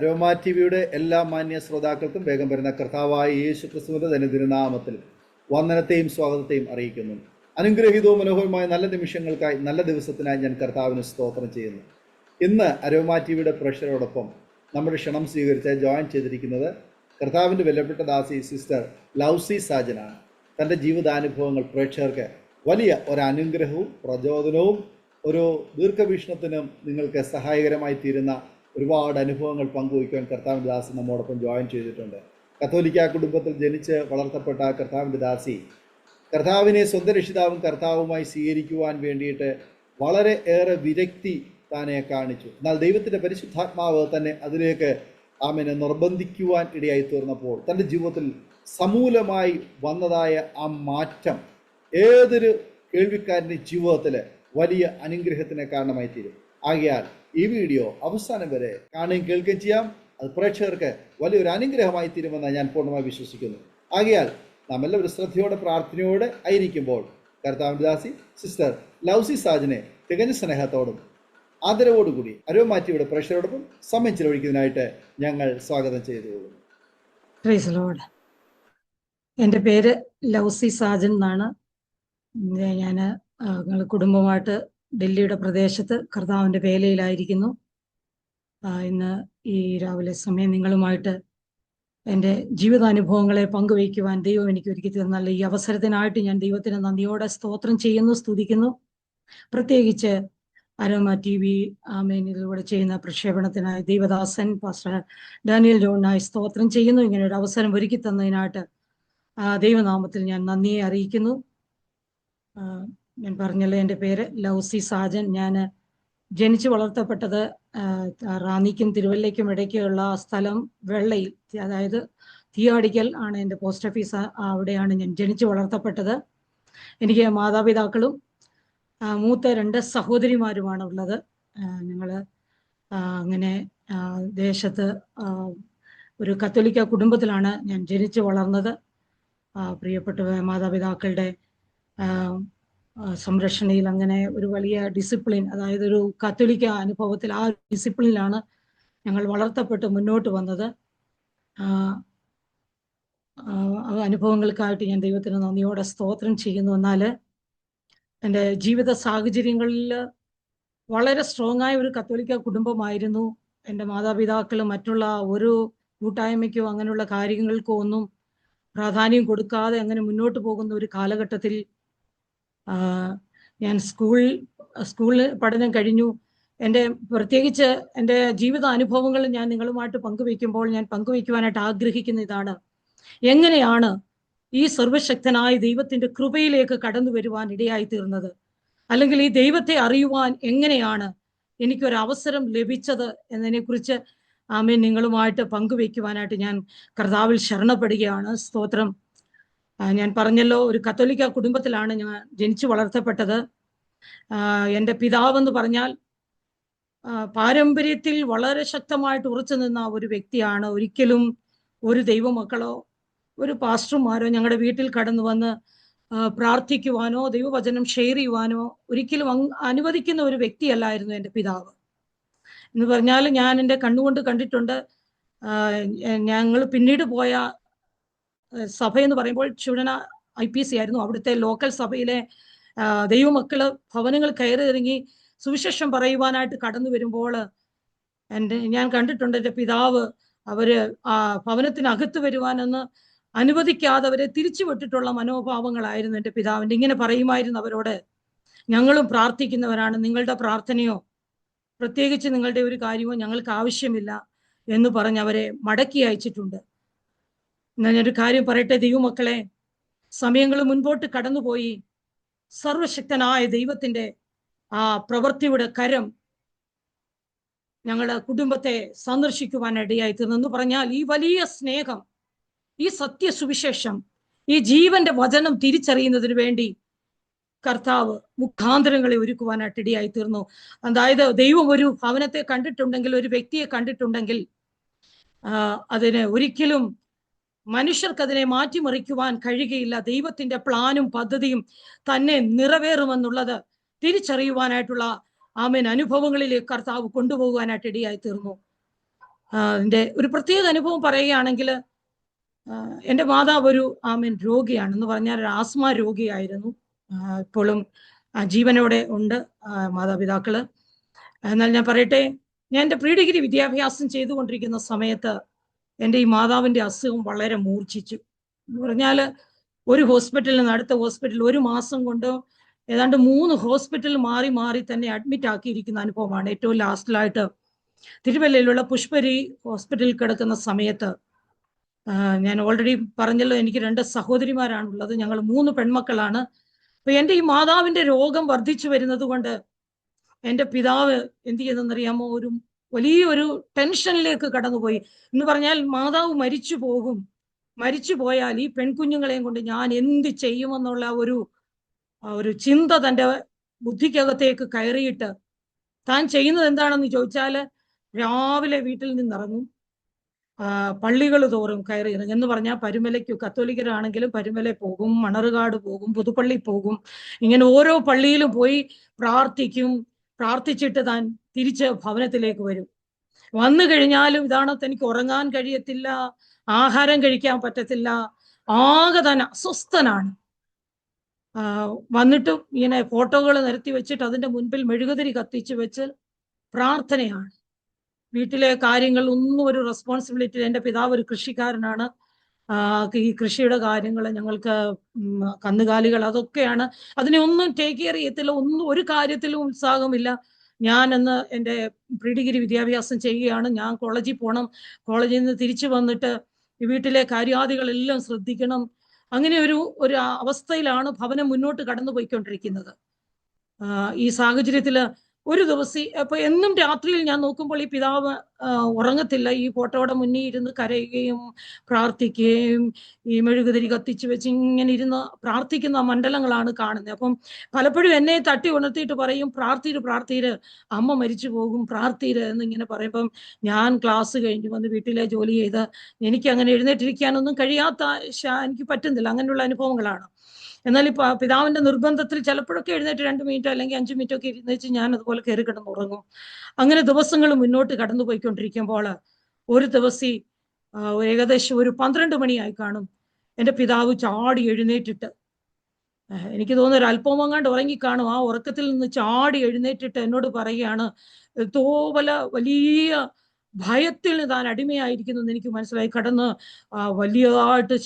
Aroma ടിവിയുടെ എല്ലാ മാന്യ ശ്രോതാക്കൾക്കും വേഗം വരുന്ന കർത്താവായ യേശു ക്രിസ്തുവിന്റെ ധനദിനാമത്തിൽ വന്ദനത്തെയും സ്വാഗതത്തെയും അറിയിക്കുന്നു. അനുഗ്രഹീതവും മനോഹരമായ നല്ല നിമിഷങ്ങൾക്കായി, നല്ല ദിവസത്തിനായി ഞാൻ കർത്താവിന് സ്തോത്രം ചെയ്യുന്നു. ഇന്ന് അരോമ ടിവിയുടെ പ്രേക്ഷകരോടൊപ്പം നമ്മുടെ ക്ഷണം സ്വീകരിച്ച് ജോയിൻ ചെയ്തിരിക്കുന്നത് കർത്താവിൻ്റെ വിലപ്പെട്ട ദാസി സിസ്റ്റർ ലൗസി സാജനാണ്. തൻ്റെ ജീവിതാനുഭവങ്ങൾ പ്രേക്ഷകർക്ക് വലിയ ഒരനുഗ്രഹവും പ്രചോദനവും ഒരു ദീർഘവീക്ഷണത്തിനും നിങ്ങൾക്ക് സഹായകരമായി തീരുന്ന ഒരുപാട് അനുഭവങ്ങൾ പങ്കുവയ്ക്കുവാൻ കർത്താവിൻ്റെ ദാസി നമ്മോടൊപ്പം ജോയിൻ ചെയ്തിട്ടുണ്ട്. കത്തോലിക്ക കുടുംബത്തിൽ ജനിച്ച് വളർത്തപ്പെട്ട കർത്താവിൻ്റെ ദാസി കർത്താവിനെ സ്വന്തം രക്ഷിതാവും കർത്താവുമായി സ്വീകരിക്കുവാൻ വേണ്ടിയിട്ട് വളരെ ഏറെ വിരക്തി താനെ കാണിച്ചു. എന്നാൽ ദൈവത്തിൻ്റെ പരിശുദ്ധാത്മാവ് തന്നെ അതിലേക്ക് ആമേനെ നിർബന്ധിക്കുവാൻ ഇടയായി തീർന്നപ്പോൾ തൻ്റെ ജീവിതത്തിൽ സമൂലമായി വന്നതായ ആ മാറ്റം ഏതൊരു കേൾവിക്കാരൻ്റെ ജീവിതത്തിൽ വലിയ അനുഗ്രഹത്തിന് കാരണമായി തീരും. ആകയാൽ ഈ വീഡിയോ അവസാനം വരെ കാണുകയും കേൾക്കുകയും ചെയ്യാം. അത് പ്രേക്ഷകർക്ക് വലിയൊരു അനുഗ്രഹമായി തീരുമെന്ന് ഞാൻ പൂർണ്ണമായി വിശ്വസിക്കുന്നു. ആകയാൽ നാം എല്ലാവരും ശ്രദ്ധയോടെ പ്രാർത്ഥനയോടെ ആയിരിക്കുമ്പോൾ കർത്താവിൻ്റെ ദാസി സിസ്റ്റർ ലൗസി സാജനെ തികഞ്ഞ സ്നേഹത്തോടും ആദരവോടുകൂടി അരോമ ടിവിയുടെ പ്രേക്ഷകരോടൊപ്പം സമയം ചിലവഴിക്കുന്നതിനായിട്ട് ഞങ്ങൾ സ്വാഗതം ചെയ്തു കൊള്ളുന്നു. Praise Lord. എൻ്റെ പേര് ലൗസി സാജൻ എന്നാണ്. ഞാൻ കുടുംബമായിട്ട് ഡൽഹിയുടെ പ്രദേശത്ത് കർത്താവിൻ്റെ വേലയിലായിരിക്കുന്നു. ഇന്ന് ഈ രാവിലെ സമയം നിങ്ങളുമായിട്ട് എൻ്റെ ജീവിതാനുഭവങ്ങളെ പങ്കുവയ്ക്കുവാൻ ദൈവം എനിക്ക് ഒരുക്കി തന്ന ഈ അവസരത്തിനായിട്ട് ഞാൻ ദൈവത്തിന് നന്ദിയോടെ സ്തോത്രം ചെയ്യുന്നു, സ്തുതിക്കുന്നു. പ്രത്യേകിച്ച് അരോമ ടി വി ആമേനിലൂടെ ചെയ്യുന്ന പ്രക്ഷേപണത്തിനായി ദൈവദാസൻ പാസ്റ്റർ ഡാനിയൽ ജോണിനായി സ്തോത്രം ചെയ്യുന്നു. ഇങ്ങനെ ഒരു അവസരം ഒരുക്കി തന്നതിനായിട്ട് ദൈവനാമത്തിൽ ഞാൻ നന്ദിയെ അറിയിക്കുന്നു. ഞാൻ പറഞ്ഞല്ലോ, എൻ്റെ പേര് ലൗസി സാജൻ. ഞാൻ ജനിച്ചു വളർത്തപ്പെട്ടത് റാന്നിക്കും തിരുവല്ലയ്ക്കും ഇടയ്ക്കുള്ള സ്ഥലം വെള്ളയിൽ, അതായത് തീയാടിക്കൽ ആണ് എൻ്റെ പോസ്റ്റ് ഓഫീസ്. അവിടെയാണ് ഞാൻ ജനിച്ചു വളർത്തപ്പെട്ടത്. എനിക്ക് മാതാപിതാക്കളും മൂത്ത 2 സഹോദരിമാരുമാണ് ഉള്ളത്. ഞങ്ങൾ അങ്ങനെ ദേശത്ത് ഒരു കത്തോലിക്ക കുടുംബത്തിലാണ് ഞാൻ ജനിച്ചു വളർന്നത്. പ്രിയപ്പെട്ട മാതാപിതാക്കളുടെ സംരക്ഷണയിൽ അങ്ങനെ ഒരു വലിയ ഡിസിപ്ലിൻ, അതായത് ഒരു കത്തോലിക്ക അനുഭവത്തിൽ ആ ഡിസിപ്ലിനിലാണ് ഞങ്ങൾ വളർത്തപ്പെട്ട് മുന്നോട്ട് വന്നത്. അനുഭവങ്ങൾക്കായിട്ട് ഞാൻ ദൈവത്തിന് നന്ദിയോടെ സ്തോത്രം ചെയ്യുന്നു. എന്നാൽ എൻ്റെ ജീവിത സാഹചര്യങ്ങളിൽ വളരെ സ്ട്രോങ് ആയ ഒരു കത്തോലിക്ക കുടുംബമായിരുന്നു. എൻ്റെ മാതാപിതാക്കൾ മറ്റുള്ള ഒരു കൂട്ടായ്മയ്ക്കോ അങ്ങനെയുള്ള കാര്യങ്ങൾക്കോ ഒന്നും പ്രാധാന്യം കൊടുക്കാതെ അങ്ങനെ മുന്നോട്ട് പോകുന്ന ഒരു കാലഘട്ടത്തിൽ ഞാൻ സ്കൂളിൽ പഠനം കഴിഞ്ഞു. പ്രത്യേകിച്ച് എൻ്റെ ജീവിത അനുഭവങ്ങൾ ഞാൻ നിങ്ങളുമായിട്ട് പങ്കുവയ്ക്കുമ്പോൾ ഞാൻ പങ്കുവയ്ക്കുവാനായിട്ട് ആഗ്രഹിക്കുന്ന ഇതാണ്: എങ്ങനെയാണ് ഈ സർവശക്തനായ ദൈവത്തിൻ്റെ കൃപയിലേക്ക് കടന്നു വരുവാൻ ഇടയായി തീർന്നത്, അല്ലെങ്കിൽ ഈ ദൈവത്തെ അറിയുവാൻ എങ്ങനെയാണ് എനിക്കൊരവസരം ലഭിച്ചത് എന്നതിനെക്കുറിച്ച് ആമേൻ നിങ്ങളുമായിട്ട് പങ്കുവയ്ക്കുവാനായിട്ട് ഞാൻ കർത്താവിൽ ശരണപ്പെടുകയാണ്. സ്തോത്രം. ഞാൻ പറഞ്ഞല്ലോ, ഒരു കത്തോലിക്ക കുടുംബത്തിലാണ് ഞാൻ ജനിച്ചു വളർത്തപ്പെട്ടത്. എൻ്റെ പിതാവെന്ന് പറഞ്ഞാൽ പാരമ്പര്യത്തിൽ വളരെ ശക്തമായിട്ട് ഉറച്ചു നിന്ന ഒരു വ്യക്തിയാണ്. ഒരിക്കലും ഒരു ദൈവമക്കളോ ഒരു പാസ്റ്റർമാരോ ഞങ്ങളുടെ വീട്ടിൽ കടന്നു വന്ന് പ്രാർത്ഥിക്കുവാനോ ദൈവവചനം ഷെയർ ചെയ്യുവാനോ ഒരിക്കലും അനുവദിക്കുന്ന ഒരു വ്യക്തിയല്ലായിരുന്നു എൻ്റെ പിതാവ്. എന്ന് പറഞ്ഞാൽ ഞാൻ എൻ്റെ കണ്ണുകൊണ്ട് കണ്ടിട്ടുണ്ട്. ഞങ്ങൾ പിന്നീട് പോയ സഭയെന്ന് പറയുമ്പോൾ ചുടന IPC ആയിരുന്നു. അവിടുത്തെ ലോക്കൽ സഭയിലെ ദൈവമക്കള് ഭവനങ്ങൾ കയറി ഇറങ്ങി സുവിശേഷം പറയുവാനായിട്ട് കടന്നു വരുമ്പോൾ ഞാൻ കണ്ടിട്ടുണ്ട് എൻ്റെ പിതാവ് അവര് ഭവനത്തിനകത്ത് വരുവാനെന്ന് അനുവദിക്കാതെ അവരെ തിരിച്ചു വിട്ടിട്ടുള്ള മനോഭാവങ്ങളായിരുന്നു എൻ്റെ പിതാവിൻ്റെ. ഇങ്ങനെ പറയുമായിരുന്നു അവരോട്: ഞങ്ങളും പ്രാർത്ഥിക്കുന്നവരാണ്, നിങ്ങളുടെ പ്രാർത്ഥനയോ പ്രത്യേകിച്ച് നിങ്ങളുടെ ഒരു കാര്യമോ ഞങ്ങൾക്ക് ആവശ്യമില്ല എന്ന് പറഞ്ഞ് അവരെ മടക്കി അയച്ചിട്ടുണ്ട്. എന്നാൽ ഞാനൊരു കാര്യം പറയട്ടെ ദൈവമക്കളെ, സമയങ്ങൾ മുൻപോട്ട് കടന്നുപോയി. സർവശക്തനായ ദൈവത്തിൻ്റെ ആ പ്രവൃത്തിയുടെ കരം ഞങ്ങളുടെ കുടുംബത്തെ സന്ദർശിക്കുവാൻ ഇടയായി തീർന്നെന്ന് പറഞ്ഞാൽ ഈ വലിയ സ്നേഹം, ഈ സത്യസുവിശേഷം, ഈ ജീവന്റെ വചനം തിരിച്ചറിയുന്നതിന് വേണ്ടി കർത്താവ് മുഖാന്തരങ്ങളെ ഒരുക്കുവാനായിട്ട് ഇടയായി തീർന്നു. അതായത് ദൈവം ഒരു ഭവനത്തെ കണ്ടിട്ടുണ്ടെങ്കിൽ, ഒരു വ്യക്തിയെ കണ്ടിട്ടുണ്ടെങ്കിൽ അതിന് ഒരിക്കലും മനുഷ്യർക്കതിനെ മാറ്റിമറിക്കുവാൻ കഴിയുകയില്ല. ദൈവത്തിന്റെ പ്ലാനും പദ്ധതിയും തന്നെ നിറവേറുമെന്നുള്ളത് തിരിച്ചറിയുവാനായിട്ടുള്ള ആമേൻ അനുഭവങ്ങളിലേക്ക് കർത്താവ് കൊണ്ടുപോകുവാനായിട്ട് ഇടയായി തീർന്നു. അതിൻ്റെ ഒരു പ്രത്യേക അനുഭവം പറയുകയാണെങ്കിൽ, എൻ്റെ മാതാവ് ഒരു രോഗിയാണെന്ന് പറഞ്ഞാൽ ഒരു ആസ്മ രോഗിയായിരുന്നു. ഇപ്പോഴും ജീവനോടെ ഉണ്ട് മാതാപിതാക്കള്. എന്നാൽ ഞാൻ പറയട്ടെ, ഞാൻ എൻ്റെ പ്രീ ഡിഗ്രി വിദ്യാഭ്യാസം ചെയ്തുകൊണ്ടിരിക്കുന്ന സമയത്ത് എൻ്റെ ഈ മാതാവിൻ്റെ അസുഖം വളരെ മൂർച്ഛിച്ചു. എന്ന് പറഞ്ഞാൽ ഒരു ഹോസ്പിറ്റലിൽ നിന്ന് അടുത്ത ഹോസ്പിറ്റൽ, ഒരു മാസം കൊണ്ട് ഏതാണ്ട് 3 ഹോസ്പിറ്റൽ മാറി മാറി തന്നെ അഡ്മിറ്റ് ആക്കിയിരിക്കുന്ന അനുഭവമാണ്. ഏറ്റവും ലാസ്റ്റിലായിട്ട് തിരുവല്ലയിലുള്ള പുഷ്പരി ഹോസ്പിറ്റലിൽ കിടക്കുന്ന സമയത്ത്, ഞാൻ ഓൾറെഡി പറഞ്ഞല്ലോ, എനിക്ക് 2 സഹോദരിമാരാണുള്ളത്. ഞങ്ങൾ 3 പെൺമക്കളാണ്. അപ്പൊ എൻ്റെ ഈ മാതാവിൻ്റെ രോഗം വർദ്ധിച്ചു വരുന്നത് കൊണ്ട് എൻ്റെ പിതാവ് എന്ത് ചെയ്തെന്നറിയാമോ? ഒരു വലിയൊരു ടെൻഷനിലേക്ക് കടന്നുപോയി. എന്ന് പറഞ്ഞാൽ മാതാവ് മരിച്ചു പോകും, മരിച്ചു പോയാൽ ഈ പെൺകുഞ്ഞുങ്ങളെയും കൊണ്ട് ഞാൻ എന്ത് ചെയ്യുമെന്നുള്ള ഒരു ചിന്ത തൻ്റെ ബുദ്ധിക്കകത്തേക്ക് കയറിയിട്ട് താൻ ചെയ്യുന്നത് എന്താണെന്ന് ചോദിച്ചാൽ, രാവിലെ വീട്ടിൽ നിന്നിറങ്ങും, പള്ളികൾ തോറും കയറി ഇറങ്ങും. എന്ന് പറഞ്ഞാൽ പരുമലയ്ക്ക്, കത്തോലിക്കരാണെങ്കിലും പരുമല പോകും, മണർകാട് പോകും, പുതുപ്പള്ളി പോകും. ഇങ്ങനെ ഓരോ പള്ളിയിലും പോയി പ്രാർത്ഥിക്കും. പ്രാർത്ഥിച്ചിട്ട് താൻ തിരിച്ച് ഭവനത്തിലേക്ക് വരും. വന്നു കഴിഞ്ഞാലും ഇതാണ്, തനിക്ക് ഉറങ്ങാൻ കഴിയത്തില്ല, ആഹാരം കഴിക്കാൻ പറ്റത്തില്ല, ആകെ തന്നെ അസ്വസ്ഥനാണ്. വന്നിട്ടും ഇങ്ങനെ ഫോട്ടോകൾ നിരത്തി വെച്ചിട്ട് അതിൻ്റെ മുൻപിൽ മെഴുകുതിരി കത്തിച്ച് വെച്ച് പ്രാർത്ഥനയാണ്. വീട്ടിലെ കാര്യങ്ങൾ ഒന്നും ഒരു റെസ്പോൺസിബിലിറ്റി. എൻ്റെ പിതാവ് ഒരു കൃഷിക്കാരനാണ്. ഈ കൃഷിയുടെ കാര്യങ്ങൾ, ഞങ്ങൾക്ക് കന്നുകാലികൾ, അതൊക്കെയാണ്. അതിനെ ഒന്നും ടേക്ക് കെയർ ചെയ്യത്തില്ല, ഒന്നും ഒരു കാര്യത്തിലും ഉത്സാഹമില്ല. ഞാൻ എന്ന് എൻ്റെ പ്രീ ഡിഗ്രി വിദ്യാഭ്യാസം ചെയ്യുകയാണ്. ഞാൻ കോളേജിൽ പോകണം, കോളേജിൽ നിന്ന് തിരിച്ചു വന്നിട്ട് വീട്ടിലെ കാര്യാദികളെല്ലാം ശ്രദ്ധിക്കണം. അങ്ങനെ ഒരു അവസ്ഥയിലാണ് ഭവനം മുന്നോട്ട് കടന്നു പോയിക്കൊണ്ടിരിക്കുന്നത്. ഈ സാഹചര്യത്തിൽ ഒരു ദിവസം അപ്പൊ എന്നും രാത്രിയിൽ ഞാൻ നോക്കുമ്പോൾ ഈ പിതാവ് ഉറങ്ങത്തില്ല. ഈ ഫോട്ടോയുടെ മുന്നിൽ ഇരുന്ന് കരയുകയും പ്രാർത്ഥിക്കുകയും ഈ മെഴുകുതിരി കത്തിച്ച് വെച്ച് ഇങ്ങനെ ഇരുന്ന് പ്രാർത്ഥിക്കുന്ന മണ്ഡലങ്ങളാണ് കാണുന്നത്. അപ്പം പലപ്പോഴും എന്നെ തട്ടി ഉണർത്തിയിട്ട് പറയും, പ്രാർത്ഥീര്, അമ്മ മരിച്ചു പോകും, പ്രാർത്ഥീര് എന്നിങ്ങനെ പറയുമ്പം ഞാൻ ക്ലാസ് കഴിഞ്ഞ് വന്ന് വീട്ടിലെ ജോലി ചെയ്ത് എനിക്ക് അങ്ങനെ എഴുന്നേറ്റിരിക്കാനൊന്നും കഴിയാത്ത, എനിക്ക് പറ്റുന്നില്ല. അങ്ങനെയുള്ള അനുഭവങ്ങളാണ്. എന്നാൽ ഇപ്പൊ പിതാവിന്റെ നിർബന്ധത്തിൽ ചിലപ്പോഴൊക്കെ എഴുന്നേറ്റ് 2 മിനിറ്റോ അല്ലെങ്കിൽ 5 മിനിറ്റോ ഒക്കെ ഇരുന്നേച്ച് ഞാൻ അതുപോലെ കയറി കിടന്ന് ഉറങ്ങും. അങ്ങനെ ദിവസങ്ങൾ മുന്നോട്ട് കടന്നു പോയിക്കൊണ്ടിരിക്കുമ്പോൾ ഒരു ദിവസം ഏകദേശം ഒരു 12 മണിയായി കാണും. എൻ്റെ പിതാവ് ചാടി എഴുന്നേറ്റിട്ട്, എനിക്ക് തോന്നുന്നു ഒരു അല്പമങ്ങാണ്ട് ഉറങ്ങിക്കാണും, ആ ഉറക്കത്തിൽ നിന്ന് ചാടി എഴുന്നേറ്റിട്ട് എന്നോട് പറയുകയാണ്, തോവല വലിയ ഭയത്തിൽ താൻ അടിമയായിരിക്കുന്നു എന്ന് എനിക്ക് മനസ്സിലായി. കടന്ന് വലിയതായിട്ട്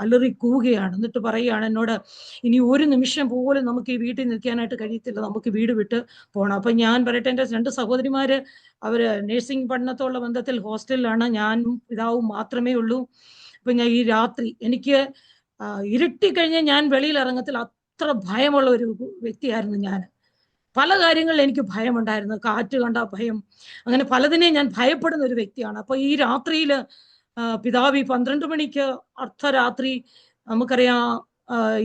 അലറി കൂവുകയാണ്. എന്നിട്ട് പറയുകയാണ് എന്നോട്, ഇനി ഒരു നിമിഷം പോലും നമുക്ക് ഈ വീട്ടിൽ നിൽക്കാനായിട്ട് കഴിയത്തില്ല, നമുക്ക് വീട് വിട്ട് പോകണം. അപ്പം ഞാൻ പറയട്ടെ, എൻ്റെ 2 സഹോദരിമാര് അവർ നഴ്സിംഗ് പഠനത്തോടുള്ള ബന്ധത്തിൽ ഹോസ്റ്റലിലാണ്, ഞാനും പിതാവും മാത്രമേ ഉള്ളൂ. അപ്പം ഞാൻ ഈ രാത്രി എനിക്ക് ഇരുട്ടിക്കഴിഞ്ഞ് ഞാൻ വെളിയിൽ ഇറങ്ങത്തില്ല, അത്ര ഭയമുള്ള ഒരു വ്യക്തിയായിരുന്നു ഞാൻ. പല കാര്യങ്ങളിൽ എനിക്ക് ഭയമുണ്ടായിരുന്നു. കാറ്റ് കണ്ട ഭയം, അങ്ങനെ പലതിനെയും ഞാൻ ഭയപ്പെടുന്ന ഒരു വ്യക്തിയാണ്. അപ്പൊ ഈ രാത്രിയിൽ പിതാവ് 12 മണിക്ക് അർദ്ധരാത്രി, നമുക്കറിയാം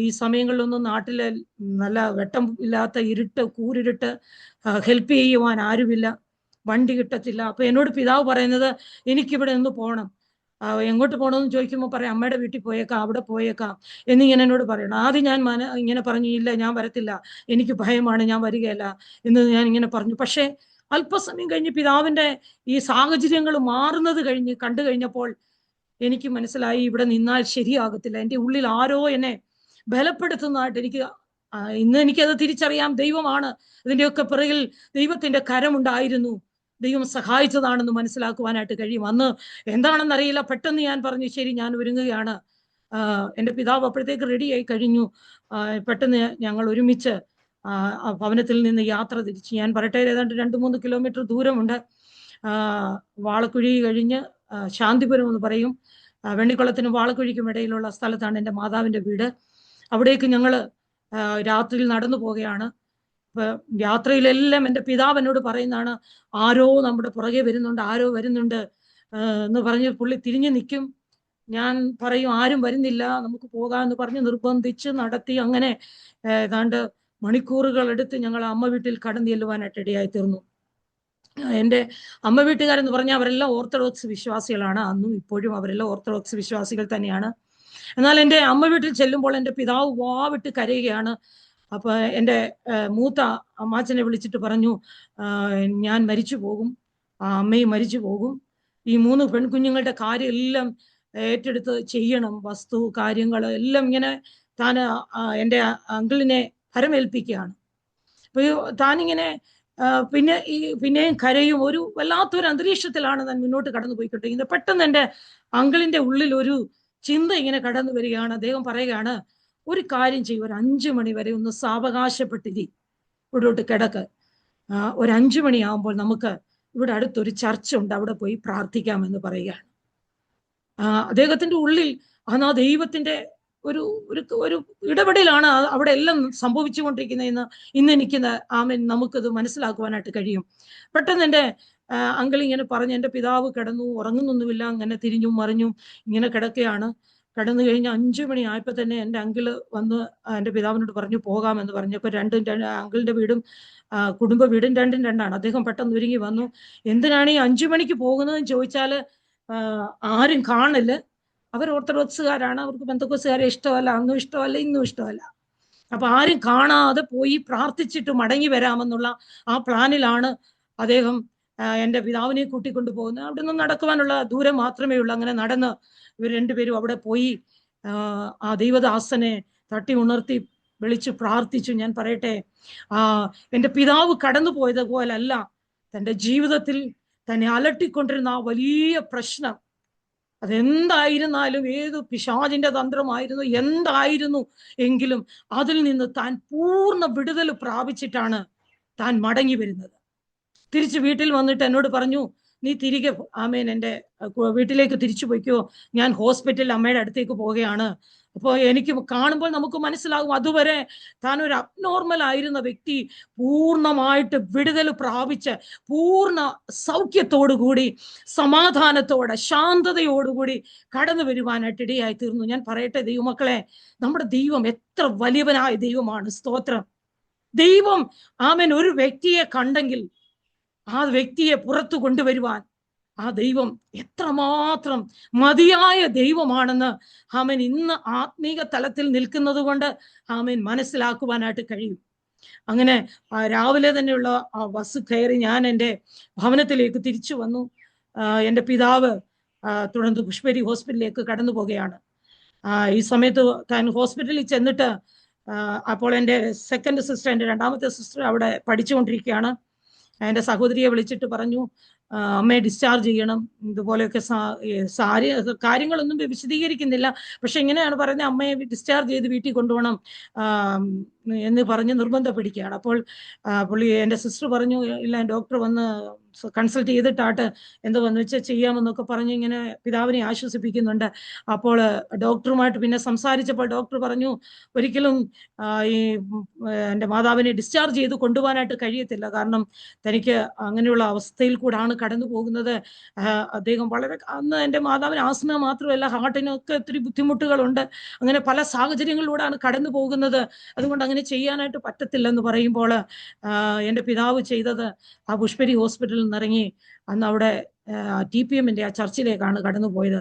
ഈ സമയങ്ങളിലൊന്നും നാട്ടിലെ നല്ല വെട്ടം ഇല്ലാത്ത ഇരുട്ട്, കൂരിരുട്ട്, ഹെൽപ്പ് ചെയ്യുവാൻ ആരുമില്ല, വണ്ടി കിട്ടത്തില്ല. അപ്പൊ എന്നോട് പിതാവ് പറയുന്നത്, എനിക്കിവിടെ നിന്ന് പോകണം. എങ്ങോട്ട് പോകണമെന്ന് ചോദിക്കുമ്പോൾ പറയാം, അമ്മയുടെ വീട്ടിൽ പോയേക്കാം, അവിടെ പോയേക്കാം എന്നിങ്ങനെ എന്നോട് പറയണം. ആദ്യം ഞാൻ ഇങ്ങനെ പറഞ്ഞു, ഇല്ല ഞാൻ വരത്തില്ല, എനിക്ക് ഭയമാണ്, ഞാൻ വരികയല്ല എന്ന് ഞാൻ ഇങ്ങനെ പറഞ്ഞു. പക്ഷേ അല്പസമയം കഴിഞ്ഞ് പിതാവിൻ്റെ ഈ സാഹചര്യങ്ങൾ മാറുന്നത് കണ്ടു കഴിഞ്ഞപ്പോൾ എനിക്ക് മനസ്സിലായി, ഇവിടെ നിന്നാൽ ശരിയാകത്തില്ല. എൻ്റെ ഉള്ളിൽ ആരോ എന്നെ ബലപ്പെടുത്തുന്നതായിട്ട് ഇന്ന് എനിക്കത് തിരിച്ചറിയാം. ദൈവമാണ് ഇതിൻ്റെയൊക്കെ പിറകിൽ, ദൈവത്തിൻ്റെ കരമുണ്ടായിരുന്നു, ദൈവം സഹായിച്ചതാണെന്ന് മനസ്സിലാക്കുവാനായിട്ട് കഴിയും. അന്ന് എന്താണെന്നറിയില്ല, പെട്ടെന്ന് ഞാൻ പറഞ്ഞു, ശരി ഞാൻ ഒരുങ്ങുകയാണ്. എൻ്റെ പിതാവ് അപ്പോഴത്തേക്ക് റെഡിയായി കഴിഞ്ഞു. പെട്ടെന്ന് ഞങ്ങൾ ഒരുമിച്ച് ഭവനത്തിൽ നിന്ന് യാത്ര തിരിച്ചു. ഞാൻ പറയട്ടെ, ഏതാണ്ട് 2-3 കിലോമീറ്റർ ദൂരമുണ്ട്. വാളക്കുഴി കഴിഞ്ഞ് ശാന്തിപുരം എന്ന് പറയും, വെണ്ണിക്കുളത്തിനും വാളക്കുഴിക്കും ഇടയിലുള്ള സ്ഥലത്താണ് എൻ്റെ മാതാവിൻ്റെ വീട്. അവിടേക്ക് ഞങ്ങൾ രാത്രിയിൽ നടന്നു പോവുകയാണ്. യാത്രയിലെല്ലാം എൻ്റെ പിതാവ് എന്നോട് പറയുന്നതാണ്, ആരോ നമ്മുടെ പുറകെ വരുന്നുണ്ട്, ആരോ വരുന്നുണ്ട് എന്ന് പറഞ്ഞ് പുള്ളി തിരിഞ്ഞു നിൽക്കും. ഞാൻ പറയും, ആരും വരുന്നില്ല, നമുക്ക് പോകാമെന്ന് പറഞ്ഞ് നിർബന്ധിച്ച് നടത്തി. അങ്ങനെ ഏതാണ്ട് മണിക്കൂറുകൾ എടുത്ത് ഞങ്ങൾ അമ്മ വീട്ടിൽ കടന്നു ചെല്ലുവാനായിട്ട് ഇടയായി തീർന്നു. എൻ്റെ അമ്മ വീട്ടുകാരെന്ന് പറഞ്ഞാൽ അവരെല്ലാം ഓർത്തഡോക്സ് വിശ്വാസികളാണ്. അന്നും ഇപ്പോഴും അവരെല്ലാം ഓർത്തഡോക്സ് വിശ്വാസികൾ തന്നെയാണ്. എന്നാൽ എൻ്റെ അമ്മ വീട്ടിൽ ചെല്ലുമ്പോൾ എൻ്റെ പിതാവ് വാവിട്ട് കരയുകയാണ്. അപ്പൊ എൻ്റെ മൂത്ത അമ്മാച്ചനെ വിളിച്ചിട്ട് പറഞ്ഞു, ഞാൻ മരിച്ചു പോകും, അമ്മയും മരിച്ചു പോകും, ഈ 3 പെൺകുഞ്ഞുങ്ങളുടെ കാര്യം എല്ലാം ഏറ്റെടുത്ത് ചെയ്യണം. വസ്തു കാര്യങ്ങൾ എല്ലാം ഇങ്ങനെ താൻ എൻ്റെ അങ്കിളിനെ ഭരമേൽപ്പിക്കുകയാണ്. അപ്പൊ താനിങ്ങനെ പിന്നെയും കരയും. ഒരു വല്ലാത്തൊരു അന്തരീക്ഷത്തിലാണ് താൻ മുന്നോട്ട് കടന്നു പോയിക്കൊണ്ടിരിക്കുന്നത്. പെട്ടെന്ന് എൻ്റെ അങ്കിളിന്റെ ഉള്ളിൽ ഒരു ചിന്ത ഇങ്ങനെ കടന്നു വരികയാണ്. അദ്ദേഹം പറയുകയാണ്, ഒരു കാര്യം ചെയ്യും, ഒരു 5 മണി വരെ ഒന്ന് സാവകാശപ്പെട്ടിരി, ഇവിടോട്ട് കിടക്ക്. ഒരു 5 മണിയാകുമ്പോൾ നമുക്ക് ഇവിടെ അടുത്തൊരു ചർച്ച ഉണ്ട്, അവിടെ പോയി പ്രാർത്ഥിക്കാമെന്ന് പറയുകയാണ്. അദ്ദേഹത്തിന്റെ ഉള്ളിൽ ആ ദൈവത്തിന്റെ ഒരു ഒരു ഇടപെടലാണ് അവിടെ എല്ലാം സംഭവിച്ചുകൊണ്ടിരിക്കുന്നതെന്ന് ഇന്ന് എനിക്ക് നമുക്കത് മനസ്സിലാക്കുവാനായിട്ട് കഴിയും. പെട്ടെന്ന് എൻ്റെ അങ്കിൾ ഇങ്ങനെ പറഞ്ഞു, എൻ്റെ പിതാവ് കിടന്നു, ഉറങ്ങുന്നൊന്നുമില്ല, അങ്ങനെ തിരിഞ്ഞും മറിഞ്ഞും ഇങ്ങനെ കിടക്കുകയാണ്. കിടന്നു കഴിഞ്ഞ് 5 മണി ആയപ്പോൾ തന്നെ എൻ്റെ അങ്കിള് വന്ന് എൻ്റെ പിതാവിനോട് പറഞ്ഞു പോകാമെന്ന് പറഞ്ഞപ്പോൾ അങ്കിളിന്റെ വീടും കുടുംബ വീടും രണ്ടും രണ്ടാണ്. അദ്ദേഹം പെട്ടെന്ന് ഒരുങ്ങി വന്നു. എന്തിനാണ് ഈ 5 മണിക്ക് പോകുന്നതെന്ന് ചോദിച്ചാൽ ആരും കാണില്ല. അവർ ഓർത്തഡോക്സുകാരാണ്, അവർക്ക് പെന്തക്കോസ്തുകാരെ ഇഷ്ടമല്ല, അന്നും ഇഷ്ടമല്ല, ഇന്നും ഇഷ്ടമല്ല. അപ്പൊ ആരും കാണാതെ പോയി പ്രാർത്ഥിച്ചിട്ട് മടങ്ങി വരാമെന്നുള്ള ആ പ്ലാനിലാണ് അദ്ദേഹം എൻ്റെ പിതാവിനെ കൂട്ടിക്കൊണ്ടു പോകുന്നത്. അവിടെ നിന്ന് നടക്കുവാനുള്ള ദൂരം മാത്രമേ ഉള്ളൂ. അങ്ങനെ നടന്ന് ഇവർ രണ്ടുപേരും അവിടെ പോയി ആ ദൈവദാസനെ തട്ടി ഉണർത്തി വിളിച്ചു പ്രാർത്ഥിച്ചു. ഞാൻ പറയട്ടെ, എൻ്റെ പിതാവ് കടന്നു പോയത് പോലല്ല തൻ്റെ ജീവിതത്തിൽ തന്നെ അലട്ടിക്കൊണ്ടിരുന്ന ആ വലിയ പ്രശ്നം, അതെന്തായിരുന്നാലും, ഏത് പിശാചിന്റെ തന്ത്രമായിരുന്നു, എന്തായിരുന്നു എങ്കിലും അതിൽ നിന്ന് താൻ പൂർണ്ണ വിടുതൽ പ്രാപിച്ചിട്ടാണ് താൻ മടങ്ങി വരുന്നത്. തിരിച്ച് വീട്ടിൽ വന്നിട്ട് എന്നോട് പറഞ്ഞു, നീ തിരികെ എൻ്റെ വീട്ടിലേക്ക് തിരിച്ചു പോയിക്കോ, ഞാൻ ഹോസ്പിറ്റലിൽ അമ്മയുടെ അടുത്തേക്ക് പോവുകയാണ്. അപ്പോൾ എനിക്ക് കാണുമ്പോൾ നമുക്ക് മനസ്സിലാകും, അതുവരെ താൻ ഒരു അബ്നോർമൽ ആയിരുന്ന വ്യക്തി പൂർണ്ണമായിട്ട് വിടുതൽ പ്രാപിച്ച് പൂർണ്ണ സൗഖ്യത്തോടുകൂടി സമാധാനത്തോടെ ശാന്തതയോടുകൂടി കടന്നു വരുവാനായിട്ട് ഇടയായി തീർന്നു. ഞാൻ പറയട്ടെ ദൈവമക്കളെ, നമ്മുടെ ദൈവം എത്ര വലിയവനായ ദൈവമാണ്. സ്തോത്രം. ദൈവം ഒരു വ്യക്തിയെ കണ്ടെങ്കിൽ ആ വ്യക്തിയെ പുറത്തു കൊണ്ടുവരുവാൻ ആ ദൈവം എത്രമാത്രം മതിയായ ദൈവമാണെന്ന് ഇന്ന് ആത്മീക തലത്തിൽ നിൽക്കുന്നത് കൊണ്ട് മനസ്സിലാക്കുവാനായിട്ട് കഴിയും. അങ്ങനെ രാവിലെ തന്നെയുള്ള ആ ബസ് കയറി ഞാൻ എൻ്റെ ഭവനത്തിലേക്ക് തിരിച്ചു വന്നു. എൻ്റെ പിതാവ് തുടർന്ന് പുഷ്പരി ഹോസ്പിറ്റലിലേക്ക് കടന്നു പോകുകയാണ്. ഈ സമയത്ത് താൻ ഹോസ്പിറ്റലിൽ ചെന്നിട്ട് അപ്പോൾ എൻ്റെ സെക്കൻഡ് സിസ്റ്റർ, എൻ്റെ രണ്ടാമത്തെ സിസ്റ്റർ അവിടെ പഠിച്ചുകൊണ്ടിരിക്കുകയാണ്. എൻ്റെ സഹോദരിയെ വിളിച്ചിട്ട് പറഞ്ഞു, അമ്മയെ ഡിസ്ചാർജ് ചെയ്യണം, ഇതുപോലെയൊക്കെ കാര്യങ്ങളൊന്നും വിശദീകരിക്കുന്നില്ല, പക്ഷെ ഇങ്ങനെയാണ് പറയുന്നത്, അമ്മയെ ഡിസ്ചാർജ് ചെയ്ത് വീട്ടിൽ കൊണ്ടുപോകണം എന്ന് പറഞ്ഞ് നിർബന്ധം പിടിക്കുകയാണ്. അപ്പോൾ എൻ്റെ സിസ്റ്റർ പറഞ്ഞു, ഇല്ല, ഡോക്ടർ വന്ന് കൺസൾട്ട് ചെയ്തിട്ടാട്ട് എന്തുവെന്ന് വെച്ചാൽ ചെയ്യാമെന്നൊക്കെ പറഞ്ഞ് ഇങ്ങനെ പിതാവിനെ ആശ്വസിപ്പിക്കുന്നുണ്ട്. അപ്പോൾ ഡോക്ടറുമായിട്ട് പിന്നെ സംസാരിച്ചപ്പോൾ ഡോക്ടർ പറഞ്ഞു, ഒരിക്കലും ഈ എൻ്റെ മാതാവിനെ ഡിസ്ചാർജ് ചെയ്ത് കൊണ്ടുപോകാനായിട്ട് കഴിയത്തില്ല, കാരണം തനിക്ക് അങ്ങനെയുള്ള അവസ്ഥയിൽ കൂടാണ് കടന്നു പോകുന്നത്. അദ്ദേഹം അന്ന് എൻ്റെ മാതാവിന് ആസ്മ മാത്രമല്ല, ഹാർട്ടിനൊക്കെ ഒത്തിരി ബുദ്ധിമുട്ടുകളുണ്ട്, അങ്ങനെ പല സാഹചര്യങ്ങളിലൂടെയാണ് കടന്നു പോകുന്നത്, അതുകൊണ്ട് അങ്ങനെ ചെയ്യാനായിട്ട് പറ്റത്തില്ലെന്ന് പറയുമ്പോൾ എൻ്റെ പിതാവ് ചെയ്തത് ആ പുഷ്പരി ഹോസ്പിറ്റലിൽ നിന്നിറങ്ങി അന്ന് അവിടെ TPMന്റെ ആ ചർച്ചിലേക്കാണ് കടന്നു പോയത്.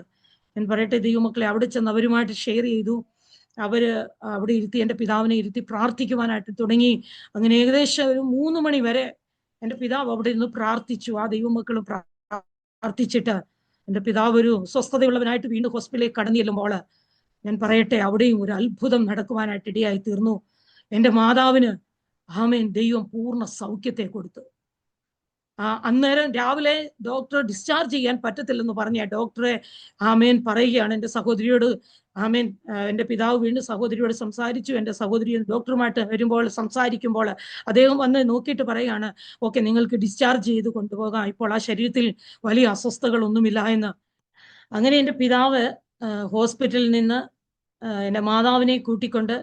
ഞാൻ പറയട്ടെ ദൈവമക്കളെ, അവിടെ ചെന്ന് അവരുമായിട്ട് ഷെയർ ചെയ്തു. അവര് അവിടെ ഇരുത്തി എൻ്റെ പിതാവിനെ ഇരുത്തി പ്രാർത്ഥിക്കുവാനായിട്ട് തുടങ്ങി. അങ്ങനെ ഏകദേശം ഒരു 3 മണി വരെ എൻ്റെ പിതാവ് അവിടെ ഇരുന്ന് പ്രാർത്ഥിച്ചു. ആ ദൈവമക്കളും പ്രാർത്ഥിച്ചിട്ട് എൻ്റെ പിതാവ് ഒരു സ്വസ്ഥതയുള്ളവനായിട്ട് വീണ്ടും ഹോസ്പിറ്റലിലേക്ക് കടന്നു ചെല്ലുമ്പോൾ ഞാൻ പറയട്ടെ, അവിടെയും ഒരു അത്ഭുതം നടക്കുവാനായിട്ട് ഇടയായി തീർന്നു. എൻ്റെ മാതാവിന് ദൈവം പൂർണ്ണ സൗഖ്യത്തെ കൊടുത്തു. അന്നേരം രാവിലെ ഡോക്ടർ ഡിസ്ചാർജ് ചെയ്യാൻ പറ്റത്തില്ലെന്ന് പറഞ്ഞ ഡോക്ടറെ പറയുകയാണ് എൻ്റെ സഹോദരിയോട്. എൻ്റെ പിതാവ് വീണ്ടും സഹോദരിയോട് സംസാരിച്ചു. എൻ്റെ സഹോദരി ഡോക്ടറുമായിട്ട് വരുമ്പോൾ സംസാരിക്കുമ്പോൾ അദ്ദേഹം വന്ന് നോക്കിയിട്ട് പറയുകയാണ്, ഓക്കെ, നിങ്ങൾക്ക് ഡിസ്ചാർജ് ചെയ്ത് കൊണ്ടുപോകാം, ഇപ്പോൾ ആ ശരീരത്തിൽ വലിയ അസ്വസ്ഥതകളൊന്നുമില്ല എന്ന്. അങ്ങനെ എൻ്റെ പിതാവ് ഹോസ്പിറ്റലിൽ നിന്ന് എൻ്റെ മാതാവിനെ കൂട്ടിക്കൊണ്ട്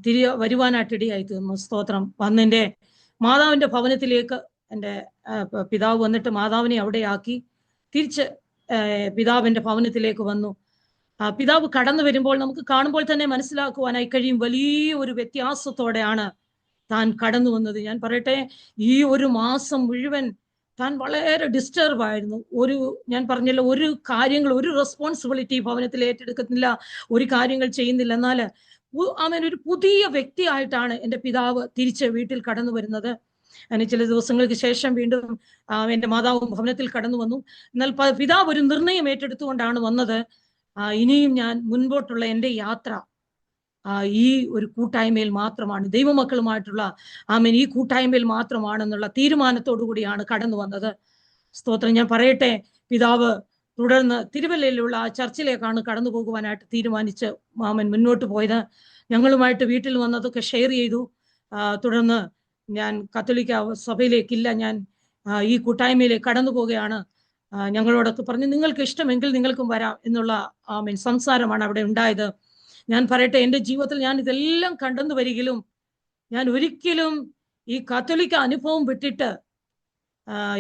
തിരികെ വരുവാനായിട്ട് ഇടയായി തീർന്നു. സ്തോത്രം. വന്ന് എൻ്റെ മാതാവിൻ്റെ ഭവനത്തിലേക്ക് എൻ്റെ പിതാവ് വന്നിട്ട് മാതാവിനെ അവിടെ ആക്കി തിരിച്ച് പിതാവിൻ്റെ ഭവനത്തിലേക്ക് വന്നു. പിതാവ് കടന്നു വരുമ്പോൾ നമുക്ക് കാണുമ്പോൾ തന്നെ മനസ്സിലാക്കുവാനായി കഴിയും, വലിയ ഒരു വ്യത്യാസത്തോടെയാണ് താൻ കടന്നു വന്നത്. ഞാൻ പറയട്ടെ, ഈ ഒരു മാസം മുഴുവൻ താൻ വളരെ ഡിസ്റ്റർബ് ആയിരുന്നു. ഞാൻ പറഞ്ഞല്ലോ, ഒരു റെസ്പോൺസിബിലിറ്റി ഭവനത്തിൽ ഏറ്റെടുക്കുന്നില്ല, ഒരു കാര്യങ്ങൾ ചെയ്യുന്നില്ല. എന്നാൽ ഒരു പുതിയ വ്യക്തിയായിട്ടാണ് എൻ്റെ പിതാവ് തിരിച്ച് വീട്ടിൽ കടന്നു വരുന്നത്. അതിന് ചില ദിവസങ്ങൾക്ക് ശേഷം വീണ്ടും എൻ്റെ മാതാവും ഭവനത്തിൽ കടന്നു വന്നു. എന്നാൽ പിതാവ് ഒരു നിർണയം ഏറ്റെടുത്തുകൊണ്ടാണ് വന്നത്. ഇനിയും ഞാൻ മുൻപോട്ടുള്ള എൻ്റെ യാത്ര ഈ ഒരു കൂട്ടായ്മയിൽ മാത്രമാണ്, ദൈവമക്കളുമായിട്ടുള്ള ഈ കൂട്ടായ്മയിൽ മാത്രമാണെന്നുള്ള തീരുമാനത്തോടു കൂടിയാണ് കടന്നു വന്നത്. സ്തോത്രം. ഞാൻ പറയട്ടെ, പിതാവ് തുടർന്ന് തിരുവല്ലയിലുള്ള ആ ചർച്ചിലേക്കാണ് കടന്നു പോകുവാനായിട്ട് തീരുമാനിച്ച് മാമൻ മുന്നോട്ട് പോയത്. ഞങ്ങളുമായിട്ട് വീട്ടിൽ വന്നതൊക്കെ ഷെയർ ചെയ്തു. തുടർന്ന് ഞാൻ കത്തോലിക്ക സഭയിലേക്കില്ല, ഞാൻ ഈ കൂട്ടായ്മയിലേക്ക് കടന്നു പോവുകയാണ്, ഞങ്ങളോടൊക്കെ പറഞ്ഞ് നിങ്ങൾക്ക് ഇഷ്ടമെങ്കിൽ നിങ്ങൾക്കും വരാം എന്നുള്ള സംസാരമാണ് അവിടെ ഉണ്ടായത്. ഞാൻ പറയട്ടെ, എൻ്റെ ജീവിതത്തിൽ ഞാൻ ഇതെല്ലാം കണ്ടെന്നു വരികിലും ഞാൻ ഒരിക്കലും ഈ കത്തോലിക്ക അനുഭവം വിട്ടിട്ട്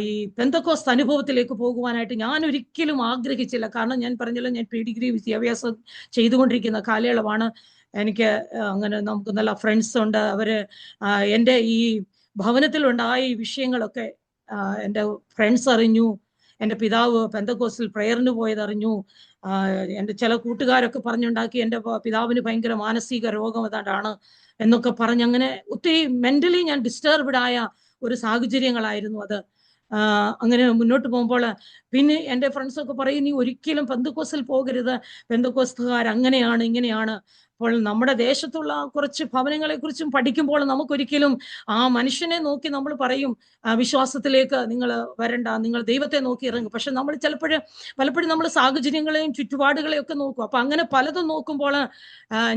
ഈ പെന്തക്കോസ്ത് അനുഭവത്തിലേക്ക് പോകുവാനായിട്ട് ഞാൻ ഒരിക്കലും ആഗ്രഹിച്ചില്ല. കാരണം ഞാൻ പറഞ്ഞല്ലോ, ഞാൻ പ്രീ-ഡിഗ്രി വിദ്യാഭ്യാസം ചെയ്തുകൊണ്ടിരിക്കുന്ന കാലയളവാണ്. എനിക്ക് അങ്ങനെ നമുക്ക് നല്ല ഫ്രണ്ട്സ് ഉണ്ട്. അവര് എൻ്റെ ഈ ഭവനത്തിലുണ്ടായ ഈ വിഷയങ്ങളൊക്കെ എൻ്റെ ഫ്രണ്ട്സ് അറിഞ്ഞു. എൻ്റെ പിതാവ് പെന്തക്കോസ്റ്റിൽ പ്രയറിന് പോയതറിഞ്ഞു. എൻ്റെ ചില കൂട്ടുകാരൊക്കെ പറഞ്ഞുണ്ടാക്കി എൻ്റെ പിതാവിന് ഭയങ്കര മാനസിക രോഗം ഏതാണ്ടാണ് എന്നൊക്കെ പറഞ്ഞ് അങ്ങനെ ഒത്തിരി മെന്റലി ഞാൻ ഡിസ്റ്റർബ്ഡ് ആയ ഒരു സാഹചര്യങ്ങളായിരുന്നു അത്. അങ്ങനെ മുന്നോട്ട് പോകുമ്പോൾ പിന്നെ എൻ്റെ ഫ്രണ്ട്സൊക്കെ പറയും, നീ ഒരിക്കലും പെന്തക്കോസ്റ്റിൽ പോകരുത്, പെന്തക്കോസ്തുകാർ അങ്ങനെയാണ് ഇങ്ങനെയാണ്. അപ്പോൾ നമ്മുടെ ദേശത്തുള്ള കുറച്ച് ഭവനങ്ങളെ കുറിച്ചും പഠിക്കുമ്പോൾ നമുക്കൊരിക്കലും ആ മനുഷ്യനെ നോക്കി നമ്മൾ പറയും, വിശ്വാസത്തിലേക്ക് നിങ്ങൾ വരണ്ട, നിങ്ങൾ ദൈവത്തെ നോക്കി ഇറങ്ങും. പക്ഷെ നമ്മൾ പലപ്പോഴും നമ്മൾ സാഹചര്യങ്ങളെയും ചുറ്റുപാടുകളെയും ഒക്കെ നോക്കും. അപ്പൊ അങ്ങനെ പലതും നോക്കുമ്പോൾ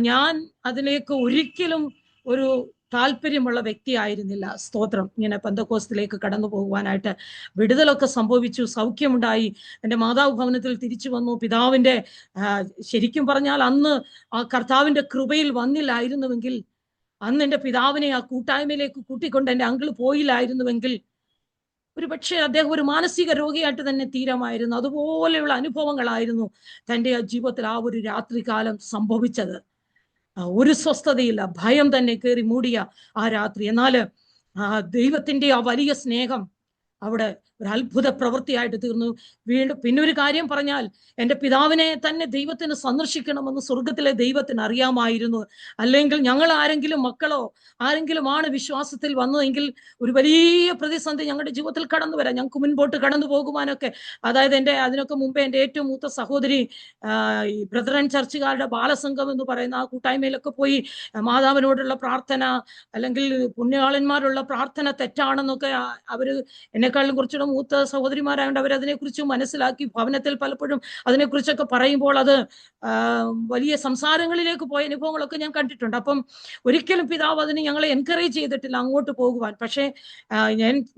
ഞാൻ അതിലേക്ക് ഒരിക്കലും ഒരു താല്പര്യമുള്ള വ്യക്തിയായിരുന്നില്ല. സ്തോത്രം. ഇങ്ങനെ പെന്തക്കോസ്തിലേക്ക് കടന്നു പോകുവാനായിട്ട് വിടുതലൊക്കെ സംഭവിച്ചു, സൗഖ്യമുണ്ടായി. എൻ്റെ മാതാവ് ഭവനത്തിൽ തിരിച്ചു വന്നു. പിതാവിൻ്റെ ശരിക്കും പറഞ്ഞാൽ അന്ന് ആ കർത്താവിൻ്റെ കൃപയിൽ വന്നില്ലായിരുന്നുവെങ്കിൽ, അന്ന് എൻ്റെ പിതാവിനെ ആ കൂട്ടായ്മയിലേക്ക് കൂട്ടിക്കൊണ്ട് എൻ്റെ അങ്കിള് പോയില്ലായിരുന്നുവെങ്കിൽ ഒരു പക്ഷേ അദ്ദേഹം ഒരു മാനസിക രോഗിയായിട്ട് തന്നെ തീരാമായിരുന്നു. അതുപോലെയുള്ള അനുഭവങ്ങളായിരുന്നു തൻ്റെ ജീവിതത്തിൽ ആ ഒരു രാത്രികാലം സംഭവിച്ചത്. ഒരു സ്വസ്ഥതയില്ല, ഭയം തന്നെ കയറി മൂടിയ ആ രാത്രി. എന്നാൽ ദൈവത്തിൻ്റെ ആ വലിയ സ്നേഹം അവിടെ ഒരു അത്ഭുത പ്രവൃത്തിയായിട്ട് തീർന്നു. വീണ്ടും പിന്നെ ഒരു കാര്യം പറഞ്ഞാൽ, എൻ്റെ പിതാവിനെ തന്നെ ദൈവത്തിന് സന്ദർശിക്കണമെന്ന് സ്വർഗത്തിലെ ദൈവത്തിന് അറിയാമായിരുന്നു. അല്ലെങ്കിൽ ഞങ്ങൾ ആരെങ്കിലും മക്കളോ ആരെങ്കിലും ആണ് വിശ്വാസത്തിൽ വന്നതെങ്കിൽ ഒരു വലിയ പ്രതിസന്ധി ഞങ്ങളുടെ ജീവിതത്തിൽ കടന്നു വരാം, ഞങ്ങൾക്ക് മുൻപോട്ട് കടന്നു പോകുവാനൊക്കെ. അതായത് അതിനൊക്കെ മുമ്പേ എൻ്റെ ഏറ്റവും മൂത്ത സഹോദരി ഈ ബ്രദറൻ ചർച്ചുകാരുടെ ബാലസംഘം എന്ന് പറയുന്ന ആ കൂട്ടായ്മയിലൊക്കെ പോയി മാതാവിനോടുള്ള പ്രാർത്ഥന, അല്ലെങ്കിൽ പുണ്യാളന്മാരുള്ള പ്രാർത്ഥന തെറ്റാണെന്നൊക്കെ അവര് എന്നെക്കാളും കുറച്ചുകൂടെ മൂത്ത സഹോദരിമാരായതുകൊണ്ട് അവരതിനെക്കുറിച്ച് മനസ്സിലാക്കി ഭവനത്തിൽ പലപ്പോഴും അതിനെക്കുറിച്ചൊക്കെ പറയുമ്പോൾ അത് വലിയ സംസാരങ്ങളിലേക്ക് പോയ അനുഭവങ്ങളൊക്കെ ഞാൻ കണ്ടിട്ടുണ്ട്. അപ്പം ഒരിക്കലും പിതാവ് അതിന് ഞങ്ങളെ എൻകറേജ് ചെയ്തിട്ടില്ല അങ്ങോട്ട് പോകുവാൻ. പക്ഷേ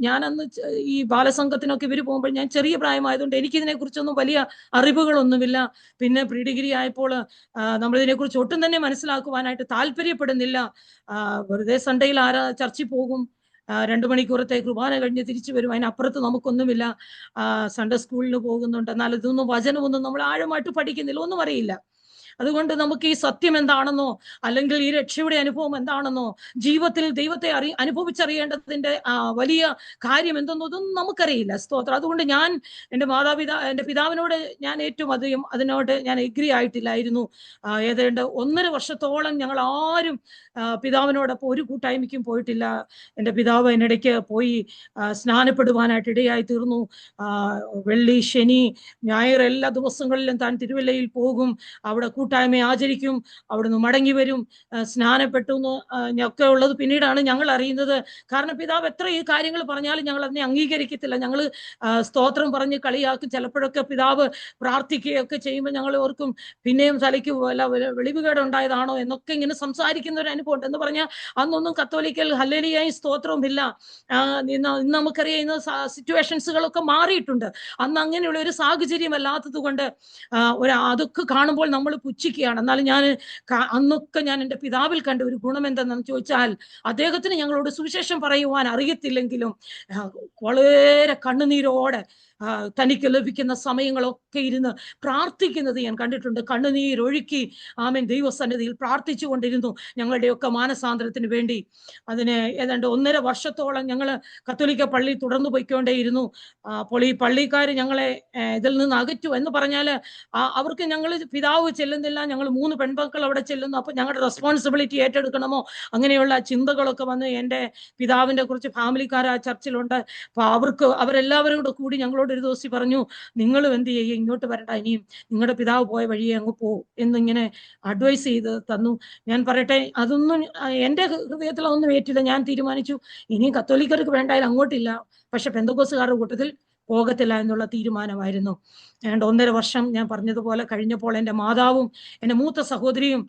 ഞാൻ അന്ന് ഈ ബാലസംഘത്തിനൊക്കെ ഇവർ പോകുമ്പോൾ ഞാൻ ചെറിയ പ്രായമായതുകൊണ്ട് എനിക്കിതിനെക്കുറിച്ചൊന്നും വലിയ അറിവുകളൊന്നുമില്ല. പിന്നെ പ്രീ-ഡിഗ്രി ആയപ്പോൾ നമ്മളിതിനെക്കുറിച്ച് ഒട്ടും തന്നെ മനസ്സിലാക്കുവാനായിട്ട് താല്പര്യപ്പെടുന്നില്ല. വെറുതെ സൺഡേയിൽ ചർച്ചിൽ പോകും, 2 മണിക്കൂറത്തെ കുർബാന കഴിഞ്ഞ് തിരിച്ചു വരും, അതിനപ്പുറത്ത് നമുക്കൊന്നുമില്ല. സൺഡേ സ്കൂളിൽ പോകുന്നുണ്ട്, എന്നാൽ ഇതൊന്നും വചനമൊന്നും നമ്മൾ ആഴമായിട്ട് പഠിക്കുന്നില്ല, ഒന്നും അറിയില്ല. അതുകൊണ്ട് നമുക്ക് ഈ സത്യം എന്താണെന്നോ അല്ലെങ്കിൽ ഈ രക്ഷയുടെ അനുഭവം എന്താണെന്നോ ജീവിതത്തിൽ ദൈവത്തെ അനുഭവിച്ചറിയേണ്ടതിന്റെ വലിയ കാര്യം എന്തെന്നോ ഇതൊന്നും നമുക്കറിയില്ല. സ്തോത്രം. അതുകൊണ്ട് ഞാൻ എൻ്റെ പിതാവിനോട് ഞാൻ ഏറ്റവും അധികം അതിനോട് ഞാൻ എഗ്രി ആയിട്ടില്ലായിരുന്നു. ഏതാണ്ട് 1.5 വർഷത്തോളം ഞങ്ങൾ ആരും പിതാവിനോടൊപ്പം ഒരു കൂട്ടായ്മയ്ക്കും പോയിട്ടില്ല. എൻ്റെ പിതാവ് എന്നിടയ്ക്ക് പോയി സ്നാനപ്പെടുവാനായിട്ട് ഇടയായി തീർന്നു. വെള്ളി, ശനി, ഞായർ എല്ലാ ദിവസങ്ങളിലും താൻ തിരുവല്ലയിൽ പോകും, അവിടെ കൂട്ടായ്മ ആചരിക്കും, അവിടുന്ന് മടങ്ങി വരും, സ്നാനപ്പെട്ടു ഒക്കെ ഉള്ളത് പിന്നീടാണ് ഞങ്ങൾ അറിയുന്നത്. കാരണം പിതാവ് എത്ര ഈ കാര്യങ്ങൾ പറഞ്ഞാലും ഞങ്ങൾ അതിനെ അംഗീകരിക്കത്തില്ല. ഞങ്ങൾ സ്തോത്രം പറഞ്ഞ് കളിയാക്കും. ചിലപ്പോഴൊക്കെ പിതാവ് പ്രാർത്ഥിക്കുകയൊക്കെ ചെയ്യുമ്പോൾ ഞങ്ങൾ ഓർക്കും പിന്നെയും തലയ്ക്ക് വല്ല വെളിവുകേടുണ്ടായതാണോ എന്നൊക്കെ ഇങ്ങനെ സംസാരിക്കുന്ന ഒരു അനുഭവം ഉണ്ട്. എന്ന് പറഞ്ഞാൽ അന്നൊന്നും കത്തോലിക്കൽ ഹല്ലേലൂയയും സ്തോത്രവും ഇല്ല. ഇന്ന് നമുക്കറിയാം, ഇന്ന് സിറ്റുവേഷൻസുകളൊക്കെ മാറിയിട്ടുണ്ട്. അന്ന് അങ്ങനെയുള്ള ഒരു സാഹചര്യം അല്ലാത്തത് കൊണ്ട് അതൊക്കെ കാണുമ്പോൾ നമ്മൾ പുച്ഛിക്കുകയാണ്. എന്നാലും അന്നൊക്കെ ഞാൻ എൻ്റെ പിതാവിൽ കണ്ട ഒരു ഗുണം എന്തെന്ന് ചോദിച്ചാൽ, അദ്ദേഹത്തിന് ഞങ്ങളോട് സുവിശേഷം പറയുവാൻ അറിയത്തില്ലെങ്കിലും വളരെ കണ്ണുനീരോടെ തനിക്ക് ലഭിക്കുന്ന സമയങ്ങളൊക്കെ ഇരുന്ന് പ്രാർത്ഥിക്കുന്നത് ഞാൻ കണ്ടിട്ടുണ്ട്. കണ്ണുനീരൊഴുക്കി ആമേൻ ദൈവസന്നിധിയിൽ പ്രാർത്ഥിച്ചു കൊണ്ടിരുന്നു ഞങ്ങളുടെയൊക്കെ മാനസാന്തരത്തിന് വേണ്ടി. അതിന് ഏതാണ്ട് 1.5 വർഷത്തോളം ഞങ്ങൾ കത്തോലിക്ക പള്ളി തുടർന്നു പോയിക്കൊണ്ടേയിരുന്നു. അപ്പോൾ ഈ പള്ളിക്കാർ ഞങ്ങളെ ഇതിൽ നിന്ന് അകറ്റു എന്ന് പറഞ്ഞാൽ അവർക്ക് ഞങ്ങൾ പിതാവ് ചെല്ലുന്നില്ല, ഞങ്ങൾ 3 പെൺമക്കൾ അവിടെ ചെല്ലുന്നു, അപ്പൊ ഞങ്ങളുടെ റെസ്പോൺസിബിലിറ്റി ഏറ്റെടുക്കണമോ, അങ്ങനെയുള്ള ചിന്തകളൊക്കെ വന്ന് എൻ്റെ പിതാവിൻ്റെ കുറച്ച് ഫാമിലിക്കാർ ആ ചർച്ചിലുണ്ട്. അപ്പൊ അവരെല്ലാവരും കൂടി ഞങ്ങളോട് ഒരു ദിവസം പറഞ്ഞു, നിങ്ങളും എന്ത് ചെയ്യുക, ഇങ്ങോട്ട് വരണ്ട, ഇനിയും നിങ്ങളുടെ പിതാവ് പോയ വഴിയെ അങ്ങ് പോ എന്നിങ്ങനെ അഡ്വൈസ് ചെയ്ത് തന്നു. ഞാൻ പറയട്ടെ, അതൊന്നും എൻ്റെ ഹൃദയത്തിൽ ഒന്നും ഏറ്റില്ല. ഞാൻ തീരുമാനിച്ചു ഇനിയും കത്തോലിക്കർക്ക് വേണ്ടായാലും അങ്ങോട്ടില്ല, പക്ഷെ പെന്തക്കോസ്തുകാരുടെ കൂട്ടത്തിൽ പോകത്തില്ല എന്നുള്ള തീരുമാനമായിരുന്നു. 1.5 വർഷം ഞാൻ പറഞ്ഞതുപോലെ കഴിഞ്ഞപ്പോൾ എൻ്റെ മാതാവും എൻ്റെ മൂത്ത സഹോദരിയും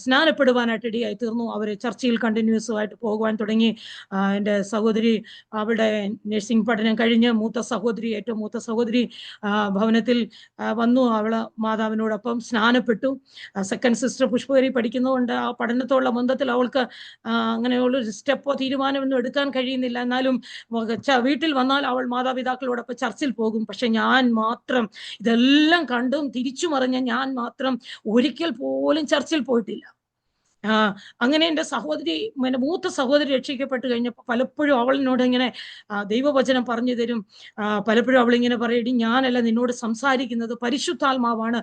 സ്നാനപ്പെടുവാനായിട്ട് ഇടയായി തീർന്നു. അവർ ചർച്ചയിൽ കണ്ടിന്യൂസുമായിട്ട് പോകുവാൻ തുടങ്ങി. എൻ്റെ സഹോദരി അവളുടെ നഴ്സിംഗ് പഠനം കഴിഞ്ഞ് ഏറ്റവും മൂത്ത സഹോദരി ഭവനത്തിൽ വന്നു. അവള് മാതാവിനോടൊപ്പം സ്നാനപ്പെട്ടു. സെക്കൻഡ് സിസ്റ്റർ പുഷ്പകരി പഠിക്കുന്നതുകൊണ്ട് ആ പഠനത്തോടുള്ള ബന്ധത്തിൽ അവൾക്ക് അങ്ങനെയുള്ളൊരു സ്റ്റെപ്പോ തീരുമാനമൊന്നും എടുക്കാൻ കഴിയുന്നില്ല. എന്നാലും വീട്ടിൽ വന്നാൽ അവൾ മാതാപിതാക്കളോടൊപ്പം ചർച്ചിൽ പോകും. പക്ഷെ ഞാൻ മാത്രം ഇതെല്ലാം കണ്ടും തിരിച്ചു മറിഞ്ഞ ഞാൻ മാത്രം ഒരിക്കൽ പോലും ചർച്ചിൽ പോയിട്ടില്ല. അങ്ങനെ എൻ്റെ മൂത്ത സഹോദരി രക്ഷിക്കപ്പെട്ട് കഴിഞ്ഞപ്പോൾ പലപ്പോഴും അവളിനോട് ഇങ്ങനെ ദൈവവചനം പറഞ്ഞു തരും. പലപ്പോഴും അവളിങ്ങനെ പറയടി, ഞാനല്ല നിന്നോട് സംസാരിക്കുന്നത്, പരിശുദ്ധാത്മാവാണ്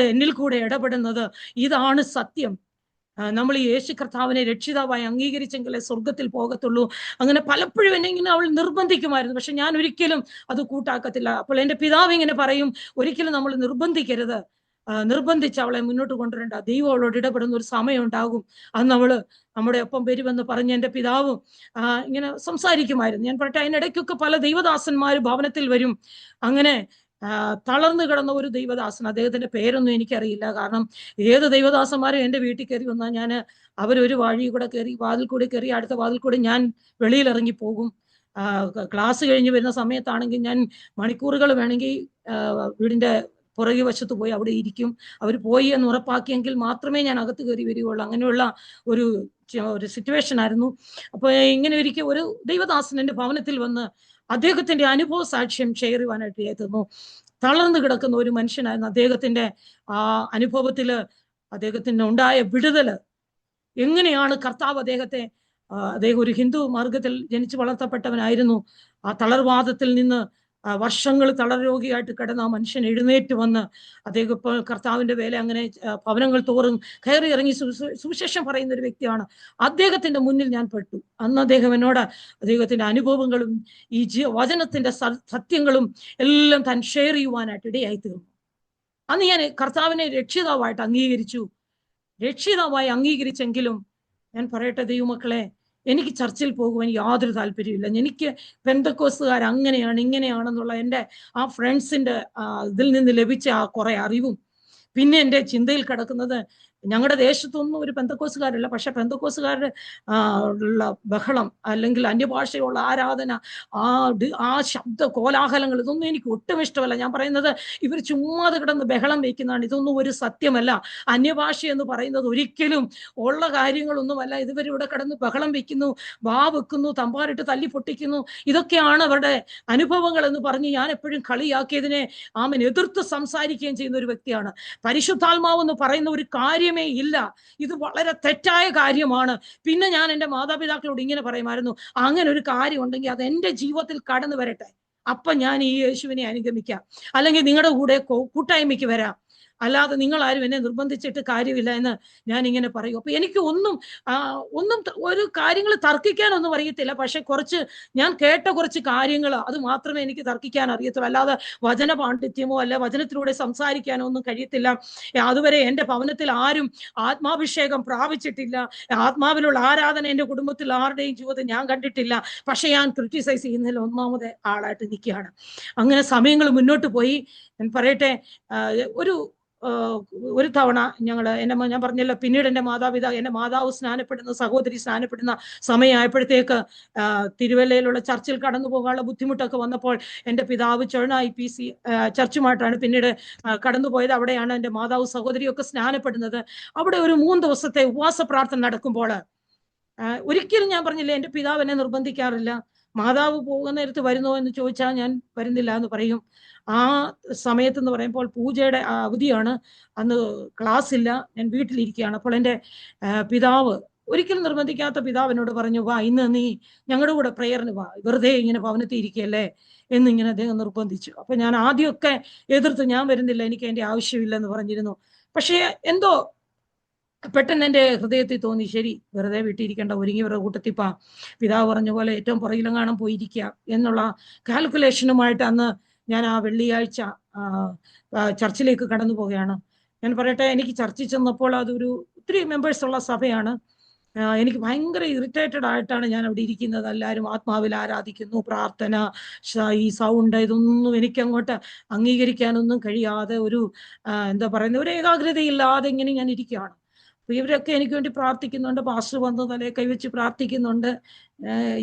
എന്നിൽ കൂടെ ഇടപെടുന്നത്, ഇതാണ് സത്യം. നമ്മൾ ഈ യേശു കർത്താവിനെ രക്ഷിതാവായി അംഗീകരിച്ചെങ്കിലേ സ്വർഗത്തിൽ പോകത്തുള്ളൂ. അങ്ങനെ പലപ്പോഴും എന്നെ ഇങ്ങനെ അവൾ നിർബന്ധിക്കുമായിരുന്നു. പക്ഷെ ഞാൻ ഒരിക്കലും അത് കൂട്ടാക്കത്തില്ല. അപ്പോൾ എൻ്റെ പിതാവ് ഇങ്ങനെ പറയും, ഒരിക്കലും നമ്മൾ നിർബന്ധിക്കരുത്, നിർബന്ധിച്ച് അവളെ മുന്നോട്ട് കൊണ്ടുവരേണ്ട, ദൈവം അവളോട് ഇടപെടുന്ന ഒരു സമയം ഉണ്ടാകും, അന്ന് അവള് നമ്മുടെ ഒപ്പം വരുമെന്ന് പറഞ്ഞ് എൻ്റെ പിതാവും ഇങ്ങനെ സംസാരിക്കുമായിരുന്നു. ഞാൻ പറയട്ടെ, അതിനിടയ്ക്കൊക്കെ പല ദൈവദാസന്മാർ ഭവനത്തിൽ വരും. അങ്ങനെ തളർന്നു കിടന്ന ഒരു ദൈവദാസൻ, അദ്ദേഹത്തിന്റെ പേരൊന്നും എനിക്കറിയില്ല, കാരണം ഏത് ദൈവദാസന്മാരും എൻ്റെ വീട്ടിൽ കയറി വന്നാൽ അവരൊരു വഴി കൂടെ കയറി, വാതിൽ കൂടി കയറി, അടുത്ത വാതിൽ കൂടി ഞാൻ വെളിയിൽ ഇറങ്ങി പോകും. ക്ലാസ് കഴിഞ്ഞ് വരുന്ന സമയത്താണെങ്കിൽ ഞാൻ മണിക്കൂറുകൾ വേണമെങ്കിൽ വീടിന്റെ പുറകെ വശത്ത് പോയി അവിടെ ഇരിക്കും. അവർ പോയി എന്ന് ഉറപ്പാക്കിയെങ്കിൽ മാത്രമേ ഞാൻ അകത്ത് കയറി വരികയുള്ളൂ. അങ്ങനെയുള്ള ഒരു സിറ്റുവേഷൻ ആയിരുന്നു. അപ്പോൾ ഇങ്ങനെ ഒരിക്കൽ ഒരു ദൈവദാസൻ എൻ്റെ ഭവനത്തിൽ വന്ന് അദ്ദേഹത്തിന്റെ അനുഭവ സാക്ഷ്യം ഷെയർ ചെയ്യുവാനായിട്ട് എത്തുന്നു. തളർന്നു കിടക്കുന്ന ഒരു മനുഷ്യനായിരുന്നു. അദ്ദേഹത്തിന്റെ അനുഭവത്തില് അദ്ദേഹത്തിന് ഉണ്ടായ വിടുതല്, എങ്ങനെയാണ് കർത്താവ് അദ്ദേഹം ഒരു ഹിന്ദു മാർഗത്തിൽ ജനിച്ചു വളർത്തപ്പെട്ടവനായിരുന്നു. ആ തളർവാദത്തിൽ നിന്ന് വർഷങ്ങൾ തളർരോഗിയായിട്ട് കിടന്ന ആ മനുഷ്യൻ എഴുന്നേറ്റ് വന്ന് അദ്ദേഹം ഇപ്പോൾ കർത്താവിന്റെ വേല അങ്ങനെ ഭവനങ്ങൾ തോറും കയറി ഇറങ്ങി സുവിശേഷം പറയുന്ന ഒരു വ്യക്തിയാണ്. അദ്ദേഹത്തിന്റെ മുന്നിൽ ഞാൻ പെട്ടു. അന്ന് അദ്ദേഹം എന്നോട് അദ്ദേഹത്തിന്റെ അനുഭവങ്ങളും ഈ വചനത്തിന്റെ സത്യങ്ങളും എല്ലാം താൻ ഷെയർ ചെയ്യുവാനായിട്ട് ഇടയായി തീർന്നു. അന്ന് ഞാൻ കർത്താവിനെ രക്ഷിതാവായിട്ട് രക്ഷിതാവായി അംഗീകരിച്ചെങ്കിലും ഞാൻ പറയട്ടെ ദൈവമക്കളെ, എനിക്ക് ചർച്ചിൽ പോകുവാൻ യാതൊരു താല്പര്യമില്ല. എനിക്ക് പെന്തക്കോസ്തുകാർ അങ്ങനെയാണ് ഇങ്ങനെയാണെന്നുള്ള എൻ്റെ ആ ഫ്രണ്ട്സിൻ്റെ ഇതിൽ നിന്ന് ലഭിച്ച ആ കുറെ അറിവും, പിന്നെ എൻ്റെ ചിന്തയിൽ കിടക്കുന്നത് ഞങ്ങളുടെ ദേശത്തൊന്നും ഒരു പെന്തക്കോസ്തുകാരില്ല, പക്ഷെ പെന്തക്കോസ്തുകാരുടെ ഉള്ള ബഹളം അല്ലെങ്കിൽ അന്യഭാഷയുള്ള ആരാധന, ആ ശബ്ദ കോലാഹലങ്ങൾ, ഇതൊന്നും എനിക്ക് ഒട്ടും ഇഷ്ടമല്ല. ഞാൻ പറയുന്നത് ഇവർ ചുമ്മാതെ കിടന്ന് ബഹളം വയ്ക്കുന്നതാണ്. ഇതൊന്നും ഒരു സത്യമല്ല. അന്യഭാഷ എന്ന് പറയുന്നത് ഒരിക്കലും ഉള്ള കാര്യങ്ങളൊന്നുമല്ല. ഇവരിവിടെ കിടന്ന് ബഹളം വയ്ക്കുന്നു, വാ വെക്കുന്നു, തമ്പാറിട്ട് തല്ലി പൊട്ടിക്കുന്നു, ഇതൊക്കെയാണ് അവരുടെ അനുഭവങ്ങൾ എന്ന് പറഞ്ഞ് ഞാൻ എപ്പോഴും കളിയാക്കിയതിനെ എതിർത്ത് സംസാരിക്കുകയും ചെയ്യുന്ന ഒരു വ്യക്തിയാണ്. പരിശുദ്ധാത്മാവ് എന്ന് പറയുന്ന ഒരു കാര്യമേ ഇല്ല, ഇത് വളരെ തെറ്റായ കാര്യമാണ്. പിന്നെ ഞാൻ എൻ്റെ മാതാപിതാക്കളോട് ഇങ്ങനെ പറയുമായിരുന്നു, അങ്ങനെ ഒരു കാര്യം ഉണ്ടെങ്കിൽ അത് എൻ്റെ ജീവിതത്തിൽ കടന്നു വരട്ടെ, അപ്പൊ ഞാൻ ഈ യേശുവിനെ അനുഗമിക്കാം, അല്ലെങ്കിൽ നിങ്ങളുടെ കൂടെ കൂട്ടായ്മയ്ക്ക് വരാം, അല്ലാതെ നിങ്ങൾ ആരും എന്നെ നിർബന്ധിച്ചിട്ട് കാര്യമില്ല എന്ന് ഞാൻ ഇങ്ങനെ പറയും. അപ്പൊ എനിക്ക് ഒന്നും ഒരു കാര്യങ്ങൾ തർക്കിക്കാനൊന്നും അറിയത്തില്ല. പക്ഷെ ഞാൻ കേട്ട കുറച്ച് കാര്യങ്ങൾ അത് മാത്രമേ എനിക്ക് തർക്കിക്കാൻ അറിയത്തുള്ളൂ. അല്ലാതെ വചന പാണ്ഡിത്യമോ അല്ല വചനത്തിലൂടെ സംസാരിക്കാനോ ഒന്നും കഴിയത്തില്ല. അതുവരെ എൻ്റെ ഭവനത്തിൽ ആരും ആത്മാഭിഷേകം പ്രാപിച്ചിട്ടില്ല. ആത്മാവിലുള്ള ആരാധന എൻ്റെ കുടുംബത്തിൽ ആരുടെയും ജീവിതത്തിൽ ഞാൻ കണ്ടിട്ടില്ല. പക്ഷെ ഞാൻ ക്രിറ്റിസൈസ് ചെയ്യുന്നതിൽ ഒന്നാമത്തെ ആളായിട്ട് നിൽക്കുകയാണ്. അങ്ങനെ സമയങ്ങൾ മുന്നോട്ട് പോയി. ഞാൻ പറയട്ടെ, ഒരു തവണ ഞാൻ പറഞ്ഞല്ലോ, പിന്നീട് എൻ്റെ മാതാവ് സ്നാനപ്പെടുന്ന, സഹോദരി സ്നാനപ്പെടുന്ന സമയമായപ്പോഴത്തേക്ക് തിരുവല്ലയിലുള്ള ചർച്ചിൽ കടന്നു പോകാനുള്ള ബുദ്ധിമുട്ടൊക്കെ വന്നപ്പോൾ എൻ്റെ പിതാവ് ചൊഴന IPC ചർച്ചുമായിട്ടാണ് പിന്നീട് കടന്നുപോയത്. അവിടെയാണ് എൻ്റെ മാതാവ് സഹോദരിയൊക്കെ സ്നാനപ്പെടുന്നത്. അവിടെ ഒരു 3 ദിവസത്തെ ഉപവാസ പ്രാർത്ഥന നടക്കുമ്പോൾ ഒരിക്കലും ഞാൻ പറഞ്ഞില്ല, എൻ്റെ പിതാവ് എന്നെ നിർബന്ധിക്കാറില്ല, മാതാവ് പോകുന്ന നേരത്ത് വരുന്നോ എന്ന് ചോദിച്ചാൽ ഞാൻ വരുന്നില്ല എന്ന് പറയും. ആ സമയത്തെന്ന് പറയുമ്പോൾ പൂജയുടെ അവധിയാണ്, അന്ന് ക്ലാസ് ഇല്ല, ഞാൻ വീട്ടിലിരിക്കുകയാണ്. അപ്പോൾ എൻ്റെ പിതാവ്, ഒരിക്കലും നിർബന്ധിക്കാത്ത പിതാവ് എന്നോട് പറഞ്ഞു, വാ ഇന്ന് നീ ഞങ്ങളുടെ കൂടെ പ്രേയറിന് വാ, വെറുതെ ഇങ്ങനെ ഭവനത്തിൽ ഇരിക്കുകയല്ലേ എന്നിങ്ങനെ അദ്ദേഹം നിർബന്ധിച്ചു. അപ്പൊ ഞാൻ ആദ്യമൊക്കെ എതിർത്ത്, ഞാൻ വരുന്നില്ല, എനിക്ക് അതിന്റെ ആവശ്യമില്ലെന്ന് പറഞ്ഞിരുന്നു. പക്ഷേ എന്തോ പെട്ടെന്ന് എൻ്റെ ഹൃദയത്തിൽ തോന്നി, ശരി വെറുതെ വീട്ടിയിരിക്കേണ്ട, ഒരുങ്ങിയവരുടെ കൂട്ടത്തിപ്പാ, പിതാവ് പറഞ്ഞ പോലെ ഏറ്റവും പുറകിലെങ്ങാനും പോയിരിക്കുക എന്നുള്ള കാൽക്കുലേഷനുമായിട്ട് അന്ന് ഞാൻ ആ വെള്ളിയാഴ്ച ചർച്ചിലേക്ക് കടന്നു പോവുകയാണ്. ഞാൻ പറയട്ടെ, എനിക്ക് ചർച്ചിൽ ചെന്നപ്പോൾ അതൊരു ഒത്തിരി മെമ്പേഴ്സ് ഉള്ള സഭയാണ്. എനിക്ക് ഭയങ്കര ഇറിറ്റേറ്റഡ് ആയിട്ടാണ് ഞാൻ അവിടെ ഇരിക്കുന്നത്. എല്ലാവരും ആത്മാവിൽ ആരാധിക്കുന്നു, പ്രാർത്ഥന, ഈ സൗണ്ട്, ഇതൊന്നും എനിക്കങ്ങോട്ട് അംഗീകരിക്കാനൊന്നും കഴിയാതെ ഒരു എന്താ പറയുന്നത്, ഒരു ഏകാഗ്രതയില്ലാതെ ഇങ്ങനെ ഞാൻ ഇരിക്കുകയാണ്. അപ്പൊ ഇവരൊക്കെ എനിക്ക് വേണ്ടി പ്രാർത്ഥിക്കുന്നുണ്ട്, പാസ്റ്റർ വന്ന് തലയെ കൈവച്ച് പ്രാർത്ഥിക്കുന്നുണ്ട്.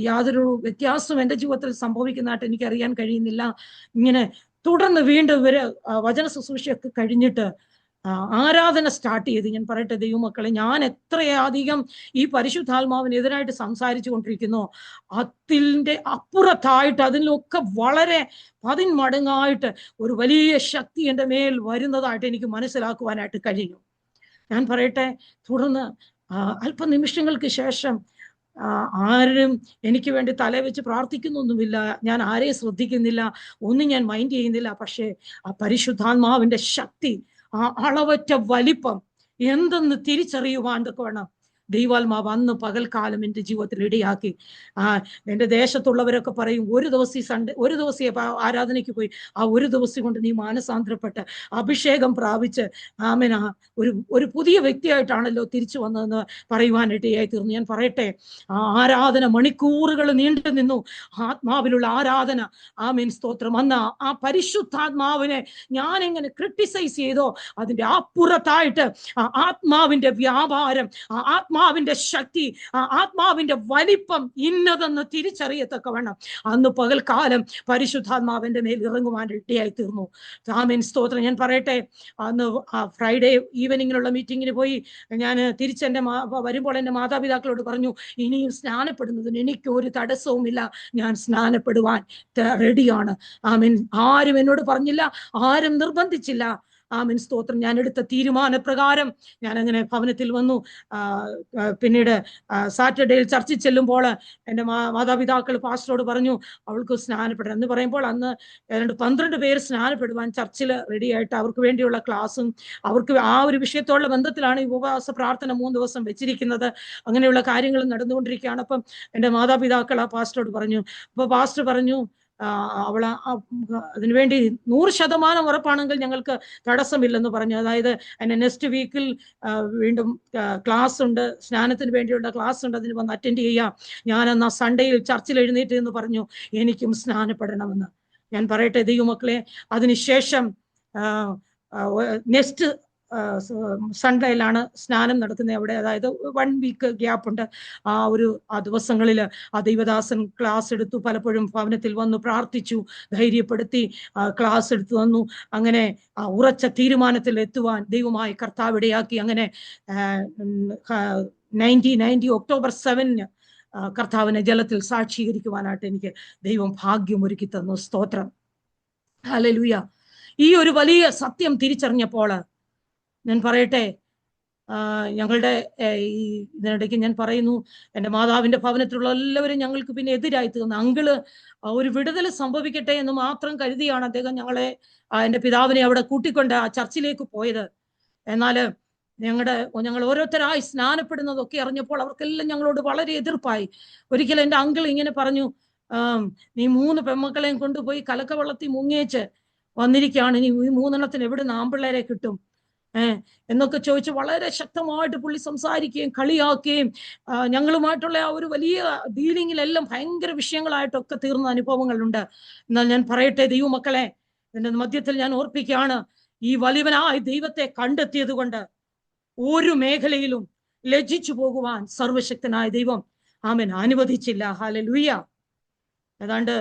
യാതൊരു വ്യത്യാസവും എൻ്റെ ജീവിതത്തിൽ സംഭവിക്കുന്നതായിട്ട് എനിക്ക് അറിയാൻ കഴിയുന്നില്ല. ഇങ്ങനെ തുടർന്ന് വീണ്ടും ഇവര് വചന ശുശ്രൂഷയൊക്കെ കഴിഞ്ഞിട്ട് ആരാധന സ്റ്റാർട്ട് ചെയ്ത്. ഞാൻ പറയട്ടെ ദൈവമക്കളെ, ഞാൻ എത്രയധികം ഈ പരിശുദ്ധാത്മാവിനെതിരായിട്ട് സംസാരിച്ചു കൊണ്ടിരിക്കുന്നു, അതിൻ്റെ അപ്പുറത്തായിട്ട് അതിലൊക്കെ വളരെ 10 മടങ്ങായിട്ട് ഒരു വലിയ ശക്തി എൻ്റെ മേൽ വരുന്നതായിട്ട് എനിക്ക് മനസ്സിലാക്കുവാനായിട്ട് കഴിഞ്ഞു. ഞാൻ പറയട്ടെ, തുടർന്ന് അല്പനിമിഷങ്ങൾക്ക് ശേഷം ആരും എനിക്ക് വേണ്ടി തല വെച്ച് പ്രാർത്ഥിക്കുന്നൊന്നുമില്ല, ഞാൻ ആരെയും ശ്രദ്ധിക്കുന്നില്ല, ഒന്നും ഞാൻ മൈൻഡ് ചെയ്യുന്നില്ല. പക്ഷേ ആ പരിശുദ്ധാത്മാവിന്റെ ശക്തി, ആ അളവറ്റ വലിപ്പം എന്തെന്ന് തിരിച്ചറിയുവാൻ വേണം ദൈവാത്മാവ് അന്ന് പകൽക്കാലം എൻ്റെ ജീവിതത്തിൽ ഇടയാക്കി. എൻ്റെ ദേശത്തുള്ളവരൊക്കെ പറയും, ഒരു ദിവസം ആരാധനയ്ക്ക് പോയി, ആ ഒരു ദിവസം കൊണ്ട് നീ മാനസാന്തരപ്പെട്ട് അഭിഷേകം പ്രാപിച്ച് ആമേൻ ഒരു പുതിയ വ്യക്തിയായിട്ടാണല്ലോ തിരിച്ചു വന്നതെന്ന് പറയുവാനിടയായി തീർന്നു. ഞാൻ പറയട്ടെ, ആ ആരാധന മണിക്കൂറുകൾ നീണ്ടു നിന്നു. ആത്മാവിലുള്ള ആരാധന. ആമേൻ, സ്തോത്രം. അന്ന് ആ പരിശുദ്ധാത്മാവിനെ ഞാൻ എങ്ങനെ ക്രിട്ടിസൈസ് ചെയ്തോ, അതിന്റെ അപ്പുറത്തായിട്ട് ആ ആത്മാവിന്റെ വ്യാപാരം, ആ ആത്മാവിന്റെ ശക്തി, ആ ആത്മാവിന്റെ വലിപ്പം ഇന്നതെന്ന് തിരിച്ചറിയത്തക്കവണ്ണം അന്ന് പകൽക്കാലം പരിശുദ്ധാത്മാവിന്റെ മേൽ ഇറങ്ങുവാൻ ഇടയായി തീർന്നു. ആമേൻ, സ്തോത്രം. ഞാൻ പറയട്ടെ, അന്ന് ഫ്രൈഡേ ഈവനിങ്ങിലുള്ള മീറ്റിങ്ങിന് പോയി ഞാൻ തിരിച്ചെൻ്റെ വരുമ്പോൾ എൻ്റെ മാതാപിതാക്കളോട് പറഞ്ഞു, ഇനിയും സ്നാനപ്പെടുന്നതിന് എനിക്ക് ഒരു തടസ്സവുമില്ല, ഞാൻ സ്നാനപ്പെടുവാൻ റെഡിയാണ്. ആമേൻ. ആരും എന്നോട് പറഞ്ഞില്ല, ആരും നിർബന്ധിച്ചില്ല. ആമേൻ, സ്തോത്രം. ഞാൻ എടുത്ത തീരുമാനപ്രകാരം ഞാൻ അങ്ങനെ ഭവനത്തിൽ വന്നു. പിന്നീട് സാറ്റർഡേയിൽ ചർച്ചിൽ ചെല്ലുമ്പോൾ എൻ്റെ മാതാപിതാക്കൾ പാസ്റ്ററോട് പറഞ്ഞു, അവൾക്ക് സ്നാനപ്പെടണം എന്ന് പറയുമ്പോൾ അന്ന് ഏതാണ്ട് 12 പേര് സ്നാനപ്പെടുവാൻ ചർച്ചിൽ റെഡിയായിട്ട് അവർക്ക് വേണ്ടിയുള്ള ക്ലാസ്സും, അവർക്ക് ആ ഒരു വിഷയത്തോടുള്ള ബന്ധത്തിലാണ് ഈ ഉപവാസ പ്രാർത്ഥന 3 ദിവസം വെച്ചിരിക്കുന്നത്. അങ്ങനെയുള്ള കാര്യങ്ങൾ നടന്നുകൊണ്ടിരിക്കുകയാണ്. അപ്പം എൻ്റെ മാതാപിതാക്കൾ ആ പാസ്റ്ററോട് പറഞ്ഞു. അപ്പോൾ പാസ്റ്റർ പറഞ്ഞു, അവൾ അതിനുവേണ്ടി 100% ഉറപ്പാണെങ്കിൽ ഞങ്ങൾക്ക് തടസ്സമില്ലെന്ന് പറഞ്ഞു. അതായത് എന്നെ നെക്സ്റ്റ് വീക്കിൽ വീണ്ടും ക്ലാസ് ഉണ്ട്, സ്നാനത്തിന് വേണ്ടിയുള്ള ക്ലാസ് ഉണ്ട്, അതിന് വന്ന് അറ്റൻഡ് ചെയ്യാം. ഞാനെന്നാ സൺഡേയിൽ ചർച്ചിൽ എഴുന്നേറ്റ് എന്ന് പറഞ്ഞു, എനിക്കും സ്നാനപ്പെടണമെന്ന്. ഞാൻ പറയട്ടെ ദൈവമക്കളെ, അതിനുശേഷം നെക്സ്റ്റ് സൺഡേയിലാണ് സ്നാനം നടക്കുന്നത് അവിടെ. അതായത് 1 വീക്ക് ഗ്യാപ്പ് ഉണ്ട്. ആ ദിവസങ്ങളിൽ ആ ദൈവദാസൻ ക്ലാസ് എടുത്തു, പലപ്പോഴും ഭവനത്തിൽ വന്നു പ്രാർത്ഥിച്ചു, ധൈര്യപ്പെടുത്തി ക്ലാസ് എടുത്തു തന്നു. അങ്ങനെ ഉറച്ച തീരുമാനത്തിൽ എത്തുവാൻ ദൈവമായി കർത്താവ് ഇടയാക്കി. അങ്ങനെ 1990 ഒക്ടോബർ 7 കർത്താവിനെ ജലത്തിൽ സാക്ഷീകരിക്കുവാനായിട്ട് എനിക്ക് ദൈവം ഭാഗ്യം ഒരുക്കി തന്നു. സ്തോത്രം, ഹല്ലേലൂയ. ഈ ഒരു വലിയ സത്യം തിരിച്ചറിഞ്ഞപ്പോൾ ഞാൻ പറയട്ടെ, ഞങ്ങളുടെ ഈ ഇതിനിടയ്ക്ക് ഞാൻ പറയുന്നു, എൻ്റെ മാതാവിൻ്റെ ഭവനത്തിലുള്ള എല്ലാവരും ഞങ്ങൾക്ക് പിന്നെ എതിരായി തീർന്നു. അങ്കിള് ഒരു വിടുതൽ സംഭവിക്കട്ടെ എന്ന് മാത്രം കരുതിയാണ് അദ്ദേഹം എൻ്റെ പിതാവിനെ അവിടെ കൂട്ടിക്കൊണ്ട് ആ ചർച്ചിലേക്ക് പോയത്. എന്നാൽ ഞങ്ങൾ ഓരോരുത്തരായി സ്നാനപ്പെടുന്നതൊക്കെ അറിഞ്ഞപ്പോൾ അവർക്കെല്ലാം ഞങ്ങളോട് വളരെ എതിർപ്പായി. ഒരിക്കലും എൻ്റെ അങ്കിൾ ഇങ്ങനെ പറഞ്ഞു, നീ 3 പെൺമക്കളെയും കൊണ്ടുപോയി കലക്കവെള്ളത്തിൽ മുങ്ങിയേച്ച് വന്നിരിക്കുകയാണ്, ഇനി ഈ 3 എണ്ണത്തിന് എവിടുന്ന് ആമ്പിള്ളേരെ കിട്ടും എന്നൊക്കെ ചോദിച്ച് വളരെ ശക്തമായിട്ട് പുള്ളി സംസാരിക്കുകയും കളിയാക്കുകയും ഞങ്ങളുമായിട്ടുള്ള ആ ഒരു വലിയ ഡീലിങ്ങിലെല്ലാം ഭയങ്കര വിഷയങ്ങളായിട്ടൊക്കെ തീർന്ന അനുഭവങ്ങളുണ്ട്. എന്നാൽ ഞാൻ പറയട്ടെ ദൈവമക്കളെ, ഇതിന്റെ മധ്യത്തിൽ ഞാൻ ഓർപ്പിക്കുകയാണ്, ഈ വലിയവനായ ദൈവത്തെ കണ്ടെത്തിയത് കൊണ്ട് ഒരു മേഖലയിലും ലജ്ജിച്ചു പോകുവാൻ സർവശക്തനായ ദൈവം ആമേൻ അനുവദിച്ചില്ല. ഹല്ലേലൂയ. ഏതാണ്ട്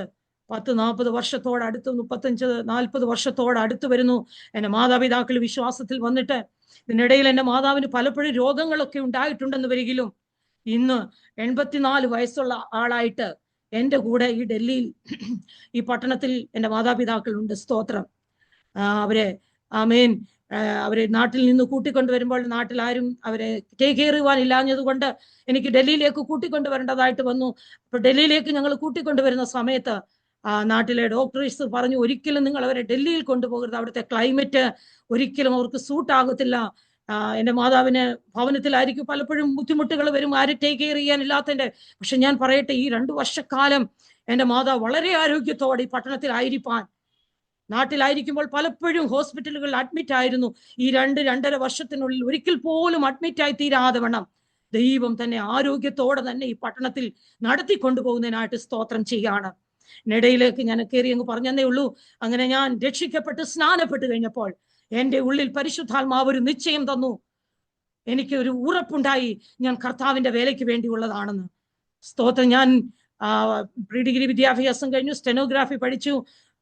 10-40 വർഷത്തോടടുത്ത്, 35-40 വർഷത്തോടടുത്ത് വരുന്നു എൻ്റെ മാതാപിതാക്കൾ വിശ്വാസത്തിൽ വന്നിട്ട്. ഇതിനിടയിൽ എൻ്റെ മാതാവിന് പലപ്പോഴും രോഗങ്ങളൊക്കെ ഉണ്ടായിട്ടുണ്ടെന്ന് വരികിലും ഇന്ന് 84 വയസ്സുള്ള ആളായിട്ട് എൻ്റെ കൂടെ ഈ ഡൽഹിയിൽ ഈ പട്ടണത്തിൽ എൻ്റെ മാതാപിതാക്കളുണ്ട്. സ്തോത്രം. അവരെ ആമേൻ അവരെ നാട്ടിൽ നിന്ന് കൂട്ടിക്കൊണ്ടുവരുമ്പോൾ നാട്ടിൽ ആരും അവരെ ടേക്ക് കെയർ ചെയ്യുവാനില്ലാഞ്ഞത് കൊണ്ട് എനിക്ക് ഡൽഹിയിലേക്ക് കൂട്ടിക്കൊണ്ടുവരേണ്ടതായിട്ട് വന്നു. അപ്പൊ ഡൽഹിയിലേക്ക് ഞങ്ങൾ കൂട്ടിക്കൊണ്ടുവരുന്ന സമയത്ത് നാട്ടിലെ ഡോക്ടേഴ്സ് പറഞ്ഞു, ഒരിക്കലും നിങ്ങൾ അവരെ ഡൽഹിയിൽ കൊണ്ടുപോകരുത്, അവിടുത്തെ ക്ലൈമറ്റ് ഒരിക്കലും അവർക്ക് സൂട്ടാകത്തില്ല. എൻ്റെ മാതാവിന് ഭവനത്തിലായിരിക്കും പലപ്പോഴും ബുദ്ധിമുട്ടുകൾ വരും, ആരും ടേക്ക് കെയർ ചെയ്യാനില്ലാത്തതിൻ്റെ. പക്ഷെ ഞാൻ പറയട്ടെ, ഈ 2 വർഷക്കാലം എൻ്റെ മാതാവ് വളരെ ആരോഗ്യത്തോടെ ഈ പട്ടണത്തിലായിരിക്കാൻ, നാട്ടിലായിരിക്കുമ്പോൾ പലപ്പോഴും ഹോസ്പിറ്റലുകളിൽ അഡ്മിറ്റ് ആയിരുന്നു. ഈ 2-2.5 വർഷത്തിനുള്ളിൽ ഒരിക്കൽ പോലും അഡ്മിറ്റായി തീരാതെ വണ്ണം ദൈവം തന്നെ ആരോഗ്യത്തോടെ തന്നെ ഈ പട്ടണത്തിൽ നടത്തിക്കൊണ്ടുപോകുന്നതിനായിട്ട് സ്തോത്രം ചെയ്യാണ്. ഇടയിലേക്ക് ഞാൻ കയറി അങ്ങ് പറഞ്ഞതേ ഉള്ളൂ. അങ്ങനെ ഞാൻ രക്ഷിക്കപ്പെട്ട് സ്നാനപ്പെട്ട് കഴിഞ്ഞപ്പോൾ എൻ്റെ ഉള്ളിൽ പരിശുദ്ധാത്മാവ് ഒരു നിശ്ചയം തന്നു. എനിക്ക് ഒരു ഉറപ്പുണ്ടായി, ഞാൻ കർത്താവിന്റെ വേലയ്ക്ക് വേണ്ടിയുള്ളതാണെന്ന്. സ്തോത്രം. ഞാൻ പ്രീ ഡിഗ്രി വിദ്യാഭ്യാസം കഴിഞ്ഞു, സ്റ്റെനോഗ്രാഫി പഠിച്ചു.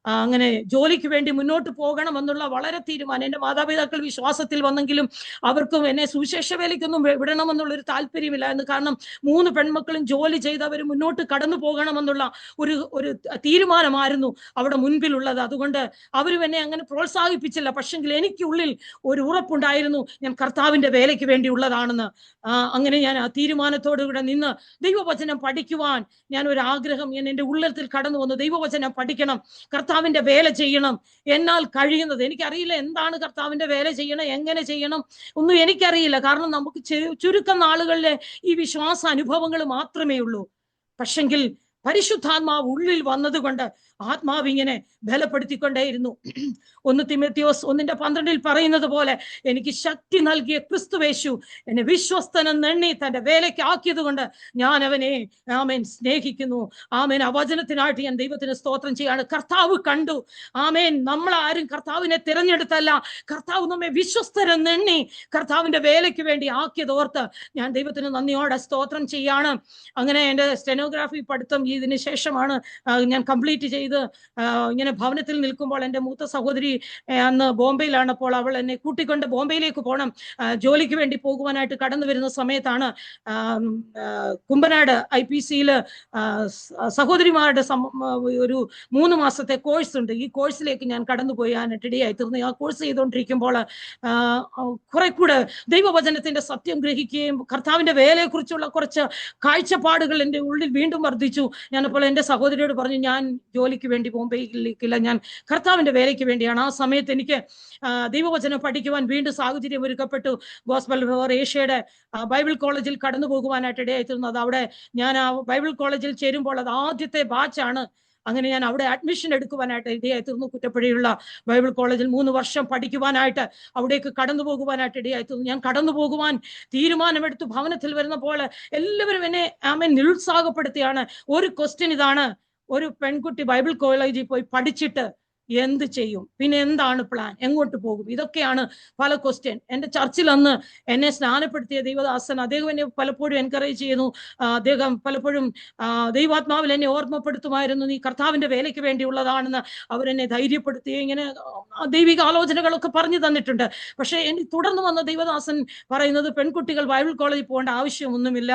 അങ്ങനെ ജോലിക്ക് വേണ്ടി മുന്നോട്ട് പോകണമെന്നുള്ള വളരെ തീരുമാനം. എൻ്റെ മാതാപിതാക്കൾ വിശ്വാസത്തിൽ വന്നെങ്കിലും അവർക്കും എന്നെ സുവിശേഷ വേലയ്ക്കൊന്നും വിടണമെന്നുള്ളൊരു താല്പര്യമില്ലായിരുന്നു. കാരണം 3 പെൺമക്കളും ജോലി ചെയ്ത് അവർ മുന്നോട്ട് കടന്നു പോകണമെന്നുള്ള ഒരു തീരുമാനമായിരുന്നു അവിടെ മുൻപിലുള്ളത്. അതുകൊണ്ട് അവരും എന്നെ അങ്ങനെ പ്രോത്സാഹിപ്പിച്ചില്ല. പക്ഷെങ്കിൽ എനിക്കുള്ളിൽ ഒരു ഉറപ്പുണ്ടായിരുന്നു, ഞാൻ കർത്താവിന്റെ വേലയ്ക്ക് വേണ്ടിയുള്ളതാണെന്ന്. അങ്ങനെ ഞാൻ ആ തീരുമാനത്തോടുകൂടെ നിന്ന് ദൈവവചനം പഠിക്കുവാൻ ഞാൻ ഒരു ആഗ്രഹം എൻ്റെ ഉള്ളത്തിൽ കടന്നു വന്നു. ദൈവവചനം പഠിക്കണം, കർത്താവിന്റെ വേല ചെയ്യണം, എന്നാൽ കഴിയുന്നത്. എനിക്കറിയില്ല എന്താണ് കർത്താവിന്റെ വേല ചെയ്യണം, എങ്ങനെ ചെയ്യണം ഒന്നും എനിക്കറിയില്ല. കാരണം നമുക്ക് ചുരുക്കം നാളുകളിലെ ഈ വിശ്വാസ അനുഭവങ്ങൾ മാത്രമേ ഉള്ളൂ. പക്ഷെങ്കിൽ പരിശുദ്ധാത്മാവ് ഉള്ളിൽ വന്നതുകൊണ്ട് ആത്മാവ് ഇങ്ങനെ ബലപ്പെടുത്തിക്കൊണ്ടേയിരുന്നു. 1 തിമോത്തിയോസ് 1:12 പറയുന്നത് പോലെ, എനിക്ക് ശക്തി നൽകിയ ക്രിസ്തുവേശു എന്നെ വിശ്വസ്തനെന്നെണ്ണി തന്റെ വേലയ്ക്ക് ആക്കിയത് കൊണ്ട് ഞാൻ അവനെ ആമേൻ സ്നേഹിക്കുന്നു. ആമേൻ. ആ വചനത്തിനായിട്ട് ഞാൻ ദൈവത്തിന് സ്തോത്രം ചെയ്യാണ്. കർത്താവ് കണ്ടു. ആമേൻ. നമ്മളാരും കർത്താവിനെ തിരഞ്ഞെടുത്തല്ല, കർത്താവ് നമ്മെ വിശ്വസ്തരെന്നെണ്ണി കർത്താവിന്റെ വേലയ്ക്ക് വേണ്ടി ആക്കിയത് ഓർത്ത് ഞാൻ ദൈവത്തിന് നന്ദിയോടെ സ്തോത്രം ചെയ്യാണ്. അങ്ങനെ എൻ്റെ സ്റ്റെനോഗ്രാഫി പഠിത്തം ഇതിന് ശേഷമാണ് ഞാൻ കംപ്ലീറ്റ് ചെയ്ത് ഇങ്ങനെ ഭവനത്തിൽ നിൽക്കുമ്പോൾ എൻ്റെ മൂത്ത സഹോദരി അന്ന് ബോംബെയിലാണ്. അപ്പോൾ അവൾ എന്നെ കൂട്ടിക്കൊണ്ട് ബോംബെയിലേക്ക് പോകണം, ജോലിക്ക് വേണ്ടി പോകുവാനായിട്ട് കടന്നു വരുന്ന സമയത്താണ് കുമ്പനാട് IPCയിൽ സഹോദരിമാരുടെ ഒരു 3 മാസത്തെ കോഴ്സ് ഉണ്ട്. ഈ കോഴ്സിലേക്ക് ഞാൻ കടന്നു പോയാനായിട്ട് ഇടയായി തീർന്നു. ആ കോഴ്സ് ചെയ്തുകൊണ്ടിരിക്കുമ്പോൾ കുറെ കൂടെ ദൈവവചനത്തിന്റെ സത്യം ഗ്രഹിക്കുകയും കർത്താവിന്റെ വേലയെക്കുറിച്ചുള്ള കുറച്ച് കാഴ്ചപ്പാടുകൾ എൻ്റെ ഉള്ളിൽ വീണ്ടും വർദ്ധിച്ചു. ഞാനപ്പോൾ എൻ്റെ സഹോദരിയോട് പറഞ്ഞു, ഞാൻ ജോലിക്ക് വേണ്ടി ബോംബെയിലേക്കില്ല, ഞാൻ കർത്താവിന്റെ വേലയ്ക്ക് വേണ്ടിയാണ്. ആ സമയത്ത് എനിക്ക് ദൈവവചനം പഠിക്കുവാൻ വീണ്ടും സാഹചര്യം ഒരുക്കപ്പെട്ടു. ഗോസ്ബൽ ഫോർ ഏഷ്യയുടെ ബൈബിൾ കോളേജിൽ കടന്നു പോകുവാനായിട്ട് ഇടയായിത്തീർന്നു. അത് അവിടെ ഞാൻ ആ ബൈബിൾ കോളേജിൽ ചേരുമ്പോൾ അത് ആദ്യത്തെ ബാച്ചാണ്. അങ്ങനെ ഞാൻ അവിടെ അഡ്മിഷൻ എടുക്കുവാനായിട്ട് ഇടയായിത്തീർന്നു. കുറ്റപ്പുഴയുള്ള ബൈബിൾ കോളേജിൽ 3 വർഷം പഠിക്കുവാനായിട്ട് അവിടേക്ക് കടന്നു പോകുവാനായിട്ട് ഇടയായിത്തീർന്നു. ഞാൻ കടന്നു പോകുവാൻ തീരുമാനമെടുത്തു. ഭവനത്തിൽ വരുന്നപ്പോൾ എല്ലാവരും എന്നെ നിരുത്സാഹപ്പെടുത്തിയാണ്. ഒരു ക്വസ്റ്റ്യൻ ഇതാണ്, ഒരു പെൺകുട്ടി ബൈബിൾ കോളേജിൽ പോയി പഠിച്ചിട്ട് എന്ത് ചെയ്യും, പിന്നെ എന്താണ് പ്ലാൻ, എങ്ങോട്ട് പോകും, ഇതൊക്കെയാണ് പല ക്വസ്റ്റ്യൻ. എൻ്റെ ചർച്ചിൽ അന്ന് എന്നെ സ്നാനപ്പെടുത്തിയ ദൈവദാസൻ, അദ്ദേഹം എന്നെ പലപ്പോഴും എൻകറേജ് ചെയ്യുന്നു. അദ്ദേഹം പലപ്പോഴും ദൈവാത്മാവിൽ എന്നെ ഓർമ്മപ്പെടുത്തുമായിരുന്നു, നീ കർത്താവിന്റെ വേലയ്ക്ക് വേണ്ടിയുള്ളതാണെന്ന്. അവരെന്നെ ധൈര്യപ്പെടുത്തി ഇങ്ങനെ ദൈവിക ആലോചനകളൊക്കെ പറഞ്ഞു തന്നിട്ടുണ്ട്. പക്ഷെ തുടർന്ന് വന്ന ദൈവദാസൻ പറയുന്നത്, പെൺകുട്ടികൾ ബൈബിൾ കോളേജിൽ പോകേണ്ട ആവശ്യമൊന്നുമില്ല,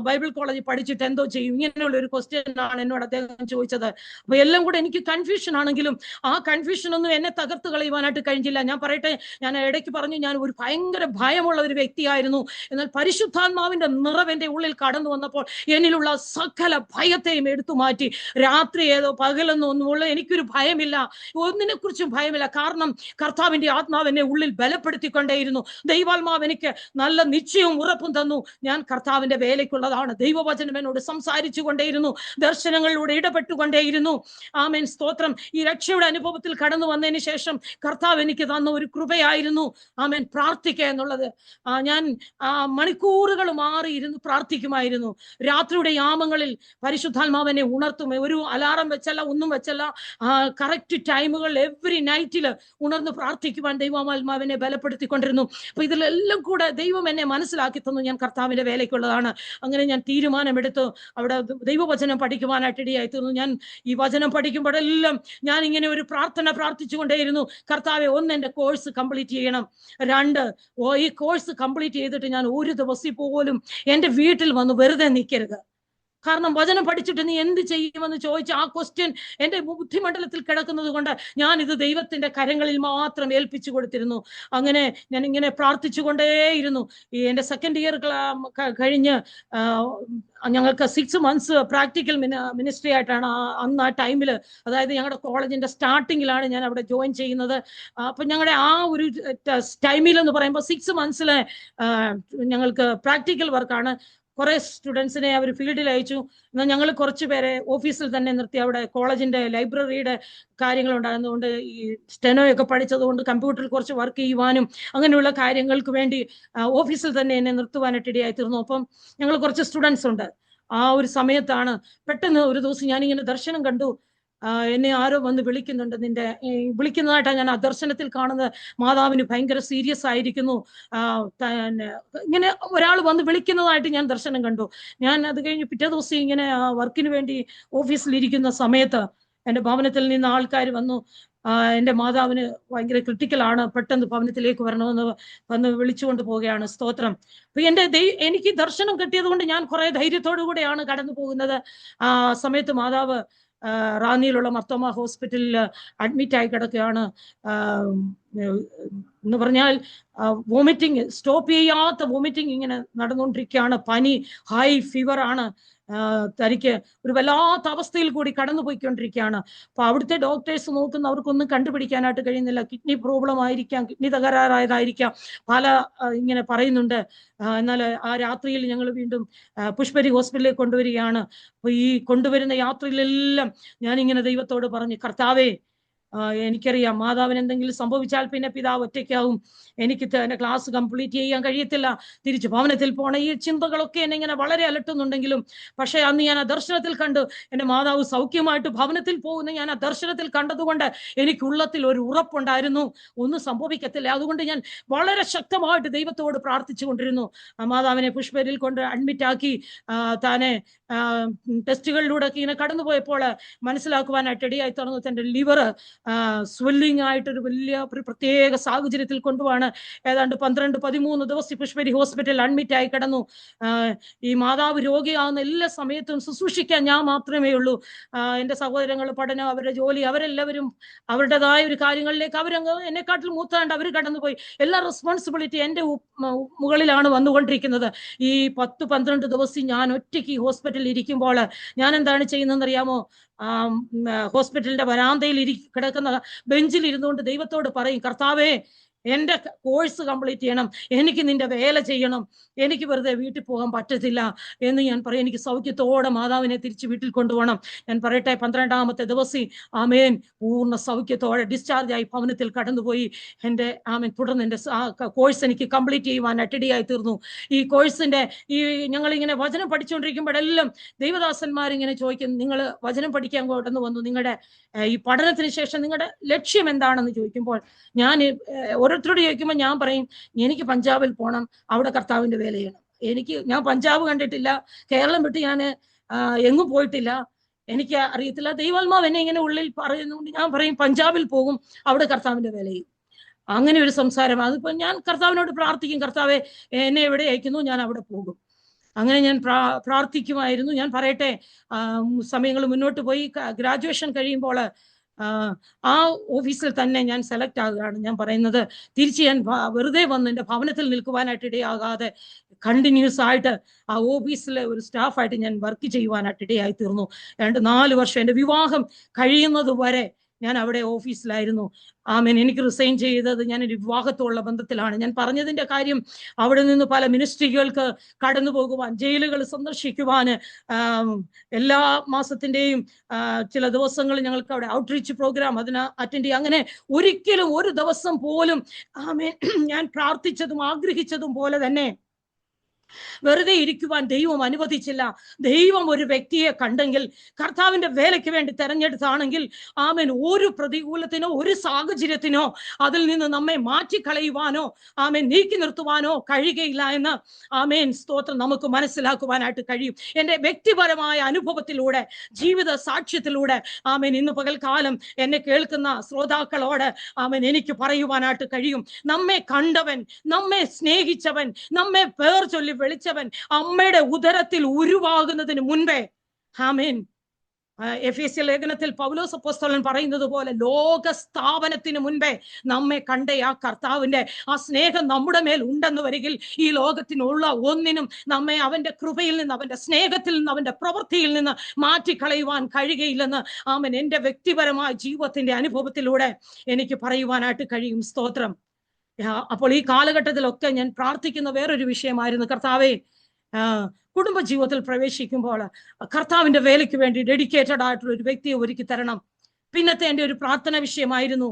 ബൈബിൾ കോളേജിൽ പഠിച്ചിട്ട് എന്തോ ചെയ്യും, ഇങ്ങനെയുള്ള ഒരു ക്വസ്റ്റ്യൻ ആണ് എന്നോട് അദ്ദേഹം ചോദിച്ചത്. അപ്പൊ എല്ലാം കൂടെ എനിക്ക് കൺഫ്യൂഷൻ ആണെങ്കിലും ആ കൺഫ്യൂഷൻ ഒന്നും എന്നെ തകർത്ത് കളയുവാനായിട്ട് കഴിഞ്ഞില്ല. ഞാൻ പറയട്ടെ, ഞാൻ ഇടയ്ക്ക് പറഞ്ഞു, ഞാൻ ഒരു ഭയങ്കര ഭയമുള്ള ഒരു വ്യക്തിയായിരുന്നു. എന്നാൽ പരിശുദ്ധാത്മാവിന്റെ നിറവ് എൻ്റെ ഉള്ളിൽ കടന്നു വന്നപ്പോൾ എന്നിലുള്ള സകല ഭയത്തെയും എടുത്തു മാറ്റി. രാത്രി ഏതോ പകലെന്നോ ഒന്നുമുള്ള എനിക്കൊരു ഭയമില്ല, ഒന്നിനെ കുറിച്ചും ഭയമില്ല. കാരണം കർത്താവിന്റെ ആത്മാവ് എന്നെ ഉള്ളിൽ ബലപ്പെടുത്തിക്കൊണ്ടേയിരുന്നു. ദൈവാത്മാവ് എനിക്ക് നല്ല നിശ്ചയവും ഉറപ്പും തന്നു, ഞാൻ കർത്താവിന്റെ വേലയ്ക്കുള്ളതാണ്. ദൈവവചനം എന്നോട് സംസാരിച്ചു കൊണ്ടേയിരുന്നു, ദർശനങ്ങളിലൂടെ ഇടപെട്ടുകൊണ്ടേയിരുന്നു. ആമേൻ. സ്തോത്രം. ഈ രക്ഷയുടെ അനുഭവത്തിൽ കടന്നു വന്നതിന് ശേഷം കർത്താവ് എനിക്ക് തന്ന ഒരു കൃപയായിരുന്നു ആമേൻ പ്രാർത്ഥിക്കുക എന്നുള്ളത്. ഞാൻ മണിക്കൂറുകൾ മാറിയിരുന്ന് പ്രാർത്ഥിക്കുമായിരുന്നു. രാത്രിയുടെ യാമങ്ങളിൽ പരിശുദ്ധാത്മാവിനെ ഉണർത്തും. ഒരു അലാറം വെച്ചല്ല, ഒന്നും വെച്ചല്ല, കറക്റ്റ് ടൈമുകൾ എവറി നൈറ്റിൽ ഉണർന്ന് പ്രാർത്ഥിക്കുവാൻ ദൈവാത്മാവിനെ ബലപ്പെടുത്തിക്കൊണ്ടിരുന്നു. അപ്പൊ ഇതിലെല്ലാം കൂടെ ദൈവം എന്നെ മനസ്സിലാക്കി തന്നു, ഞാൻ കർത്താവിന്റെ വേലയ്ക്കുള്ളതാണ്. അങ്ങനെ ഞാൻ തീരുമാനമെടുത്തു അവിടെ ദൈവവചനം പഠിക്കുവാനായിട്ട് ഇടയായി തീർന്നു. ഞാൻ ഈ വചനം പഠിക്കുമ്പോഴെല്ലാം ഞാൻ ഇങ്ങനെ ഒരു പ്രാർത്ഥന പ്രാർത്ഥിച്ചുകൊണ്ടേയിരുന്നു. കർത്താവെ, 1 എൻ്റെ കോഴ്സ് കംപ്ലീറ്റ് ചെയ്യണം, 2 ഈ കോഴ്സ് കംപ്ലീറ്റ് ചെയ്തിട്ട് ഞാൻ ഒരു ദിവസം പോലും എൻ്റെ വീട്ടിൽ വന്ന് വെറുതെ നിൽക്കരുത്. കാരണം വചനം പഠിച്ചിട്ട് നീ എന്ത് ചെയ്യുമെന്ന് ചോദിച്ച ആ ക്വസ്റ്റ്യൻ എൻ്റെ ബുദ്ധിമണ്ഡലത്തിൽ കിടക്കുന്നത് കൊണ്ട് ഞാൻ ഇത് ദൈവത്തിന്റെ കരങ്ങളിൽ മാത്രം ഏൽപ്പിച്ചു കൊടുത്തിരുന്നു. അങ്ങനെ ഞാൻ ഇങ്ങനെ പ്രാർത്ഥിച്ചുകൊണ്ടേയിരുന്നു. ഈ എൻ്റെ സെക്കൻഡ് ഇയർ കഴിഞ്ഞ് ഞങ്ങൾക്ക് 6 months പ്രാക്ടിക്കൽ മിനിസ്ട്രി ആയിട്ടാണ് അന്ന് ആ ടൈമിൽ, അതായത് ഞങ്ങളുടെ കോളേജിന്റെ സ്റ്റാർട്ടിങ്ങിലാണ് ഞാൻ അവിടെ ജോയിൻ ചെയ്യുന്നത്. അപ്പൊ ഞങ്ങളുടെ ആ ഒരു ടൈമിൽ എന്ന് പറയുമ്പോൾ 6 months ഞങ്ങൾക്ക് പ്രാക്ടിക്കൽ വർക്കാണ്. കുറെ സ്റ്റുഡൻസിനെ അവർ ഫീൽഡിൽ അയച്ചു. എന്നാൽ ഞങ്ങൾ കുറച്ച് പേരെ ഓഫീസിൽ തന്നെ നിർത്തി. അവിടെ കോളേജിന്റെ ലൈബ്രറിയുടെ കാര്യങ്ങൾ ഉണ്ടാകുന്നതുകൊണ്ട് ഈ സ്റ്റെനോയൊക്കെ പഠിച്ചതുകൊണ്ട് കമ്പ്യൂട്ടറിൽ കുറച്ച് വർക്ക് ചെയ്യുവാനും അങ്ങനെയുള്ള കാര്യങ്ങൾക്ക് വേണ്ടി ഓഫീസിൽ തന്നെ എന്നെ നിർത്തുവാനായിട്ട് ഇടയായി തീർന്നു. അപ്പം ഞങ്ങൾ കുറച്ച് സ്റ്റുഡൻസ് ഉണ്ട്. ആ ഒരു സമയത്താണ് പെട്ടെന്ന് ഒരു ദിവസം ഞാനിങ്ങനെ ദർശനം കണ്ടു. എന്നെ ആരോ വന്ന് വിളിക്കുന്നുണ്ട്. വിളിക്കുന്നതായിട്ടാണ് ഞാൻ ആ ദർശനത്തിൽ കാണുന്നത്. മാതാവിന് ഭയങ്കര സീരിയസ് ആയിരിക്കുന്നു. ഇങ്ങനെ ഒരാൾ വന്ന് വിളിക്കുന്നതായിട്ട് ഞാൻ ദർശനം കണ്ടു. ഞാൻ അത് കഴിഞ്ഞ് പിറ്റേ ദിവസം ഇങ്ങനെ വർക്കിന് വേണ്ടി ഓഫീസിലിരിക്കുന്ന സമയത്ത് എൻ്റെ ഭവനത്തിൽ നിന്ന് ആൾക്കാർ എൻ്റെ മാതാവിന് ഭയങ്കര ക്രിട്ടിക്കലാണ്, പെട്ടെന്ന് ഭവനത്തിലേക്ക് വരണമെന്ന് വന്ന് വിളിച്ചുകൊണ്ട് പോവുകയാണ്. സ്തോത്രം. അപ്പൊ എനിക്ക് ദർശനം കിട്ടിയത് കൊണ്ട് ഞാൻ കുറെ ധൈര്യത്തോടു കൂടെയാണ് കടന്നു പോകുന്നത്. ആ സമയത്ത് മാതാവ് റാന്നിയിലുള്ള മർത്തോമ ഹോസ്പിറ്റലിൽ അഡ്മിറ്റ് ആയി കിടക്കുകയാണ്. എന്ന് പറഞ്ഞാൽ വോമിറ്റിംഗ്, സ്റ്റോപ്പ് ചെയ്യാത്ത വോമിറ്റിംഗ് ഇങ്ങനെ നടന്നുകൊണ്ടിരിക്കുകയാണ്. പനി, ഹൈ ഫീവർ ആണ്. തനിക്ക് ഒരു വല്ലാത്ത അവസ്ഥയിൽ കൂടി കടന്നുപോയിക്കൊണ്ടിരിക്കുകയാണ്. അപ്പൊ അവിടുത്തെ ഡോക്ടേഴ്സ് നോക്കുന്ന അവർക്കൊന്നും കണ്ടുപിടിക്കാനായിട്ട് കഴിയുന്നില്ല. കിഡ്നി പ്രോബ്ലം ആയിരിക്കാം, കിഡ്നി തകരാറായതായിരിക്കാം, പല ഇങ്ങനെ പറയുന്നുണ്ട്. എന്നാൽ ആ രാത്രിയിൽ ഞങ്ങൾ വീണ്ടും പുഷ്പരി ഹോസ്പിറ്റലിലേക്ക് കൊണ്ടുവരികയാണ്. അപ്പൊ ഈ കൊണ്ടുവരുന്ന യാത്രയിലെല്ലാം ഞാനിങ്ങനെ ദൈവത്തോട് പറഞ്ഞു, കർത്താവേ, എനിക്കറിയാം മാതാവിന് എന്തെങ്കിലും സംഭവിച്ചാൽ പിന്നെ പിതാവ് ഒറ്റയ്ക്കാവും, എനിക്ക് എൻ്റെ ക്ലാസ് കംപ്ലീറ്റ് ചെയ്യാൻ കഴിയത്തില്ല, തിരിച്ചു ഭവനത്തിൽ പോണ ഈ ചിന്തകളൊക്കെ എന്നെ ഇങ്ങനെ വളരെ അലട്ടുന്നുണ്ടെങ്കിലും, പക്ഷെ അന്ന് ഞാൻ ആ ദർശനത്തിൽ കണ്ടു എൻ്റെ മാതാവ് സൗഖ്യമായിട്ട് ഭവനത്തിൽ പോകുന്ന ഞാൻ ആ ദർശനത്തിൽ കണ്ടതുകൊണ്ട് എനിക്കുള്ളത്തിൽ ഒരു ഉറപ്പുണ്ടായിരുന്നു, ഒന്നും സംഭവിക്കത്തില്ല. അതുകൊണ്ട് ഞാൻ വളരെ ശക്തമായിട്ട് ദൈവത്തോട് പ്രാർത്ഥിച്ചു കൊണ്ടിരുന്നു. മാതാവിനെ പുഷ്പരിൽ കൊണ്ട് അഡ്മിറ്റ് ആക്കി താനെ ടെസ്റ്റുകളിലൂടെ ഇങ്ങനെ കടന്നുപോയപ്പോൾ മനസ്സിലാക്കുവാനായിട്ട് ഇടയായി തീർന്നു. തൻ്റെ ലിവർ സ്വെല്ലിംഗ് ആയിട്ടൊരു വലിയ പ്രത്യേക സാഹചര്യത്തിൽ കൊണ്ടുപോവാണ്. ഏതാണ്ട് 12-13 ദിവസം പുഷ്പരി ഹോസ്പിറ്റലിൽ അഡ്മിറ്റ് ആയി കിടന്നു. ഈ മാതാവ് രോഗിയാവുന്ന എല്ലാ സമയത്തും ശുശ്രൂഷിക്കാൻ ഞാൻ മാത്രമേ ഉള്ളൂ. എൻ്റെ സഹോദരങ്ങൾ പഠനം, അവരുടെ ജോലി, അവരെല്ലാവരും അവരുടേതായ ഒരു കാര്യങ്ങളിലേക്ക് അവരങ്ങ് എന്നെക്കാട്ടിൽ മൂത്താണ്ട് അവർ കടന്നുപോയി. എല്ലാ റെസ്പോൺസിബിലിറ്റി എൻ്റെ മുകളിലാണ് വന്നുകൊണ്ടിരിക്കുന്നത്. ഈ 10-12 ദിവസം ഞാൻ ഒറ്റയ്ക്ക് ഹോസ്പിറ്റലിൽ ഇരിക്കുമ്പോൾ ഞാൻ എന്താണ് ചെയ്യുന്നതെന്ന് അറിയാമോ? ഹോസ്പിറ്റലിന്റെ വരാന്തയിൽ കിടക്കുന്ന ബെഞ്ചിൽ ഇരുന്നുകൊണ്ട് ദൈവത്തോട് പറയും, കർത്താവേ, എൻ്റെ കോഴ്സ് കംപ്ലീറ്റ് ചെയ്യണം, എനിക്ക് നിന്റെ വേല ചെയ്യണം, എനിക്ക് വെറുതെ വീട്ടിൽ പോകാൻ പറ്റത്തില്ല എന്ന് ഞാൻ പറയും. എനിക്ക് സൗഖ്യത്തോടെ മാതാവിനെ തിരിച്ച് വീട്ടിൽ കൊണ്ടുപോകണം. ഞാൻ പറയട്ടെ, 12ാമത്തെ ദിവസം ആമേൻ പൂർണ്ണ സൗഖ്യത്തോടെ ഡിസ്ചാർജ് ആയി ഭവനത്തിൽ കടന്നുപോയി. എൻ്റെ തുടർന്ന് എൻ്റെ കോഴ്സ് എനിക്ക് കംപ്ലീറ്റ് ചെയ്യുവാനായിട്ട് ഇടയായി തീർന്നു. ഈ കോഴ്സിന്റെ ഞങ്ങളിങ്ങനെ വചനം പഠിച്ചുകൊണ്ടിരിക്കുമ്പോഴെല്ലാം ദൈവദാസന്മാരിങ്ങനെ ചോദിക്കും, നിങ്ങൾ വചനം പഠിക്കാൻ കൊണ്ടുവന്ന് വന്നു, നിങ്ങളുടെ ഈ പഠനത്തിന് ശേഷം നിങ്ങളുടെ ലക്ഷ്യം എന്താണെന്ന് ചോദിക്കുമ്പോൾ ഞാൻ ഓരോരുത്തരോട് ചോദിക്കുമ്പോൾ ഞാൻ പറയും, എനിക്ക് പഞ്ചാബിൽ പോകണം, അവിടെ കർത്താവിന്റെ വേല ചെയ്യണം. ഞാൻ പഞ്ചാബ് കണ്ടിട്ടില്ല, കേരളം വിട്ട് ഞാൻ എങ്ങും പോയിട്ടില്ല, എനിക്ക് അറിയത്തില്ല. ദൈവാത്മാവ് എന്നെ ഇങ്ങനെ ഉള്ളിൽ പറയുന്നുണ്ട്. ഞാൻ പറയും പഞ്ചാബിൽ പോകും, അവിടെ കർത്താവിന്റെ വേല ചെയ്യും. അങ്ങനെ ഒരു സംസാരം. അതിപ്പോ ഞാൻ കർത്താവിനോട് പ്രാർത്ഥിക്കും, കർത്താവെ എന്നെ എവിടെ അയക്കുന്നു, ഞാൻ അവിടെ പോകും. അങ്ങനെ ഞാൻ പ്രാർത്ഥിക്കുമായിരുന്നു. ഞാൻ പറയട്ടെ, സമയങ്ങൾ മുന്നോട്ട് പോയി. ഗ്രാജുവേഷൻ കഴിയുമ്പോൾ ആ ഓഫീസിൽ തന്നെ ഞാൻ സെലക്ട് ആകുകയാണ്. ഞാൻ പറയുന്നത്, തിരിച്ച് ഞാൻ വെറുതെ വന്ന് എൻ്റെ ഭവനത്തിൽ നിൽക്കുവാനായിട്ട് ഇടയാകാതെ കണ്ടിന്യൂസ് ആയിട്ട് ആ ഓഫീസിലെ ഒരു സ്റ്റാഫായിട്ട് ഞാൻ വർക്ക് ചെയ്യുവാനായിട്ട് ഇടയായി തീർന്നു. 4 വർഷം എൻ്റെ വിവാഹം കഴിയുന്നത് വരെ ഞാൻ അവിടെ ഓഫീസിലായിരുന്നു. ആമേൻ. എനിക്ക് റിസൈൻ ചെയ്തത് ഞാൻ ഒരു വിവാഹത്തോടുള്ള ബന്ധത്തിലാണ്. ഞാൻ പറഞ്ഞതിൻ്റെ കാര്യം, അവിടെ നിന്ന് പല മിനിസ്ട്രികൾക്ക് കടന്നു പോകുവാൻ, ജയിലുകൾ സന്ദർശിക്കുവാൻ, എല്ലാ മാസത്തിൻ്റെയും ചില ദിവസങ്ങളിൽ ഞങ്ങൾക്ക് അവിടെ ഔട്ട്റീച്ച് പ്രോഗ്രാം അതിന് അറ്റൻഡ് ചെയ്യുക. അങ്ങനെ ഒരിക്കലും ഒരു ദിവസം പോലും ആമേൻ ഞാൻ പ്രാർത്ഥിച്ചതും ആഗ്രഹിച്ചതും പോലെ തന്നെ വെറുതെ ഇരിക്കുവാൻ ദൈവം അനുവദിച്ചില്ല. ദൈവം ഒരു വ്യക്തിയെ കണ്ടെങ്കിൽ, കർത്താവിന്റെ വേലയ്ക്ക് വേണ്ടി തെരഞ്ഞെടുത്താണെങ്കിൽ ആമേൻ ഒരു പ്രതികൂലത്തിനോ ഒരു സാഹചര്യത്തിനോ അതിൽ നിന്ന് നമ്മെ മാറ്റിക്കളയുവാനോ ആമേൻ നീക്കി നിർത്തുവാനോ കഴിയുകയില്ല എന്ന് ആമേൻ സ്തോത്രം നമുക്ക് മനസ്സിലാക്കുവാനായിട്ട് കഴിയും. എൻ്റെ വ്യക്തിപരമായ അനുഭവത്തിലൂടെ, ജീവിത സാക്ഷ്യത്തിലൂടെ ആമേൻ ഇന്ന് പകൽക്കാലം എന്നെ കേൾക്കുന്ന ശ്രോതാക്കളോട് ആമേൻ എനിക്ക് പറയുവാനായിട്ട് കഴിയും. നമ്മെ കണ്ടവൻ, നമ്മെ സ്നേഹിച്ചവൻ, നമ്മെ പേർ ചൊല്ലി വിളിച്ചവൻ ജനിച്ചവൻ അമ്മയുടെ ഉദരത്തിൽ ഉരുവാകുന്നതിന് മുൻപേ, ആമേൻ, എഫേസ്യ ലേഖനത്തിൽ പൗലോസ് അപ്പോസ്തലൻ പറയുന്നത് പോലെ ലോക സ്ഥാപനത്തിന് മുൻപേ നമ്മെ കണ്ട ആ കർത്താവിന്റെ ആ സ്നേഹം നമ്മുടെ മേൽ ഉണ്ടെന്ന് വരികിൽ ഈ ലോകത്തിനുള്ള ഒന്നിനും നമ്മെ അവന്റെ കൃപയിൽ നിന്ന്, അവന്റെ സ്നേഹത്തിൽ നിന്ന്, അവന്റെ പ്രവൃത്തിയിൽ നിന്ന് മാറ്റിക്കളയുവാൻ കഴിയുകയില്ലെന്ന് ആമേൻ എൻ്റെ വ്യക്തിപരമായ ജീവിതത്തിന്റെ അനുഭവത്തിലൂടെ എനിക്ക് പറയുവാനായിട്ട് കഴിയും. സ്തോത്രം. അപ്പോൾ ഈ കാലഘട്ടത്തിലൊക്കെ ഞാൻ പ്രാർത്ഥിക്കുന്ന വേറൊരു വിഷയമായിരുന്നു, കർത്താവേ, കുടുംബ ജീവിതത്തിൽ പ്രവേശിക്കുമ്പോൾ കർത്താവിന്റെ വേലയ്ക്ക് വേണ്ടി ഡെഡിക്കേറ്റഡ് ആയിട്ടുള്ള ഒരു വ്യക്തിയെ ഒരുക്കി തരണം. പിന്നത്തെ എൻ്റെ ഒരു പ്രാർത്ഥന വിഷയമായിരുന്നു,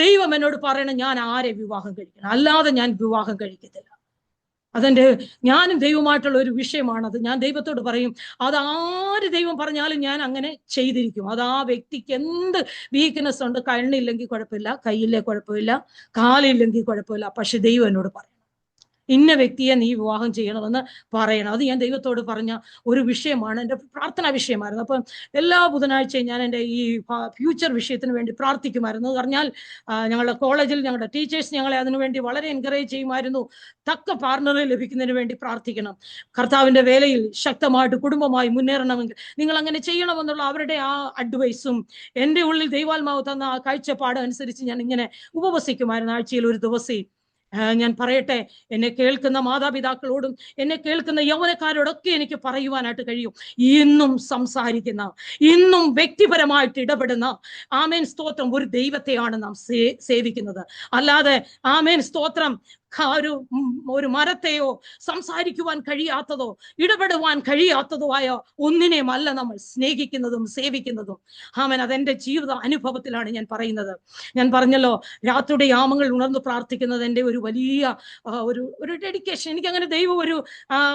ദൈവം എന്നോട് പറയണം ഞാൻ ആരെ വിവാഹം കഴിക്കണം, അല്ലാതെ ഞാൻ വിവാഹം കഴിക്കത്തില്ല. അതെന്റെ ഞാനും ദൈവമായിട്ടുള്ള ഒരു വിഷയമാണത്. ഞാൻ ദൈവത്തോട് പറയും, അതാര് ദൈവം പറഞ്ഞാലും ഞാൻ അങ്ങനെ ചെയ്തിരിക്കും. അത് ആ വ്യക്തിക്ക് എന്ത് വീക്ക്നെസ് ഉണ്ട്, കണ്ണില്ലെങ്കിൽ കുഴപ്പമില്ല, കയ്യില്ലേ കുഴപ്പമില്ല, കാലില്ലെങ്കിൽ കുഴപ്പമില്ല, പക്ഷെ ദൈവം എന്നോട് പറയും ഇന്ന വ്യക്തിയെ നീ വിവാഹം ചെയ്യണമെന്ന് പറയണം. അത് ഞാൻ ദൈവത്തോട് പറഞ്ഞ ഒരു വിഷയമാണ്, എൻ്റെ പ്രാർത്ഥനാ വിഷയമായിരുന്നു. അപ്പം എല്ലാ ബുധനാഴ്ചയും ഞാൻ എൻ്റെ ഈ ഫ്യൂച്ചർ വിഷയത്തിന് വേണ്ടി പ്രാർത്ഥിക്കുമായിരുന്നു. പറഞ്ഞാൽ ഞങ്ങളുടെ കോളേജിൽ ഞങ്ങളുടെ ടീച്ചേഴ്സ് ഞങ്ങളെ അതിനുവേണ്ടി വളരെ എൻകറേജ് ചെയ്യുമായിരുന്നു. തക്ക പാർട്ണറെ ലഭിക്കുന്നതിന് വേണ്ടി പ്രാർത്ഥിക്കണം, കർത്താവിൻ്റെ വേലയിൽ ശക്തമായിട്ട് കുടുംബമായി മുന്നേറണമെങ്കിൽ നിങ്ങൾ അങ്ങനെ ചെയ്യണമെന്നുള്ള അവരുടെ ആ അഡ്വൈസും എൻ്റെ ഉള്ളിൽ ദൈവാത്മാവ് തന്ന ആ കാഴ്ചപ്പാട് അനുസരിച്ച് ഞാൻ ഇങ്ങനെ ഉപവസിക്കുമായിരുന്നു. ആഴ്ചയിൽ ഒരു ദിവസം ഞാൻ പറയട്ടെ, എന്നെ കേൾക്കുന്ന മാതാപിതാക്കളോടും എന്നെ കേൾക്കുന്ന യൗവനക്കാരോടൊക്കെ എനിക്ക് പറയുവാനായിട്ട് കഴിയും, ഇന്നും സംസാരിക്കുന്ന, ഇന്നും വ്യക്തിപരമായിട്ട് ഇടപെടുന്ന, ആമേൻ സ്തോത്രം, ഒരു ദൈവത്തെയാണ് നാം സേവിക്കുന്നത്. അല്ലാതെ ആമേൻ സ്തോത്രം ഒരു മരത്തെയോ സംസാരിക്കുവാൻ കഴിയാത്തതോ ഇടപെടുവാൻ കഴിയാത്തതോ ആയ ഒന്നിനെയും അല്ല നമ്മൾ സ്നേഹിക്കുന്നതും സേവിക്കുന്നതും. ആമേൻ, അതെന്റെ ജീവിത അനുഭവത്തിലാണ് ഞാൻ പറയുന്നത്. ഞാൻ പറഞ്ഞല്ലോ, രാത്രിയുടെ യാമങ്ങൾ ഉണർന്ന് പ്രാർത്ഥിക്കുന്നത് എൻ്റെ ഒരു വലിയ ഒരു ഡെഡിക്കേഷൻ. എനിക്കങ്ങനെ ദൈവം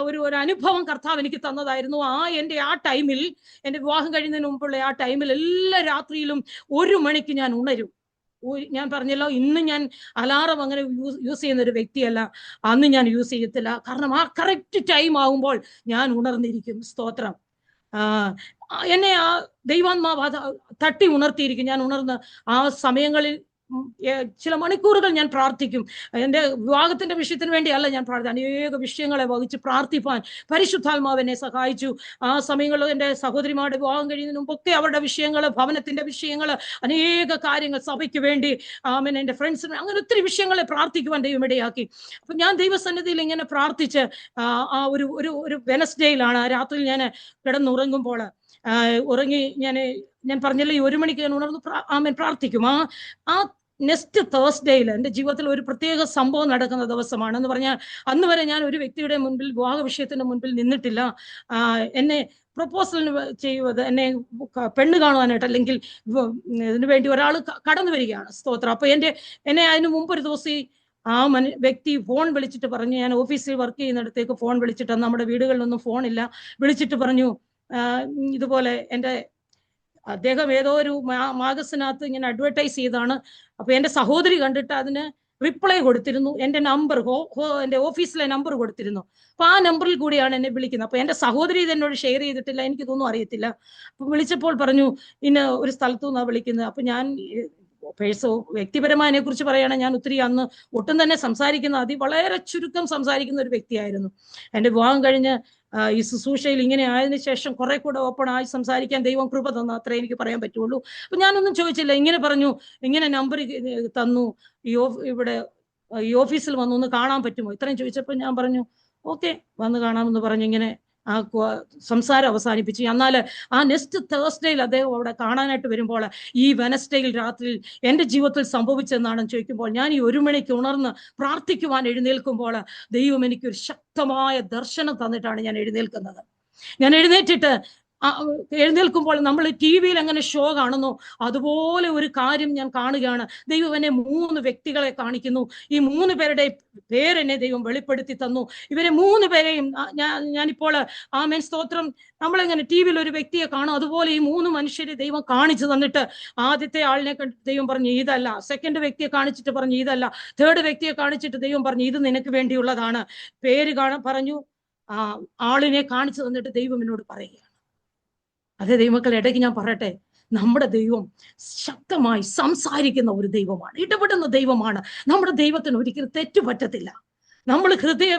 ഒരു അനുഭവം കർത്താവ് എനിക്ക് തന്നതായിരുന്നു. എൻ്റെ ആ ടൈമിൽ, എൻ്റെ വിവാഹം കഴിയുന്നതിന് മുമ്പുള്ള ആ ടൈമിൽ എല്ലാ രാത്രിയിലും 1 മണിക്ക് ഞാൻ ഉണരും. ഞാൻ പറഞ്ഞല്ലോ, ഇന്ന് ഞാൻ അലാറം അങ്ങനെ യൂസ് ചെയ്യുന്ന ഒരു വ്യക്തിയല്ല, അന്ന് ഞാൻ യൂസ് ചെയ്യത്തില്ല. കാരണം ആ കറക്റ്റ് ടൈം ആകുമ്പോൾ ഞാൻ ഉണർന്നിരിക്കും. സ്തോത്രം. എന്നെ ആ ദൈവാത്മാവ് തട്ടി ഉണർത്തിയിരിക്കും. ഞാൻ ഉണർന്ന് ആ സമയങ്ങളിൽ ചില മണിക്കൂറുകൾ ഞാൻ പ്രാർത്ഥിക്കും. എൻ്റെ വിവാഹത്തിന്റെ വിഷയത്തിന് വേണ്ടിയല്ല ഞാൻ പ്രാർത്ഥിക്കും, അനേക വിഷയങ്ങളെ വഹിച്ച് പ്രാർത്ഥിപ്പാൻ പരിശുദ്ധാത്മാവ് എന്നെ സഹായിച്ചു. ആ സമയങ്ങളിൽ എൻ്റെ സഹോദരിമാരുടെ വിവാഹം കഴിയുന്നതിന് മുമ്പൊക്കെ അവരുടെ വിഷയങ്ങൾ, ഭവനത്തിന്റെ വിഷയങ്ങൾ, അനേക കാര്യങ്ങൾ, സഭയ്ക്ക് വേണ്ടി, ആമേൻ, എൻ്റെ ഫ്രണ്ട്സിന്, അങ്ങനെ ഒത്തിരി വിഷയങ്ങളെ പ്രാർത്ഥിക്കുവാൻ ദൈവം ഇടയാക്കി. അപ്പൊ ഞാൻ ദൈവസന്നിധിയിൽ ഇങ്ങനെ പ്രാർത്ഥിച്ച് ആ ഒരു വെനസ്ഡേയിലാണ് രാത്രി ഞാൻ കിടന്നുറങ്ങുമ്പോൾ ഉറങ്ങി ഞാൻ പറഞ്ഞല്ലോ, ഈ 1 മണിക്ക് ഞാൻ ഉണർന്ന് ആമേൻ പ്രാർത്ഥിക്കും. ആ നെക്സ്റ്റ് തേഴ്സ്ഡേയിൽ എൻ്റെ ജീവിതത്തിൽ ഒരു പ്രത്യേക സംഭവം നടക്കുന്ന ദിവസമാണ്. എന്ന് പറഞ്ഞാൽ അന്ന് വരെ ഞാൻ ഒരു വ്യക്തിയുടെ മുൻപിൽ, വിവാഹ വിഷയത്തിന്റെ മുൻപിൽ നിന്നിട്ടില്ല. എന്നെ പ്രപ്പോസലിന് ചെയ്യുന്നത്, എന്നെ പെണ്ണ് കാണുവാനായിട്ട് അല്ലെങ്കിൽ ഇതിനു വേണ്ടി ഒരാൾ കടന്നു വരികയാണ്. സ്തോത്രം. അപ്പൊ എന്നെ അതിന് മുമ്പ് ഒരു ദിവസം ആ വ്യക്തി ഫോൺ വിളിച്ചിട്ട് പറഞ്ഞു, ഞാൻ ഓഫീസിൽ വർക്ക് ചെയ്യുന്നിടത്തേക്ക് ഫോൺ വിളിച്ചിട്ട്, നമ്മുടെ വീടുകളിലൊന്നും ഫോണില്ല, വിളിച്ചിട്ട് പറഞ്ഞു, ഇതുപോലെ അദ്ദേഹം ഏതോ ഒരു മാഗസിനകത്ത് ഇങ്ങനെ അഡ്വർടൈസ് ചെയ്താണ്. അപ്പൊ എൻ്റെ സഹോദരി കണ്ടിട്ട് അതിന് റിപ്ലൈ കൊടുത്തിരുന്നു. എൻ്റെ നമ്പർ, എൻ്റെ ഓഫീസിലെ നമ്പർ കൊടുത്തിരുന്നു. അപ്പൊ ആ നമ്പറിൽ കൂടിയാണ് എന്നെ വിളിക്കുന്നത്. അപ്പൊ എൻ്റെ സഹോദരി ഇത് എന്നോട് ഷെയർ ചെയ്തിട്ടില്ല, എനിക്കിതൊന്നും അറിയത്തില്ല. അപ്പൊ വിളിച്ചപ്പോൾ പറഞ്ഞു, ഇന്ന ഒരു സ്ഥലത്തു നിന്നാണ് വിളിക്കുന്നത്. അപ്പൊ ഞാൻ വ്യക്തിപരമായതിനെ കുറിച്ച് പറയുകയാണെങ്കിൽ ഞാൻ ഒത്തിരി അന്ന് ഒട്ടും തന്നെ വളരെ ചുരുക്കം സംസാരിക്കുന്ന ഒരു വ്യക്തിയായിരുന്നു. എൻ്റെ വിവാഹം കഴിഞ്ഞ് ഈ ശുശ്രൂഷയിൽ ഇങ്ങനെ ആയതിനു ശേഷം കുറെ കൂടെ ഓപ്പൺ ആയി സംസാരിക്കാൻ ദൈവം കൃപ തന്നു, അത്രേ എനിക്ക് പറയാൻ പറ്റുള്ളൂ. അപ്പൊ ഞാനൊന്നും ചോദിച്ചില്ല, ഇങ്ങനെ പറഞ്ഞു, ഇങ്ങനെ നമ്പർ തന്നു, ഇവിടെ ഈ ഓഫീസിൽ വന്നു, ഒന്ന് കാണാൻ പറ്റുമോ, ഇത്രയും ചോദിച്ചപ്പോൾ ഞാൻ പറഞ്ഞു ഓക്കെ, വന്ന് കാണാമെന്ന് പറഞ്ഞു. ഇങ്ങനെ ആ സംസാരം അവസാനിപ്പിച്ചു. എന്നാൽ ആ നെക്സ്റ്റ് തേഴ്സ്ഡേയിൽ അദ്ദേഹം അവിടെ കാണാനായിട്ട് വരുമ്പോൾ, ഈ വെനസ്ഡേയിൽ രാത്രിയിൽ എൻ്റെ ജീവിതത്തിൽ സംഭവിച്ചെന്നാണെന്ന് ചോദിക്കുമ്പോൾ, ഞാൻ ഈ 1 മണിക്ക് ഉണർന്ന് പ്രാർത്ഥിക്കുവാൻ എഴുന്നേൽക്കുമ്പോൾ ദൈവം എനിക്കൊരു ശക്തമായ ദർശനം തന്നിട്ടാണ് ഞാൻ എഴുന്നേൽക്കുന്നത്. ഞാൻ എഴുന്നേൽക്കുമ്പോൾ നമ്മൾ TV-യിൽ എങ്ങനെ ഷോ കാണുന്നു, അതുപോലെ ഒരു കാര്യം ഞാൻ കാണുകയാണ്. ദൈവം എന്നെ 3 വ്യക്തികളെ കാണിക്കുന്നു. ഈ 3 പേരുടെ പേരെന്നെ ദൈവം വെളിപ്പെടുത്തി തന്നു. ഇവരെ 3 പേരെയും ഞാനിപ്പോൾ ആമേൻ സ്തോത്രം, നമ്മളെങ്ങനെ TV-യിൽ ഒരു വ്യക്തിയെ കാണും, അതുപോലെ ഈ 3 മനുഷ്യരെ ദൈവം കാണിച്ചു തന്നിട്ട്, ആദ്യത്തെ ആളിനെ കണ്ടിട്ട് ദൈവം പറഞ്ഞു ഇതല്ല, സെക്കൻഡ് വ്യക്തിയെ കാണിച്ചിട്ട് പറഞ്ഞു ഇതല്ല, തേർഡ് വ്യക്തിയെ കാണിച്ചിട്ട് ദൈവം പറഞ്ഞു ഇത് നിനക്ക് വേണ്ടിയുള്ളതാണ്. പേര് പറഞ്ഞു, ആളിനെ കാണിച്ചു തന്നിട്ട് ദൈവം എന്നോട് പറയുകയാണ്. അതേ ദൈവമക്കളുടെ ഇടയ്ക്ക് ഞാൻ പറയട്ടെ, നമ്മുടെ ദൈവം ശക്തമായി സംസാരിക്കുന്ന ഒരു ദൈവമാണ്, ഇടപെടുന്ന ദൈവമാണ്. നമ്മുടെ ദൈവത്തിന് ഒരിക്കലും തെറ്റുപറ്റത്തില്ല. നമ്മൾ ഹൃദയ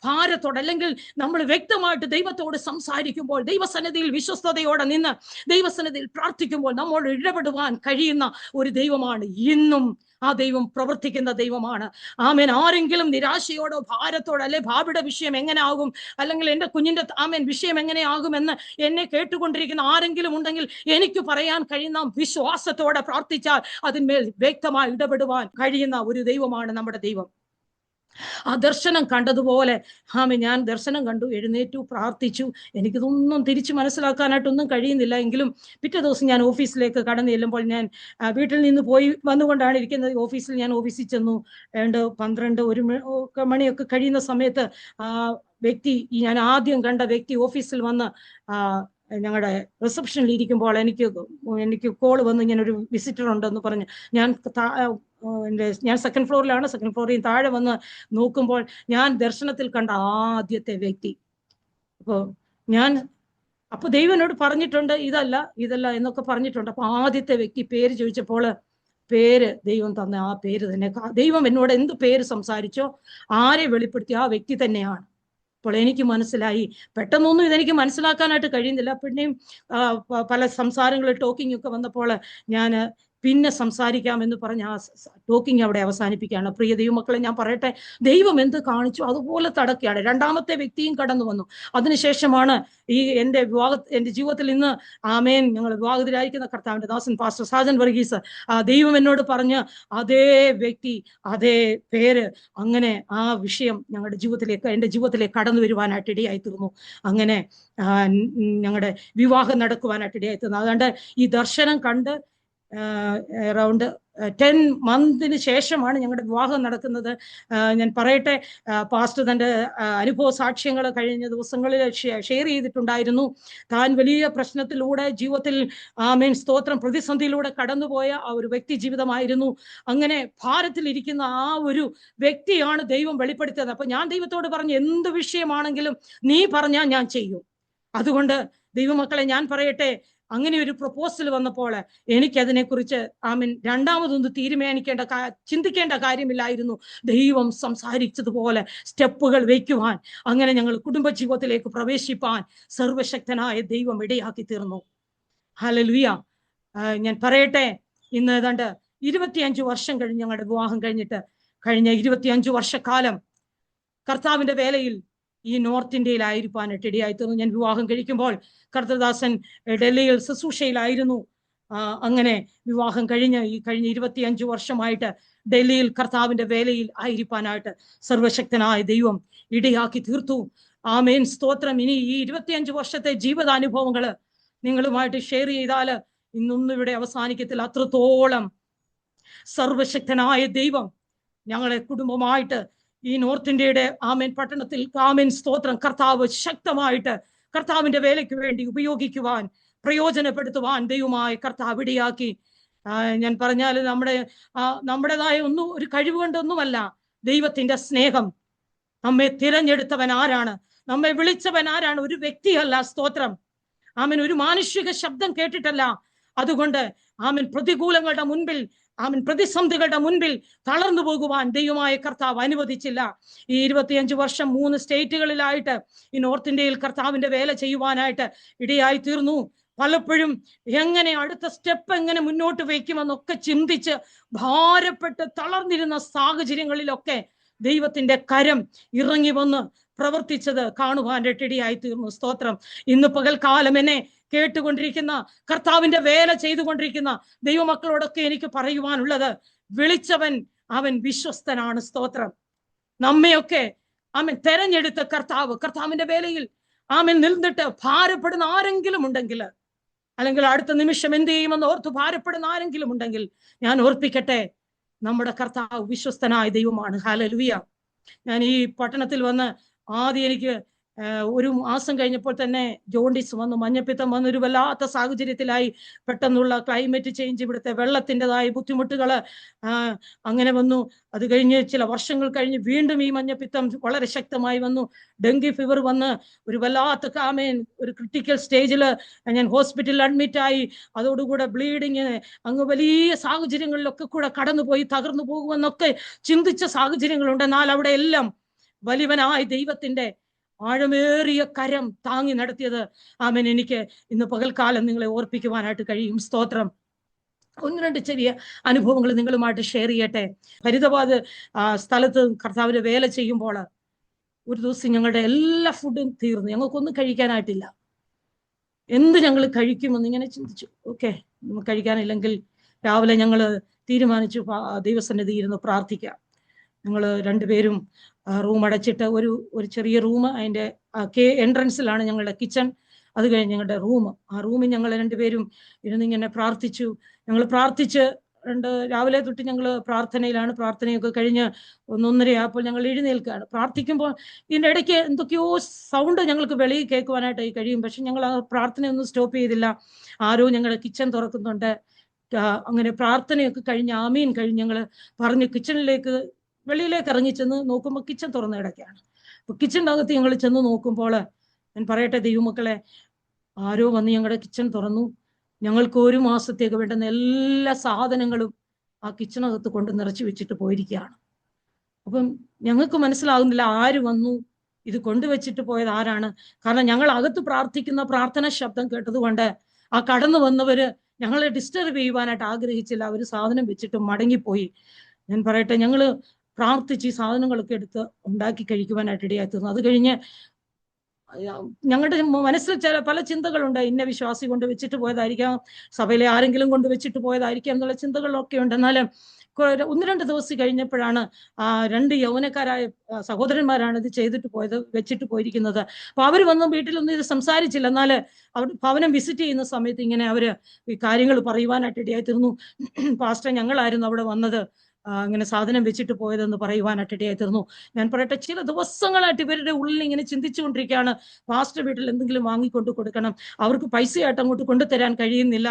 ഭാരത്തോടെ അല്ലെങ്കിൽ നമ്മൾ വ്യക്തമായിട്ട് ദൈവത്തോട് സംസാരിക്കുമ്പോൾ, ദൈവസന്നിധിയിൽ വിശ്വസ്തയോടെ നിന്ന് ദൈവസന്നിധിയിൽ പ്രാർത്ഥിക്കുമ്പോൾ നമ്മോട് ഇടപെടുവാൻ കഴിയുന്ന ഒരു ദൈവമാണ്. ഇന്നും ആ ദൈവം പ്രവർത്തിക്കുന്ന ദൈവമാണ്. ആമേൻ. ആരെങ്കിലും നിരാശയോടോ ഭാരത്തോടോ അല്ലെ ഭാവിയുടെ വിഷയം എങ്ങനെ ആകും, അല്ലെങ്കിൽ എൻ്റെ കുഞ്ഞിൻ്റെ വിഷയം എങ്ങനെയാകുമെന്ന് എന്നെ കേട്ടുകൊണ്ടിരിക്കുന്ന ആരെങ്കിലും ഉണ്ടെങ്കിൽ എനിക്ക് പറയാൻ കഴിയുന്ന, വിശ്വാസത്തോടെ പ്രാർത്ഥിച്ചാൽ അതിന്മേൽ വ്യക്തമായി ഇടപെടുവാൻ കഴിയുന്ന ഒരു ദൈവമാണ് നമ്മുടെ ദൈവം. ആ ദർശനം കണ്ടതുപോലെ ഞാൻ ദർശനം കണ്ടു, എഴുന്നേറ്റു, പ്രാർത്ഥിച്ചു. എനിക്കിതൊന്നും തിരിച്ച് മനസ്സിലാക്കാനായിട്ടൊന്നും കഴിയുന്നില്ല. എങ്കിലും പിറ്റേ ദിവസം ഞാൻ ഓഫീസിലേക്ക് കടന്നു ചെല്ലുമ്പോൾ, ഞാൻ വീട്ടിൽ നിന്ന് പോയി വന്നുകൊണ്ടാണ് ഇരിക്കുന്നത്. ഓഫീസിൽ ചെന്നു. 12-1 മണിയൊക്കെ കഴിയുന്ന സമയത്ത് വ്യക്തി, ഞാൻ ആദ്യം കണ്ട വ്യക്തി ഓഫീസിൽ വന്ന് ഞങ്ങളുടെ റിസപ്ഷനിൽ ഇരിക്കുമ്പോൾ എനിക്ക് കോൾ വന്ന്, ഇങ്ങനെ ഒരു വിസിറ്റർ ഉണ്ടെന്ന് പറഞ്ഞ് ഞാൻ സെക്കൻഡ് ഫ്ലോറിലാണ്. സെക്കൻഡ് ഫ്ലോറിൽ താഴെ വന്ന് നോക്കുമ്പോൾ ഞാൻ ദർശനത്തിൽ കണ്ട ആദ്യത്തെ വ്യക്തി. അപ്പൊ ദൈവം എന്നോട് പറഞ്ഞിട്ടുണ്ട്, ഇതല്ല എന്നൊക്കെ പറഞ്ഞിട്ടുണ്ട്. അപ്പൊ ആദ്യത്തെ വ്യക്തി പേര് ചോദിച്ചപ്പോൾ, പേര് ദൈവം തന്ന ആ പേര് തന്നെ, ദൈവം എന്നോട് എന്ത് പേര് സംസാരിച്ചോ, ആരെ വെളിപ്പെടുത്തി ആ വ്യക്തി തന്നെയാണ്. അപ്പോൾ എനിക്ക് മനസ്സിലായി. പെട്ടെന്നൊന്നും ഇതെനിക്ക് മനസ്സിലാക്കാനായിട്ട് കഴിയുന്നില്ല. പിന്നെയും പല സംസാരങ്ങൾ, ടോക്കിംഗ് ഒക്കെ വന്നപ്പോൾ ഞാൻ പിന്നെ സംസാരിക്കാമെന്ന് പറഞ്ഞ് ആ ടോക്കിംഗ് അവിടെ അവസാനിപ്പിക്കുകയാണ്. പ്രിയ ദൈവമക്കളെ, ഞാൻ പറയട്ടെ, ദൈവം എന്ത് കാണിച്ചു അതുപോലെ തടക്കുകയാണ്. രണ്ടാമത്തെ വ്യക്തിയും കടന്നു വന്നു. അതിനുശേഷമാണ് എൻ്റെ ജീവിതത്തിൽ ഇന്ന് ഞങ്ങൾ വിവാഹത്തിലായിരിക്കുന്ന കർത്താവിൻ്റെ ദാസൻ പാസ്റ്റർ സാജൻ വർഗീസ്, ദൈവം എന്നോട് പറഞ്ഞ് അതേ വ്യക്തി, അതേ പേര്, അങ്ങനെ ആ വിഷയം എൻ്റെ ജീവിതത്തിലേക്ക് കടന്നു വരുവാനായിട്ട് ഇടയായി തീർന്നു. അങ്ങനെ ഞങ്ങളുടെ വിവാഹം നടക്കുവാനായിട്ട് ഇടയായി തീർന്നു. അതുകൊണ്ട് ഈ ദർശനം കണ്ട് അറൗണ്ട് 10 മന്തിന് ശേഷമാണ് ഞങ്ങളുടെ വിവാഹം നടക്കുന്നത്. ഞാൻ പറയട്ടെ, പാസ്റ്റർ തൻ്റെ അനുഭവ സാക്ഷ്യങ്ങൾ കഴിഞ്ഞ ദിവസങ്ങളിൽ ഷെയർ ചെയ്തിട്ടുണ്ടായിരുന്നു. താൻ വലിയ പ്രശ്നത്തിലൂടെ ജീവിതത്തിൽ സ്തോത്രം പ്രതിസന്ധിയിലൂടെ കടന്നുപോയ ആ ഒരു വ്യക്തി ജീവിതമായിരുന്നു. അങ്ങനെ ഭാരത്തിലിരിക്കുന്ന ആ ഒരു വ്യക്തിയാണ് ദൈവം വെളിപ്പെടുത്തിയത്. അപ്പൊ ഞാൻ ദൈവത്തോട് പറഞ്ഞു, എന്ത് വിഷയമാണെങ്കിലും നീ പറഞ്ഞാൽ ഞാൻ ചെയ്യും. അതുകൊണ്ട് ദൈവമക്കളെ, ഞാൻ പറയട്ടെ, അങ്ങനെ ഒരു പ്രപ്പോസൽ വന്നപ്പോൾ എനിക്കതിനെക്കുറിച്ച് രണ്ടാമതൊന്ന് ചിന്തിക്കേണ്ട കാര്യമില്ലായിരുന്നു. ദൈവം സംസാരിച്ചതുപോലെ സ്റ്റെപ്പുകൾ വയ്ക്കുവാൻ, അങ്ങനെ ഞങ്ങൾ കുടുംബജീവിതത്തിലേക്ക് പ്രവേശിപ്പാൻ സർവശക്തനായ ദൈവം ഇടയാക്കി തീർന്നു. ഹല്ലേലൂയ. ഞാൻ പറയട്ടെ, ഇന്ന് ഏതാണ്ട് 25 വർഷം കഴിഞ്ഞ് ഞങ്ങളുടെ വിവാഹം കഴിഞ്ഞിട്ട്, കഴിഞ്ഞ 25 വർഷക്കാലം കർത്താവിന്റെ വേലയിൽ ഈ നോർത്ത് ഇന്ത്യയിലായിരിക്കാനായിട്ട് ഇടയായി തീർന്നു. ഞാൻ വിവാഹം കഴിക്കുമ്പോൾ കർത്തദാസൻ ഡൽഹിയിൽ ശുശ്രൂഷയിലായിരുന്നു. അങ്ങനെ വിവാഹം കഴിഞ്ഞ 25 വർഷമായിട്ട് ഡൽഹിയിൽ കർത്താവിന്റെ വേലയിൽ ആയിരിക്കാനായിട്ട് സർവശക്തനായ ദൈവം ഇടയാക്കി തീർത്തു. ആമേൻ, സ്തോത്രം. ഇനി ഈ 25 വർഷത്തെ ജീവിതാനുഭവങ്ങൾ നിങ്ങളുമായിട്ട് ഷെയർ ചെയ്താൽ ഇന്നൊന്നും ഇവിടെ അവസാനിക്കത്തില്ല. അത്രത്തോളം സർവശക്തനായ ദൈവം ഞങ്ങളെ കുടുംബമായിട്ട് ഈ നോർത്ത് ഇന്ത്യയുടെ പട്ടണത്തിൽ സ്തോത്രം കർത്താവ് ശക്തമായിട്ട് കർത്താവിന്റെ വേലയ്ക്ക് വേണ്ടി ഉപയോഗിക്കുവാൻ, പ്രയോജനപ്പെടുത്തുവാൻ ദൈവമായ കർത്താവ് ഇടയാക്കി. ഞാൻ പറഞ്ഞാൽ നമ്മുടേതായ ഒരു കഴിവ് കൊണ്ടൊന്നുമല്ല, ദൈവത്തിന്റെ സ്നേഹം. നമ്മെ തിരഞ്ഞെടുത്തവൻ ആരാണ്? നമ്മെ വിളിച്ചവൻ ആരാണ്? ഒരു വ്യക്തിയല്ല. സ്തോത്രം. ഒരു മാനുഷിക ശബ്ദം കേട്ടിട്ടല്ല. അതുകൊണ്ട് പ്രതികൂലങ്ങളുടെ മുൻപിൽ, പ്രതിസന്ധികളുടെ മുൻപിൽ തളർന്നു പോകുവാൻ ദൈവമായ കർത്താവ് അനുവദിച്ചില്ല. ഈ 25 വർഷം 3 സ്റ്റേറ്റുകളിലായിട്ട് ഈ നോർത്ത് ഇന്ത്യയിൽ കർത്താവിന്റെ വേല ചെയ്യുവാനായിട്ട് ഇടയായി തീർന്നു. പലപ്പോഴും എങ്ങനെ അടുത്ത സ്റ്റെപ്പ് എങ്ങനെ മുന്നോട്ട് വയ്ക്കുമെന്നൊക്കെ ചിന്തിച്ച് ഭാരപ്പെട്ട് തളർന്നിരുന്ന സാഹചര്യങ്ങളിലൊക്കെ ദൈവത്തിന്റെ കരം ഇറങ്ങി വന്ന് പ്രവർത്തിച്ചത് കാണുവാനായിട്ട് ഇടയായി തീർന്നു. സ്തോത്രം. ഇന്ന് പകൽക്കാലം എന്നെ കേട്ടുകൊണ്ടിരിക്കുന്ന, കർത്താവിന്റെ വേല ചെയ്തുകൊണ്ടിരിക്കുന്ന ദൈവമക്കളോടൊക്കെ എനിക്ക് പറയുവാനുള്ളത്, വിളിച്ചവൻ അവൻ വിശ്വസ്തനാണ്. സ്തോത്രം. നമ്മയൊക്കെ തെരഞ്ഞെടുത്ത കർത്താവിന്റെ വേലയിൽ നിന്നിട്ട് ഭാരപ്പെടുന്ന ആരെങ്കിലും ഉണ്ടെങ്കിൽ, അല്ലെങ്കിൽ അടുത്ത നിമിഷം എന്ത് ചെയ്യുമെന്ന് ഓർത്ത് ഭാരപ്പെടുന്ന ആരെങ്കിലും ഉണ്ടെങ്കിൽ, ഞാൻ ഓർപ്പിക്കട്ടെ, നമ്മുടെ കർത്താവ് വിശ്വസ്തനായ ദൈവമാണ്. ഹല്ലേലൂയ. ഞാൻ ഈ പട്ടണത്തിൽ വന്ന് ആദ്യം എനിക്ക് 1 മാസം കഴിഞ്ഞപ്പോൾ തന്നെ ജോണ്ടിസ് വന്നു, മഞ്ഞപ്പിത്തം വന്നു. ഒരു വല്ലാത്ത സാഹചര്യത്തിലായി. പെട്ടെന്നുള്ള ക്ലൈമറ്റ് ചേഞ്ച്, ഇവിടുത്തെ വെള്ളത്തിൻ്റെതായ ബുദ്ധിമുട്ടുകൾ അങ്ങനെ വന്നു. അത് കഴിഞ്ഞ് ചില വർഷങ്ങൾ കഴിഞ്ഞ് വീണ്ടും ഈ മഞ്ഞപ്പിത്തം വളരെ ശക്തമായി വന്നു. ഡെങ്കി ഫീവർ വന്ന് ഒരു വല്ലാത്ത ഒരു ക്രിട്ടിക്കൽ സ്റ്റേജിൽ ഞാൻ ഹോസ്പിറ്റലിൽ അഡ്മിറ്റായി. അതോടുകൂടെ ബ്ലീഡിങ്, അങ്ങ് വലിയ സാഹചര്യങ്ങളിലൊക്കെ കൂടെ കടന്നുപോയി തകർന്നു പോകുമെന്നൊക്കെ ചിന്തിച്ച സാഹചര്യങ്ങളുണ്ട്. എന്നാൽ അവിടെ എല്ലാം വലിയവനായ ദൈവത്തിന്റെ ആഴമേറിയ കരം താങ്ങി നടത്തിയത് ആമേൻ എനിക്ക് ഇന്ന് പകൽക്കാലം നിങ്ങളെ ഓർപ്പിക്കുവാനായിട്ട് കഴിയും. സ്തോത്രം. ഒന്ന് രണ്ട് ചെറിയ അനുഭവങ്ങൾ നിങ്ങളുമായിട്ട് ഷെയർ ചെയ്യട്ടെ. ഫരീദാബാദ് സ്ഥലത്ത് കർത്താവിന്റെ വേല ചെയ്യുമ്പോൾ ഒരു ദിവസം ഞങ്ങളുടെ എല്ലാ ഫുഡും തീർന്നു. ഞങ്ങൾക്കൊന്നും കഴിക്കാനായിട്ടില്ല. എന്ത് ഞങ്ങൾ കഴിക്കുമെന്ന് ഇങ്ങനെ ചിന്തിച്ചു. ഓക്കെ, കഴിക്കാനില്ലെങ്കിൽ രാവിലെ ഞങ്ങൾ തീരുമാനിച്ചു ദൈവസന്നിധി ഇരുന്ന് പ്രാർത്ഥിക്കാം. ഞങ്ങൾ രണ്ടുപേരും റൂം അടച്ചിട്ട് ഒരു ചെറിയ റൂം, അതിൻ്റെ എൻട്രൻസിലാണ് ഞങ്ങളുടെ കിച്ചൺ. അത് കഴിഞ്ഞ് ഞങ്ങളുടെ റൂം, ആ റൂമിൽ ഞങ്ങൾ രണ്ടുപേരും ഇരുന്നിങ്ങനെ പ്രാർത്ഥിച്ചു. ഞങ്ങൾ പ്രാർത്ഥിച്ച് രാവിലെ തൊട്ട് ഞങ്ങൾ പ്രാർത്ഥനയിലാണ്. പ്രാർത്ഥനയൊക്കെ കഴിഞ്ഞ് 1:30 ആയപ്പോൾ ഞങ്ങൾ എഴുന്നേൽക്കുകയാണ്. പ്രാർത്ഥിക്കുമ്പോൾ ഇതിൻ്റെ ഇടയ്ക്ക് എന്തൊക്കെയോ സൗണ്ട് ഞങ്ങൾക്ക് വെളിയിൽ കേൾക്കുവാനായിട്ട് കഴിയും. പക്ഷെ ഞങ്ങൾ ആ പ്രാർത്ഥനയൊന്നും സ്റ്റോപ്പ് ചെയ്തില്ല. ആരോ ഞങ്ങളുടെ കിച്ചൺ തുറക്കുന്നുണ്ട്. അങ്ങനെ പ്രാർത്ഥനയൊക്കെ കഴിഞ്ഞ് ആമീൻ കഴിഞ്ഞ് ഞങ്ങൾ പറഞ്ഞ് വെളിയിലേക്ക് ഇറങ്ങി ചെന്ന് നോക്കുമ്പോൾ കിച്ചൺ തുറന്ന കിടക്കുകയാണ്. അപ്പൊ കിച്ചൻ്റെ അകത്ത് ഞങ്ങൾ ചെന്ന് നോക്കുമ്പോൾ, ഞാൻ പറയട്ടെ ദൈവമക്കളെ, ആരോ വന്ന് ഞങ്ങളുടെ കിച്ചൺ തുറന്നു. ഞങ്ങൾക്ക് 1 മാസത്തേക്ക് വേണ്ടുന്ന എല്ലാ സാധനങ്ങളും ആ കിച്ചണകത്ത് കൊണ്ട് നിറച്ചു വെച്ചിട്ട് പോയിരിക്കുകയാണ്. അപ്പം ഞങ്ങൾക്ക് മനസ്സിലാകുന്നില്ല ആര് വന്നു, ഇത് കൊണ്ടുവച്ചിട്ട് പോയത് ആരാണ്. കാരണം ഞങ്ങൾ അകത്ത് പ്രാർത്ഥിക്കുന്ന പ്രാർത്ഥന ശബ്ദം കേട്ടതുകൊണ്ട് ആ കടന്നു വന്നവര് ഞങ്ങളെ ഡിസ്റ്റർബ് ചെയ്യുവാനായിട്ട് ആഗ്രഹിച്ചില്ല. അവർ സാധനം വെച്ചിട്ട് മടങ്ങിപ്പോയി. ഞാൻ പറയട്ടെ, ഞങ്ങൾ പ്രാർത്ഥിച്ച് ഈ സാധനങ്ങളൊക്കെ എടുത്ത് ഉണ്ടാക്കി കഴിക്കുവാനായിട്ട് ഇടയായി തീർന്നു. അത് കഴിഞ്ഞ് ഞങ്ങളുടെ മനസ്സിൽ പല ചിന്തകളുണ്ട്. ഇന്ന വിശ്വാസി കൊണ്ട് വെച്ചിട്ട് പോയതായിരിക്കാം, സഭയിലെ ആരെങ്കിലും കൊണ്ട് വെച്ചിട്ട് പോയതായിരിക്കാം എന്നുള്ള ചിന്തകളൊക്കെ ഉണ്ട്. എന്നാലും 1-2 ദിവസം കഴിഞ്ഞപ്പോഴാണ് 2 യൗവനക്കാരായ സഹോദരന്മാരാണ് ഇത് വെച്ചിട്ട് പോയിരിക്കുന്നത്. അപ്പൊ അവർ വന്ന് വീട്ടിലൊന്നും ഇത് സംസാരിച്ചില്ല. എന്നാൽ അവർ ഭവനം വിസിറ്റ് ചെയ്യുന്ന സമയത്ത് ഇങ്ങനെ അവര് ഈ കാര്യങ്ങൾ പറയുവാനായിട്ട് ഇടയായി തീർന്നു. പാസ്റ്റർ, ഞങ്ങളായിരുന്നു അവിടെ വന്നത്, ഇങ്ങനെ സാധനം വെച്ചിട്ട് പോയതെന്ന് പറയുവാനായിട്ട് ഇടയായി തീർന്നു. ഞാൻ പറയട്ടെ, ചില ദിവസങ്ങളായിട്ട് ഇവരുടെ ഉള്ളിൽ ഇങ്ങനെ ചിന്തിച്ചുകൊണ്ടിരിക്കുകയാണ്, പാസ്റ്റർ വീട്ടിൽ എന്തെങ്കിലും വാങ്ങിക്കൊണ്ട് കൊടുക്കണം, അവർക്ക് പൈസയായിട്ട് അങ്ങോട്ട് കൊണ്ടുതരാൻ കഴിയുന്നില്ല,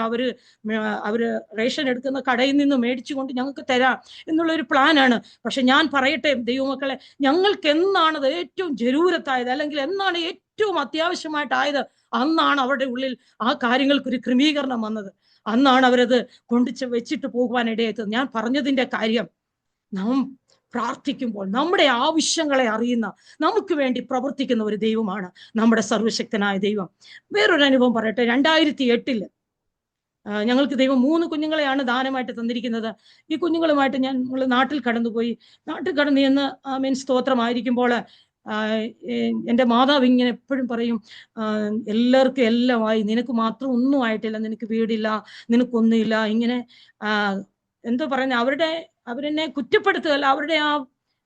അവര് റേഷൻ എടുക്കുന്ന കടയിൽ നിന്ന് മേടിച്ചുകൊണ്ട് ഞങ്ങൾക്ക് തരാം എന്നുള്ളൊരു പ്ലാനാണ്. പക്ഷെ ഞാൻ പറയട്ടെ ദൈവമക്കളെ, ഞങ്ങൾക്ക് എന്നാണത് ഏറ്റവും ജരൂരത്തായത്, അല്ലെങ്കിൽ എന്നാണ് ഏറ്റവും അത്യാവശ്യമായിട്ടായത്, അന്നാണ് അവരുടെ ഉള്ളിൽ ആ കാര്യങ്ങൾക്കൊരു ക്രമീകരണം വന്നത്. അന്നാണ് അവരത് വെച്ചിട്ട് പോകുവാനിടയായത്. ഞാൻ പറഞ്ഞതിന്റെ കാര്യം, നാം പ്രാർത്ഥിക്കുമ്പോൾ നമ്മുടെ ആവശ്യങ്ങളെ അറിയുന്ന, നമുക്ക് വേണ്ടി പ്രവർത്തിക്കുന്ന ഒരു ദൈവമാണ് നമ്മുടെ സർവശക്തനായ ദൈവം. വേറൊരു അനുഭവം പറയട്ടെ. 2008 ഞങ്ങൾക്ക് ദൈവം 3 കുഞ്ഞുങ്ങളെയാണ് ദാനമായിട്ട് തന്നിരിക്കുന്നത്. ഈ കുഞ്ഞുങ്ങളുമായിട്ട് ഞങ്ങൾ നാട്ടിൽ കടന്നുപോയി. നാട്ടിൽ കടന്നു എന്ന് സ്തോത്രമായിരിക്കുമ്പോൾ എൻ്റെ മാതാവ് ഇങ്ങനെ എപ്പോഴും പറയും, എല്ലാവർക്കും എല്ലാമായി, നിനക്ക് മാത്രം ഒന്നും ആയിട്ടില്ല, നിനക്ക് വീടില്ല, നിനക്കൊന്നുമില്ല. ഇങ്ങനെ എന്തോ പറയുന്നത്, അവരെന്നെ കുറ്റപ്പെടുത്തുകയല്ല, അവരുടെ ആ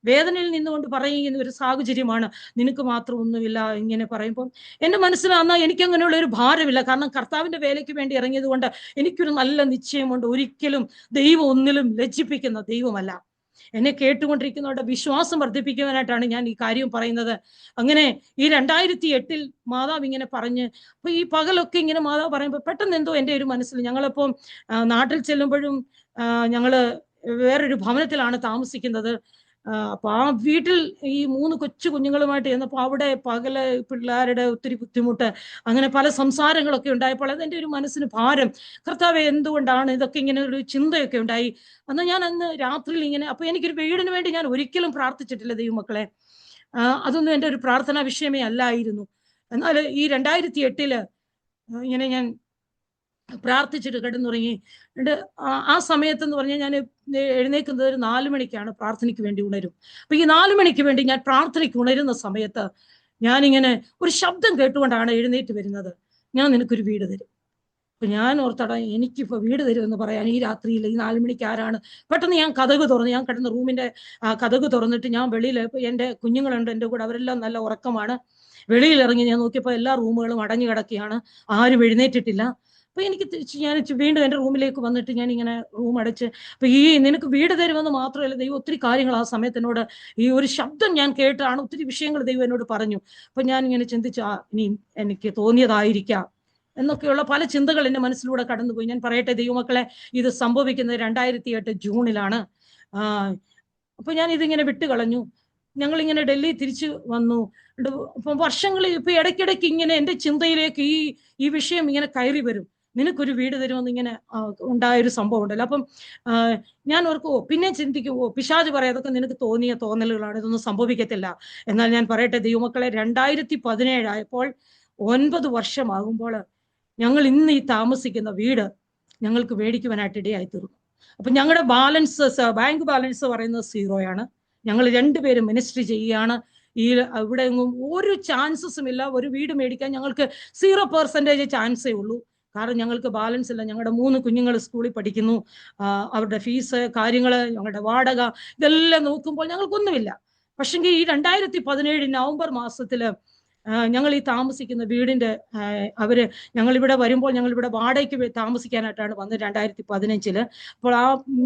വേദനയിൽ നിന്നുകൊണ്ട് പറയുന്ന ഒരു സാഹചര്യമാണ്, നിനക്ക് മാത്രം ഒന്നുമില്ല ഇങ്ങനെ പറയുമ്പോൾ എൻ്റെ മനസ്സിലാകുന്ന എനിക്കങ്ങനെയുള്ള ഒരു ഭാരമില്ല. കാരണം കർത്താവിൻ്റെ വേലയ്ക്ക് വേണ്ടി ഇറങ്ങിയത് കൊണ്ട് എനിക്കൊരു നല്ല നിശ്ചയമുണ്ട്, ഒരിക്കലും ദൈവം ഒന്നിലും ലജ്ജിപ്പിക്കുന്ന ദൈവമല്ല. എന്നെ കേട്ടുകൊണ്ടിരിക്കുന്നവരുടെ വിശ്വാസം വർദ്ധിപ്പിക്കുവാനായിട്ടാണ് ഞാൻ ഈ കാര്യം പറയുന്നത്. അങ്ങനെ ഈ 2008 മാതാവ് ഇങ്ങനെ പറഞ്ഞ്, അപ്പൊ ഈ പകലൊക്കെ ഇങ്ങനെ മാതാവ് പറയുമ്പോൾ പെട്ടെന്ന് എന്തോ എൻ്റെ ഒരു മനസ്സിൽ, ഞങ്ങളിപ്പം നാട്ടിൽ ചെല്ലുമ്പോഴും ഞങ്ങള് വേറൊരു ഭവനത്തിലാണ് താമസിക്കുന്നത്. അപ്പൊ ആ വീട്ടിൽ ഈ 3 കൊച്ചു കുഞ്ഞുങ്ങളുമായിട്ട് ചെന്നപ്പോൾ അവിടെ പകല് പിള്ളേരുടെ ഒത്തിരി ബുദ്ധിമുട്ട്, അങ്ങനെ പല സംസാരങ്ങളൊക്കെ ഉണ്ടായപ്പോൾ അതെൻ്റെ ഒരു മനസ്സിന് ഭാരം. കർത്താവേ, എന്തുകൊണ്ടാണ് ഇതൊക്കെ, ഇങ്ങനെ ഒരു ചിന്തയൊക്കെ ഉണ്ടായി. അന്ന് രാത്രിയിൽ ഇങ്ങനെ, അപ്പൊ എനിക്കൊരു വീടിന് വേണ്ടി ഞാൻ ഒരിക്കലും പ്രാർത്ഥിച്ചിട്ടില്ല ദൈവമക്കളെ. അതൊന്നും എൻ്റെ ഒരു പ്രാർത്ഥനാ വിഷയമേ അല്ലായിരുന്നു. എന്നാൽ ഈ 2008 ഇങ്ങനെ ഞാൻ പ്രാർത്ഥിച്ചിട്ട് കിടന്നുറങ്ങി. ആ സമയത്തെന്ന് പറഞ്ഞാൽ ഞാൻ എഴുന്നേൽക്കുന്നത് ഒരു 4 മണിക്കാണ്, പ്രാർത്ഥനയ്ക്ക് വേണ്ടി ഉണരും. അപ്പൊ ഈ 4 മണിക്ക് വേണ്ടി ഞാൻ പ്രാർത്ഥനയ്ക്ക് ഉണരുന്ന സമയത്ത് ഞാനിങ്ങനെ ഒരു ശബ്ദം കേട്ടുകൊണ്ടാണ് എഴുന്നേറ്റ് വരുന്നത്, ഞാൻ നിനക്കൊരു വീട് തരും. അപ്പൊ ഞാൻ ഓർത്തടാ, എനിക്കിപ്പോ വീട് തരുമെന്ന് പറയാൻ ഈ രാത്രിയിൽ ഈ 4 മണിക്ക് ആരാണ്? പെട്ടെന്ന് ഞാൻ കതക് തുറന്നു. ഞാൻ കിടന്ന റൂമിന്റെ കതക് തുറന്നിട്ട് ഞാൻ വെളിയിൽ, എൻ്റെ കുഞ്ഞുങ്ങളുണ്ട് എൻ്റെ കൂടെ, അവരെല്ലാം നല്ല ഉറക്കമാണ്. വെളിയിൽ ഇറങ്ങി ഞാൻ നോക്കിയപ്പോൾ എല്ലാ റൂമുകളും അടഞ്ഞു കിടക്കുകയാണ്, ആരും എഴുന്നേറ്റിട്ടില്ല. അപ്പൊ ഞാൻ വീണ്ടും എൻ്റെ റൂമിലേക്ക് വന്നിട്ട് ഞാൻ ഇങ്ങനെ റൂം അടച്ച്, അപ്പൊ നിനക്ക് വീട് തരുമെന്ന് മാത്രമല്ല, ദൈവം ഒത്തിരി കാര്യങ്ങൾ ആ സമയത്ത് എന്നോട്, ഈ ഒരു ശബ്ദം ഞാൻ കേട്ടാണ് ഒത്തിരി വിഷയങ്ങൾ ദൈവം എന്നോട് പറഞ്ഞു. അപ്പൊ ഞാൻ ഇങ്ങനെ ചിന്തിച്ചു, ഇനി എനിക്ക് തോന്നിയതായിരിക്കാം എന്നൊക്കെയുള്ള പല ചിന്തകൾ എൻ്റെ മനസ്സിലൂടെ കടന്നുപോയി. ഞാൻ പറയട്ടെ ദൈവമക്കളെ, ഇത് സംഭവിക്കുന്നത് 2008 ജൂണിലാണ്. അപ്പൊ ഞാൻ ഇതിങ്ങനെ വിട്ടുകളഞ്ഞു. ഞങ്ങളിങ്ങനെ ഡൽഹി തിരിച്ചു വന്നു. അപ്പം വർഷങ്ങളിൽ ഇപ്പൊ ഇടയ്ക്കിടയ്ക്ക് ഇങ്ങനെ എൻ്റെ ചിന്തയിലേക്ക് ഈ വിഷയം ഇങ്ങനെ കയറി വരും. നിനക്കൊരു വീട് തരുമെന്ന് ഇങ്ങനെ ഉണ്ടായൊരു സംഭവം ഉണ്ടല്ലോ. അപ്പം ഞാൻ ഓർക്കുവോ, പിന്നെ ചിന്തിക്കുവോ, പിശാച് പറയാം അതൊക്കെ നിനക്ക് തോന്നിയ തോന്നലുകളാണ്, ഇതൊന്നും സംഭവിക്കത്തില്ല. എന്നാൽ ഞാൻ പറയട്ടെ ദൈവമക്കളെ, 2017 ആയപ്പോൾ 9 വർഷമാകുമ്പോൾ ഞങ്ങൾ ഇന്ന് ഈ താമസിക്കുന്ന വീട് ഞങ്ങൾക്ക് മേടിക്കുവാനായിട്ട് ഇടയായി തീർന്നു. അപ്പൊ ഞങ്ങളുടെ ബാലൻസ്, ബാങ്ക് ബാലൻസ് പറയുന്നത് 0 ഞങ്ങൾ രണ്ടുപേരും മിനിസ്ട്രി ചെയ്യുകയാണ്. ഇവിടെ എങ്ങും ഒരു ചാൻസസും ഇല്ല. ഒരു വീട് മേടിക്കാൻ ഞങ്ങൾക്ക് 0% ചാൻസേ ഉള്ളൂ. കാരണം ഞങ്ങൾക്ക് ബാലൻസ് ഇല്ല. ഞങ്ങളുടെ 3 കുഞ്ഞുങ്ങൾ സ്കൂളിൽ പഠിക്കുന്നു. അവരുടെ ഫീസ് കാര്യങ്ങൾ, ഞങ്ങളുടെ വാടക, ഇതെല്ലാം നോക്കുമ്പോൾ ഞങ്ങൾക്കൊന്നുമില്ല. പക്ഷെങ്കിൽ ഈ 2017 നവംബർ മാസത്തില് ഞങ്ങൾ ഈ താമസിക്കുന്ന വീടിന്റെ ഞങ്ങളിവിടെ വരുമ്പോൾ ഞങ്ങളിവിടെ വാടകയ്ക്ക് താമസിക്കാനായിട്ടാണ് വന്നത് 2015. അപ്പോൾ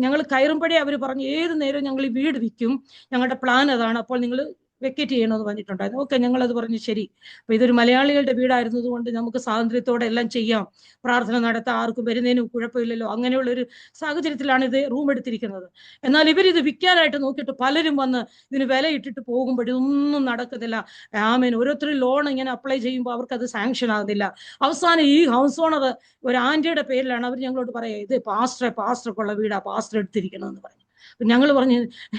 ഞങ്ങൾ കയറുമ്പോഴേ അവർ പറഞ്ഞു ഏത് നേരം ഞങ്ങൾ ഈ വീട് വിൽക്കും, ഞങ്ങളുടെ പ്ലാൻ അതാണ്, അപ്പോൾ നിങ്ങൾ വെക്കേറ്റ് ചെയ്യണമെന്ന് പറഞ്ഞിട്ടുണ്ടായിരുന്നു. ഓക്കെ, ഞങ്ങളത് പറഞ്ഞു ശരി. അപ്പൊ ഇതൊരു മലയാളികളുടെ വീടായിരുന്നത് കൊണ്ട് നമുക്ക് സ്വാതന്ത്ര്യത്തോടെ എല്ലാം ചെയ്യാം, പ്രാർത്ഥന നടത്താം, ആർക്കും വരുന്നതിനും കുഴപ്പമില്ലല്ലോ. അങ്ങനെയുള്ള ഒരു സാഹചര്യത്തിലാണ് ഇത് റൂം എടുത്തിരിക്കുന്നത്. എന്നാൽ ഇവരിത് വിൽക്കാനായിട്ട് നോക്കിയിട്ട് പലരും വന്ന് ഇതിന് വില ഇട്ടിട്ട് പോകുമ്പോഴൊന്നും നടക്കുന്നില്ല. ആമേൻ. ഓരോരുത്തരും ലോൺ ഇങ്ങനെ അപ്ലൈ ചെയ്യുമ്പോൾ അവർക്കത് സാങ്ഷൻ ആകുന്നില്ല. അവസാനം ഈ ഹൗസ് ഓണർ ഒരു ആന്റിയുടെ പേരിലാണ് അവർ ഞങ്ങളോട് പറയാ, ഇത് പാസ്റ്റർക്കുള്ള വീടാ, പാസ്റ്റർ എടുത്തിരിക്കണമെന്ന് പറഞ്ഞു. ഞങ്ങൾ പറഞ്ഞു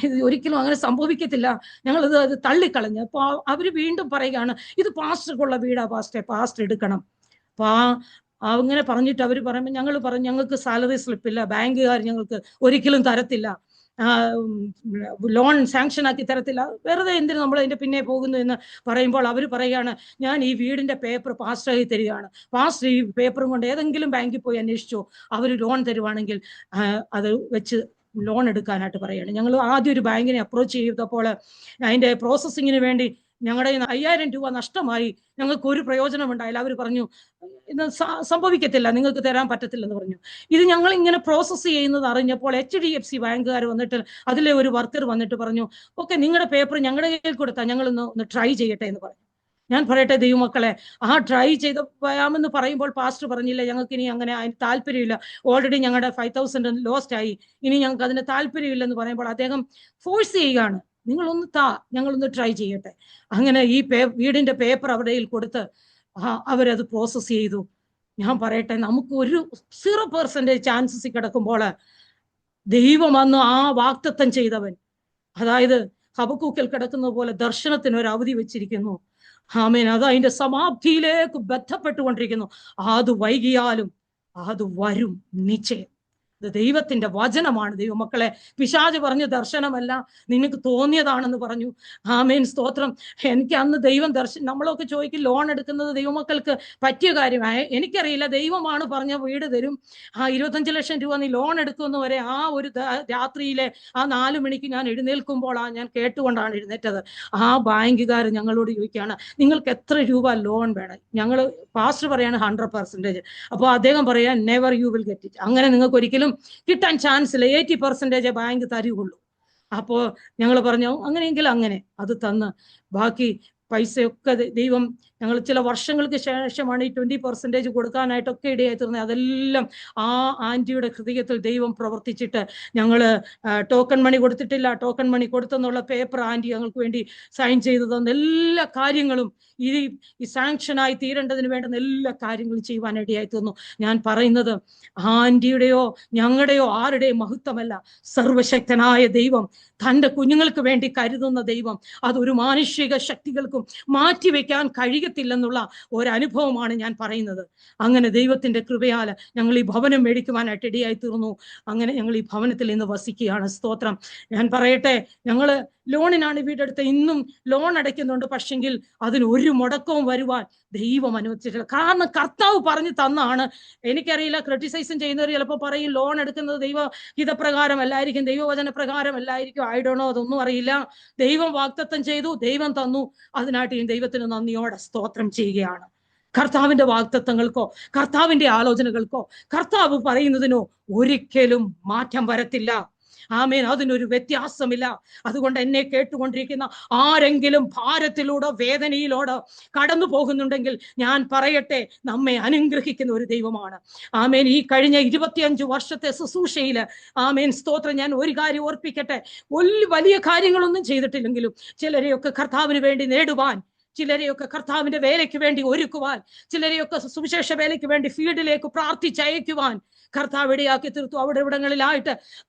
ഇത് ഒരിക്കലും അങ്ങനെ സംഭവിക്കത്തില്ല, ഞങ്ങളിത് തള്ളിക്കളഞ്ഞു. അപ്പൊ അവര് വീണ്ടും പറയുകയാണ്, ഇത് പാസ്റ്റർക്കുള്ള വീടാ, പാസ്റ്റർ എടുക്കണം. അപ്പൊ അങ്ങനെ പറഞ്ഞിട്ട് അവർ പറയുമ്പോൾ ഞങ്ങൾ പറഞ്ഞു ഞങ്ങൾക്ക് സാലറി സ്ലിപ്പില്ല, ബാങ്കുകാർ ഞങ്ങൾക്ക് ഒരിക്കലും തരത്തില്ല, ലോൺ സാങ്ഷൻ ആക്കി തരത്തില്ല, വെറുതെ എന്തിനു നമ്മൾ അതിന്റെ പിന്നെ പോകുന്നു എന്ന് പറയുമ്പോൾ അവർ പറയുകയാണ്, ഞാൻ ഈ വീടിന്റെ പേപ്പർ പാസ്റ്ററായി തരികയാണ്, പാസ്റ്റർ ഈ പേപ്പറും കൊണ്ട് ഏതെങ്കിലും ബാങ്കിൽ പോയി അന്വേഷിച്ചോ, അവർ ലോൺ തരുവാണെങ്കിൽ അത് വെച്ച് ലോൺ എടുക്കാനായിട്ട് പറയുകയാണ്. ഞങ്ങൾ ആദ്യം ഒരു ബാങ്കിനെ അപ്രോച്ച് ചെയ്തപ്പോൾ അതിന്റെ പ്രോസസ്സിങ്ങിന് വേണ്ടി ഞങ്ങളുടെ 5000 രൂപ നഷ്ടമായി, ഞങ്ങൾക്ക് ഒരു പ്രയോജനം ഉണ്ടായില്ല. അവർ പറഞ്ഞു ഇത് സംഭവിക്കത്തില്ല, നിങ്ങൾക്ക് തരാൻ പറ്റത്തില്ലെന്ന് പറഞ്ഞു. ഇത് ഞങ്ങൾ ഇങ്ങനെ പ്രോസസ്സ് ചെയ്യുന്നത് അറിഞ്ഞപ്പോൾ HDFC ബാങ്കുകാർ വന്നിട്ട് അതിലെ ഒരു വർക്കർ വന്നിട്ട് പറഞ്ഞു, ഓക്കെ നിങ്ങളുടെ പേപ്പർ ഞങ്ങളുടെ കയ്യിൽ കൊടുത്താൽ ഞങ്ങളൊന്ന് ട്രൈ ചെയ്യട്ടെ എന്ന് പറഞ്ഞു. ഞാൻ പറയട്ടെ ദൈവമക്കളെ, ട്രൈ ചെയ്യാമെന്ന് പറയുമ്പോൾ പാസ്റ്റർ പറഞ്ഞില്ല ഞങ്ങൾക്ക് ഇനി അങ്ങനെ അതിന് താല്പര്യമില്ല, ഓൾറെഡി ഞങ്ങളുടെ 5000 ലോസ്റ്റ് ആയി, ഇനി ഞങ്ങൾക്ക് അതിന് താല്പര്യമില്ലെന്ന് പറയുമ്പോൾ അദ്ദേഹം ഫോഴ്സ് ചെയ്യുകയാണ്, ഞങ്ങളൊന്ന് ട്രൈ ചെയ്യട്ടെ. അങ്ങനെ ഈ വീടിന്റെ പേപ്പർ അവരുടെ കയ്യിൽ കൊടുത്ത് അവരത് പ്രോസസ് ചെയ്തു. ഞാൻ പറയട്ടെ, നമുക്ക് ഒരു 0% ചാൻസസ് കിടക്കുമ്പോൾ ദൈവം അന്ന് ആ വാഗ്ദത്തം ചെയ്തവൻ, അതായത് ഹബക്കൂക്കിൽ കിടക്കുന്ന പോലെ ദർശനത്തിന് ഒരു അവധി വെച്ചിരിക്കുന്നു. ആമേൻ. അത് അതിന്റെ സമാപ്തിയിലേക്ക് ബന്ധപ്പെട്ടുകൊണ്ടിരിക്കുന്നു. അത് വൈകിയാലും അത് വരും നിശ്ചയം. ഇത് ദൈവത്തിന്റെ വചനമാണ് ദൈവമക്കളെ. പിശാച് പറഞ്ഞു ദർശനമല്ല, നിനക്ക് തോന്നിയതാണെന്ന് പറഞ്ഞു. ആമേൻ, സ്തോത്രം. എനിക്ക് അന്ന് ദൈവം നമ്മളൊക്കെ ചോദിക്കും ലോൺ എടുക്കുന്നത് ദൈവമക്കൾക്ക് പറ്റിയ കാര്യമായ, എനിക്കറിയില്ല. ദൈവമാണ് പറഞ്ഞ വീട് തരും, 25 ലക്ഷം രൂപ നീ ലോൺ എടുക്കുമെന്ന് വരെ ആ ഒരു രാത്രിയിലെ 4 മണിക്ക് ഞാൻ എഴുന്നേൽക്കുമ്പോൾ ഞാൻ കേട്ടുകൊണ്ടാണ് എഴുന്നേറ്റത്. ആ ബാങ്കുകാർ ഞങ്ങളോട് ചോദിക്കുകയാണ്, നിങ്ങൾക്ക് എത്ര രൂപ ലോൺ വേണം? ഞങ്ങൾ പാസ്റ്റർ പറയാണ് 100%. അപ്പോൾ അദ്ദേഹം പറയാ never you will get it, അങ്ങനെ നിങ്ങൾക്ക് ഒരിക്കലും കിട്ടാൻ ചാൻസ് ഇല്ല, 80% ബാങ്ക് തരുകയുള്ളൂ. അപ്പോൾ ഞങ്ങൾ പറഞ്ഞു അങ്ങനെയെങ്കിൽ അങ്ങനെ അത് തന്ന് ബാക്കി പൈസയൊക്കെ ദൈവം, ഞങ്ങൾ ചില വർഷങ്ങൾക്ക് ശേഷമാണ് ഈ 20% കൊടുക്കാനായിട്ടൊക്കെ ഇടയായി തീർന്നത്. അതെല്ലാം ആ ആന്റിയുടെ ഹൃദയത്തിൽ ദൈവം പ്രവർത്തിച്ചിട്ട് ഞങ്ങൾ ടോക്കൺ മണി കൊടുത്തിട്ടില്ല, ടോക്കൺ മണി കൊടുത്തെന്നുള്ള പേപ്പർ ആന്റി ഞങ്ങൾക്ക് വേണ്ടി സൈൻ ചെയ്തു തന്ന എല്ലാ കാര്യങ്ങളും ഈ സാങ്ഷനായി തീരേണ്ടതിന് വേണ്ടുന്ന എല്ലാ കാര്യങ്ങളും ചെയ്യുവാൻ ഇടയായി തീർന്നു. ഞാൻ പറയുന്നത് ആന്റിയുടെയോ ഞങ്ങളുടെയോ ആരുടെയും മഹത്വമല്ല, സർവശക്തനായ ദൈവം തൻ്റെ കുഞ്ഞുങ്ങൾക്ക് വേണ്ടി കരുതുന്ന ദൈവം, അതൊരു മാനുഷിക ശക്തികൾക്കും മാറ്റിവെക്കാൻ കഴിയത്തില്ലെന്നുള്ള ഒരനുഭവമാണ് ഞാൻ പറയുന്നത്. അങ്ങനെ ദൈവത്തിന്റെ കൃപയാൽ ഞങ്ങൾ ഈ ഭവനം മേടിക്കുവാനായിട്ട് ഇടയായി തീർന്നു. അങ്ങനെ ഞങ്ങൾ ഈ ഭവനത്തിൽ ഇന്ന് വസിക്കുകയാണ്. സ്തോത്രം. ഞാൻ പറയട്ടെ, ഞങ്ങൾ ലോണിനാണ് വീടെടുത്ത്, ഇന്നും ലോൺ അടയ്ക്കുന്നുണ്ട്. പക്ഷെങ്കിൽ അതിന് ഒരു മുടക്കവും വരുവാൻ ദൈവം അനുവദിച്ചിട്ടില്ല. കാരണം കർത്താവ് പറഞ്ഞു തന്നാണ്. എനിക്കറിയില്ല, ക്രിട്ടിസൈസും ചെയ്യുന്നവർ ചിലപ്പോൾ പറയും ലോൺ എടുക്കുന്നത് ദൈവഹിതപ്രകാരമല്ലായിരിക്കും, ദൈവവചന പ്രകാരമല്ലായിരിക്കും. ഐ ഡോണ്ട് നോ, അതൊന്നും അറിയില്ല. ദൈവം വാഗ്ദത്തം ചെയ്തു, ദൈവം തന്നു. അതിനായിട്ട് ഈ ദൈവത്തിന് നന്ദിയോടെ സ്തോത്രം ചെയ്യുകയാണ്. കർത്താവിന്റെ വാഗ്ദത്തങ്ങൾക്കോ കർത്താവിന്റെ ആലോചനകൾക്കോ കർത്താവ് പറയുന്നതിനോ ഒരിക്കലും മാറ്റം വരത്തില്ല. ആമേൻ. അതിനൊരു വ്യത്യാസമില്ല. അതുകൊണ്ട് എന്നെ കേട്ടുകൊണ്ടിരിക്കുന്ന ആരെങ്കിലും ഭാരത്തിലൂടെ വേദനയിലൂടെ കടന്നു പോകുന്നുണ്ടെങ്കിൽ ഞാൻ പറയട്ടെ, നമ്മെ അനുഗ്രഹിക്കുന്ന ഒരു ദൈവമാണ്. ആമേൻ. ഈ കഴിഞ്ഞ 25 വർഷത്തെ ശുശ്രൂഷയിൽ ആമേൻ, സ്തോത്രം, ഞാൻ ഒരു കാര്യം ഓർപ്പിക്കട്ടെ, വലിയ കാര്യങ്ങളൊന്നും ചെയ്തിട്ടില്ലെങ്കിലും ചിലരെയൊക്കെ കർത്താവിന് വേണ്ടി നേടുവാൻ ചിലരെയൊക്കെ കർത്താവിന്റെ വേലയ്ക്ക് വേണ്ടി ഒരുക്കുവാൻ, ചിലരെയൊക്കെ സുവിശേഷ വേലയ്ക്ക് വേണ്ടി ഫീൽഡിലേക്ക് പ്രാർത്ഥിച്ചയക്കുവാൻ കർത്താവ് ഇടയാക്കി തീർത്തു. അവിടെ ഇവിടങ്ങളിലായിട്ട്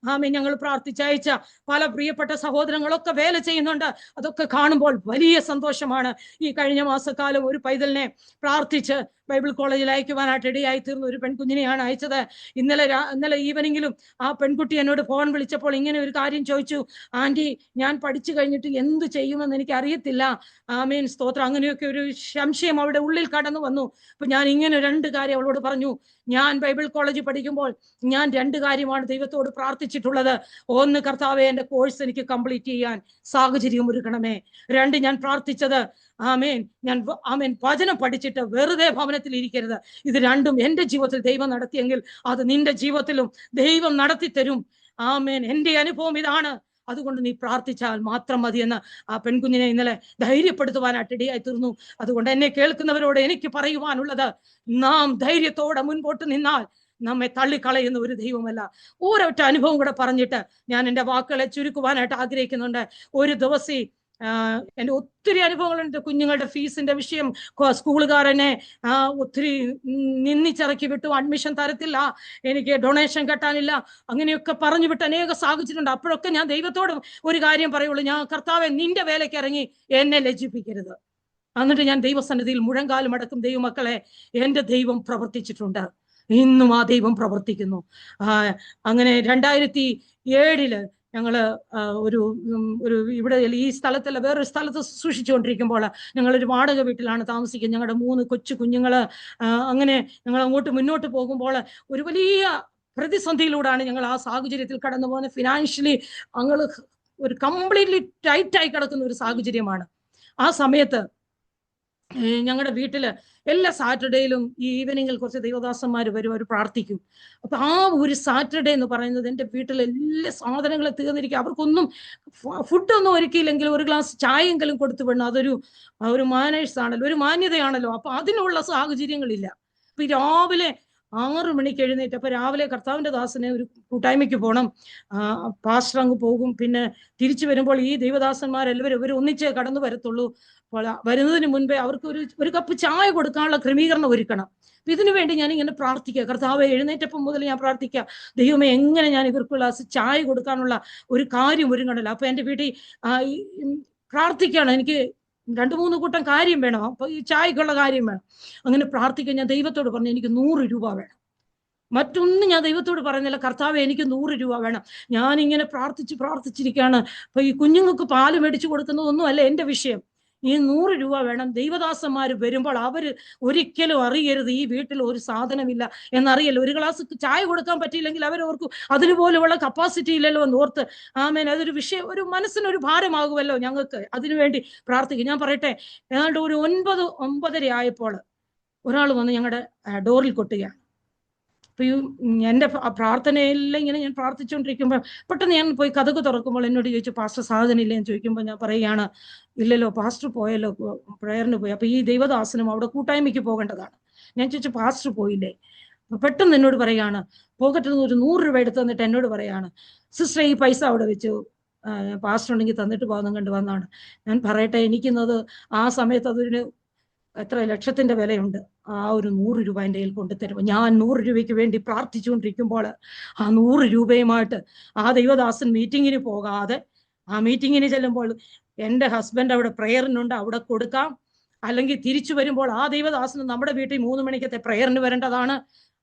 ഞങ്ങൾ പ്രാർത്ഥിച്ചയച്ച പല പ്രിയപ്പെട്ട സഹോദരങ്ങളൊക്കെ വേല ചെയ്യുന്നുണ്ട്. അതൊക്കെ കാണുമ്പോൾ വലിയ സന്തോഷമാണ്. ഈ കഴിഞ്ഞ മാസക്കാലം ഒരു പൈതലിനെ പ്രാർത്ഥിച്ച് ബൈബിൾ കോളേജിൽ അയക്കുവാനായിട്ട് ഇടയായി തീർന്ന ഒരു പെൺകുഞ്ഞിനെയാണ് അയച്ചത്. ഇന്നലെ ഈവനിങ്ങിലും ആ പെൺകുട്ടി എന്നോട് ഫോൺ വിളിച്ചപ്പോൾ ഇങ്ങനെ ഒരു കാര്യം ചോദിച്ചു, ആന്റി, ഞാൻ പഠിച്ചു കഴിഞ്ഞിട്ട് എന്ത് ചെയ്യുമെന്ന് എനിക്ക് അറിയത്തില്ല. ആമേൻ, സ്തോത്രം. അങ്ങനെയൊക്കെ ഒരു സംശയം അവളുടെ ഉള്ളിൽ കടന്നു വന്നു. അപ്പൊ ഞാൻ ഇങ്ങനെ 2 കാര്യം അവളോട് പറഞ്ഞു. ഞാൻ ബൈബിൾ കോളേജിൽ പഠിക്കുമ്പോൾ ഞാൻ 2 കാര്യമാണ് ദൈവത്തോട് പ്രാർത്ഥിച്ചിട്ടുള്ളത്. ഒന്ന്, കർത്താവേ, എൻ്റെ കോഴ്സ് എനിക്ക് കംപ്ലീറ്റ് ചെയ്യാൻ സാഹചര്യം ഒരുക്കണമേ. 2, ഞാൻ പ്രാർത്ഥിച്ചത് ആമേൻ വചനം പഠിച്ചിട്ട് വെറുതെ ഭവനത്തിൽ ഇരിക്കരുത്. ഇത് 2ഉം എൻ്റെ ജീവിതത്തിൽ ദൈവം നടത്തിയെങ്കിൽ അത് നിന്റെ ജീവിതത്തിലും ദൈവം നടത്തി തരും. ആമേൻ, എൻ്റെ അനുഭവം ഇതാണ്, അതുകൊണ്ട് നീ പ്രാർത്ഥിച്ചാൽ മാത്രം മതിയെന്ന് ആ പെൺകുഞ്ഞിനെ ഇന്നലെ ധൈര്യപ്പെടുത്തുവാനായിട്ട് ഇടയായി തീർന്നു. അതുകൊണ്ട് എന്നെ കേൾക്കുന്നവരോട് എനിക്ക് പറയുവാനുള്ളത്, നാം ധൈര്യത്തോടെ മുൻപോട്ട് നിന്നാൽ നമ്മെ തള്ളിക്കളയുന്ന ഒരു ദൈവമല്ല. ഒരൊറ്റ അനുഭവം കൂടെ പറഞ്ഞിട്ട് ഞാൻ എൻ്റെ വാക്കുകളെ ചുരുക്കുവാനായിട്ട് ആഗ്രഹിക്കുന്നുണ്ട്. ഒരു ദിവസം എൻ്റെ ഒത്തിരി അനുഭവങ്ങളുണ്ട്. കുഞ്ഞുങ്ങളുടെ ഫീസിന്റെ വിഷയം, സ്കൂളുകാരനെ ഒത്തിരി നിന്നിച്ചിറക്കി വിട്ടു, അഡ്മിഷൻ തരത്തില്ല, എനിക്ക് ഡൊണേഷൻ കെട്ടാനില്ല, അങ്ങനെയൊക്കെ പറഞ്ഞു വിട്ട് അനേക സാഹചര്യമുണ്ട്. അപ്പോഴൊക്കെ ഞാൻ ദൈവത്തോട് ഒരു കാര്യം പറയുള്ളൂ, ഞാൻ കർത്താവെ, നിന്റെ വേലയ്ക്ക് ഇറങ്ങി എന്നെ ലജ്ജിപ്പിക്കരുത്. എന്നിട്ട് ഞാൻ ദൈവസന്നിധിയിൽ മുഴങ്കാലും അടക്കും. ദൈവമക്കളെ, എൻ്റെ ദൈവം പ്രവർത്തിച്ചിട്ടുണ്ട്, ഇന്നും ആ ദൈവം പ്രവർത്തിക്കുന്നു. അങ്ങനെ 2007 ഞങ്ങള് ഒരു ഇവിടെ ഈ സ്ഥലത്തല്ല, വേറൊരു സ്ഥലത്ത് സൂക്ഷിച്ചുകൊണ്ടിരിക്കുമ്പോൾ ഞങ്ങളൊരു വാടക വീട്ടിലാണ് താമസിക്കുന്നത്. ഞങ്ങളുടെ 3 കൊച്ചു കുഞ്ഞുങ്ങള്. അങ്ങനെ ഞങ്ങൾ അങ്ങോട്ട് മുന്നോട്ട് പോകുമ്പോൾ ഒരു വലിയ പ്രതിസന്ധിയിലൂടെയാണ് ഞങ്ങൾ ആ സാഹചര്യത്തിൽ കടന്നു പോകുന്നത്. ഫിനാൻഷ്യലി ഞങ്ങൾ ഒരു കംപ്ലീറ്റ്ലി ടൈറ്റായി കിടക്കുന്ന ഒരു സാഹചര്യമാണ്. ആ സമയത്ത് ഞങ്ങളുടെ വീട്ടില് എല്ലാ സാറ്റർഡേയിലും ഈ ഈവനിങ്ങിൽ കുറച്ച് ദൈവദാസന്മാർ വരും, അവർ പ്രാർത്ഥിക്കും. അപ്പൊ ആ ഒരു സാറ്റർഡേ എന്ന് പറയുന്നത് എൻ്റെ വീട്ടിൽ എല്ലാ സാധനങ്ങളും തീർന്നിരിക്കും. അവർക്കൊന്നും ഫുഡൊന്നും ഒരുക്കിയില്ലെങ്കിൽ ഒരു ഗ്ലാസ് ചായയെങ്കിലും കൊടുത്തു വിടണം. അതൊരു മാനേഴ്സ് ആണല്ലോ, ഒരു മാന്യതയാണല്ലോ. അപ്പൊ അതിനുള്ള സാഹചര്യങ്ങളില്ല. അപ്പൊ രാവിലെ 6 മണിക്ക് എഴുന്നേറ്റ്, അപ്പൊ രാവിലെ കർത്താവിന്റെ ദാസനെ ഒരു കൂട്ടായ്മയ്ക്ക് പോകണം. പാസ്റ്റർ അങ്ങ് പോകും. പിന്നെ തിരിച്ചു വരുമ്പോൾ ഈ ദൈവദാസന്മാരെല്ലാവരും ഇവർ ഒന്നിച്ചേ കടന്നു വരത്തുള്ളൂ. വരുന്നതിന് മുൻപേ അവർക്ക് ഒരു കപ്പ് ചായ കൊടുക്കാനുള്ള ക്രമീകരണം ഒരുക്കണം. അപ്പൊ ഇതിനു വേണ്ടി ഞാൻ ഇങ്ങനെ പ്രാർത്ഥിക്കുക, കർത്താവെ, എഴുന്നേറ്റപ്പം മുതൽ ഞാൻ പ്രാർത്ഥിക്കുക, ദൈവമേ, എങ്ങനെ ഞാൻ ഇവർക്ക് ഗ്ലാസ് ചായ കൊടുക്കാനുള്ള ഒരു കാര്യം ഒരുങ്ങണല്ലോ. അപ്പൊ എൻ്റെ വീട്ടിൽ പ്രാർത്ഥിക്കുകയാണ്, എനിക്ക് 2-3 കൂട്ടം കാര്യം വേണം. അപ്പൊ ഈ ചായക്കുള്ള കാര്യം വേണം. അങ്ങനെ പ്രാർത്ഥിക്കാൻ ഞാൻ ദൈവത്തോട് പറഞ്ഞു, എനിക്ക് 100 രൂപ വേണം. മറ്റൊന്നും ഞാൻ ദൈവത്തോട് പറയുന്നില്ല, കർത്താവെ, എനിക്ക് 100 രൂപ വേണം. ഞാനിങ്ങനെ പ്രാർത്ഥിച്ചിരിക്കുകയാണ്. അപ്പൊ ഈ കുഞ്ഞുങ്ങൾക്ക് പാല് മേടിച്ചു കൊടുക്കുന്നതൊന്നും അല്ല എൻ്റെ വിഷയം. ഈ 100 രൂപ വേണം. ദൈവദാസന്മാർ വരുമ്പോൾ അവർ ഒരിക്കലും അറിയരുത് ഈ വീട്ടിൽ ഒരു സാധനമില്ല എന്നറിയല്ലോ. ഒരു ഗ്ലാസ് ചായ കൊടുക്കാൻ പറ്റിയില്ലെങ്കിൽ അവരോർക്കും അതിനുപോലെയുള്ള കപ്പാസിറ്റി ഇല്ലല്ലോ എന്ന് ഓർത്ത്, ആമേൻ, അതൊരു വിഷയം, ഒരു മനസ്സിനൊരു ഭാരമാകുമല്ലോ ഞങ്ങൾക്ക്. അതിനുവേണ്ടി പ്രാർത്ഥിക്കും. ഞാൻ പറയട്ടെ, ഏതാണ്ട് ഒരു 9-9:30 ആയപ്പോൾ ഒരാൾ വന്ന് ഞങ്ങളുടെ ഡോറിൽ കൊട്ടുകയാണ്. അപ്പൊ എൻ്റെ പ്രാർത്ഥനയില്ല, ഇങ്ങനെ ഞാൻ പ്രാർത്ഥിച്ചുകൊണ്ടിരിക്കുമ്പോൾ പെട്ടെന്ന് ഞാൻ പോയി കതക് തുറക്കുമ്പോൾ എന്നോട് ചോദിച്ചു, പാസ്റ്റർ സാധനം ഇല്ലേ എന്ന് ചോദിക്കുമ്പോൾ ഞാൻ പറയുകയാണ്, ഇല്ലല്ലോ, പാസ്റ്റർ പോയല്ലോ, പ്രയറിന് പോയി. അപ്പൊ ഈ ദൈവദാസനും അവിടെ കൂട്ടായ്മയ്ക്ക് പോകേണ്ടതാണ്. ഞാൻ ചോദിച്ചു, പാസ്റ്റർ പോയില്ലേ? പെട്ടെന്ന് എന്നോട് പറയാണ്, പോകട്ടെ, ഒരു 100 രൂപ എടുത്ത് തന്നിട്ട് എന്നോട് പറയാണ്, സിസ്റ്റർ, ഈ പൈസ അവിടെ വെച്ചു, പാസ്റ്റർ ഉണ്ടെങ്കിൽ തന്നിട്ട് പോകുന്ന കണ്ടു വന്നാണ്. ഞാൻ പറയട്ടെ, എനിക്കുന്നത് ആ സമയത്ത് അതൊരു എത്ര ലക്ഷത്തിന്റെ വിലയുണ്ട്. ആ ഒരു 100 രൂപ എൻ്റെ കയ്യിൽ കൊണ്ടുതരുമ്പോൾ ഞാൻ 100 രൂപയ്ക്ക് വേണ്ടി പ്രാർത്ഥിച്ചുകൊണ്ടിരിക്കുമ്പോൾ ആ 100 രൂപയുമായിട്ട് ആ ദൈവദാസൻ മീറ്റിങ്ങിന് പോകാതെ, ആ മീറ്റിങ്ങിന് ചെല്ലുമ്പോൾ എൻ്റെ ഹസ്ബൻഡ് അവിടെ പ്രയറിനുണ്ട്, അവിടെ കൊടുക്കാം. അല്ലെങ്കിൽ തിരിച്ചു വരുമ്പോൾ ആ ദൈവദാസന് നമ്മുടെ വീട്ടിൽ 3 മണിക്കത്തെ പ്രയറിന് വരേണ്ടതാണ്,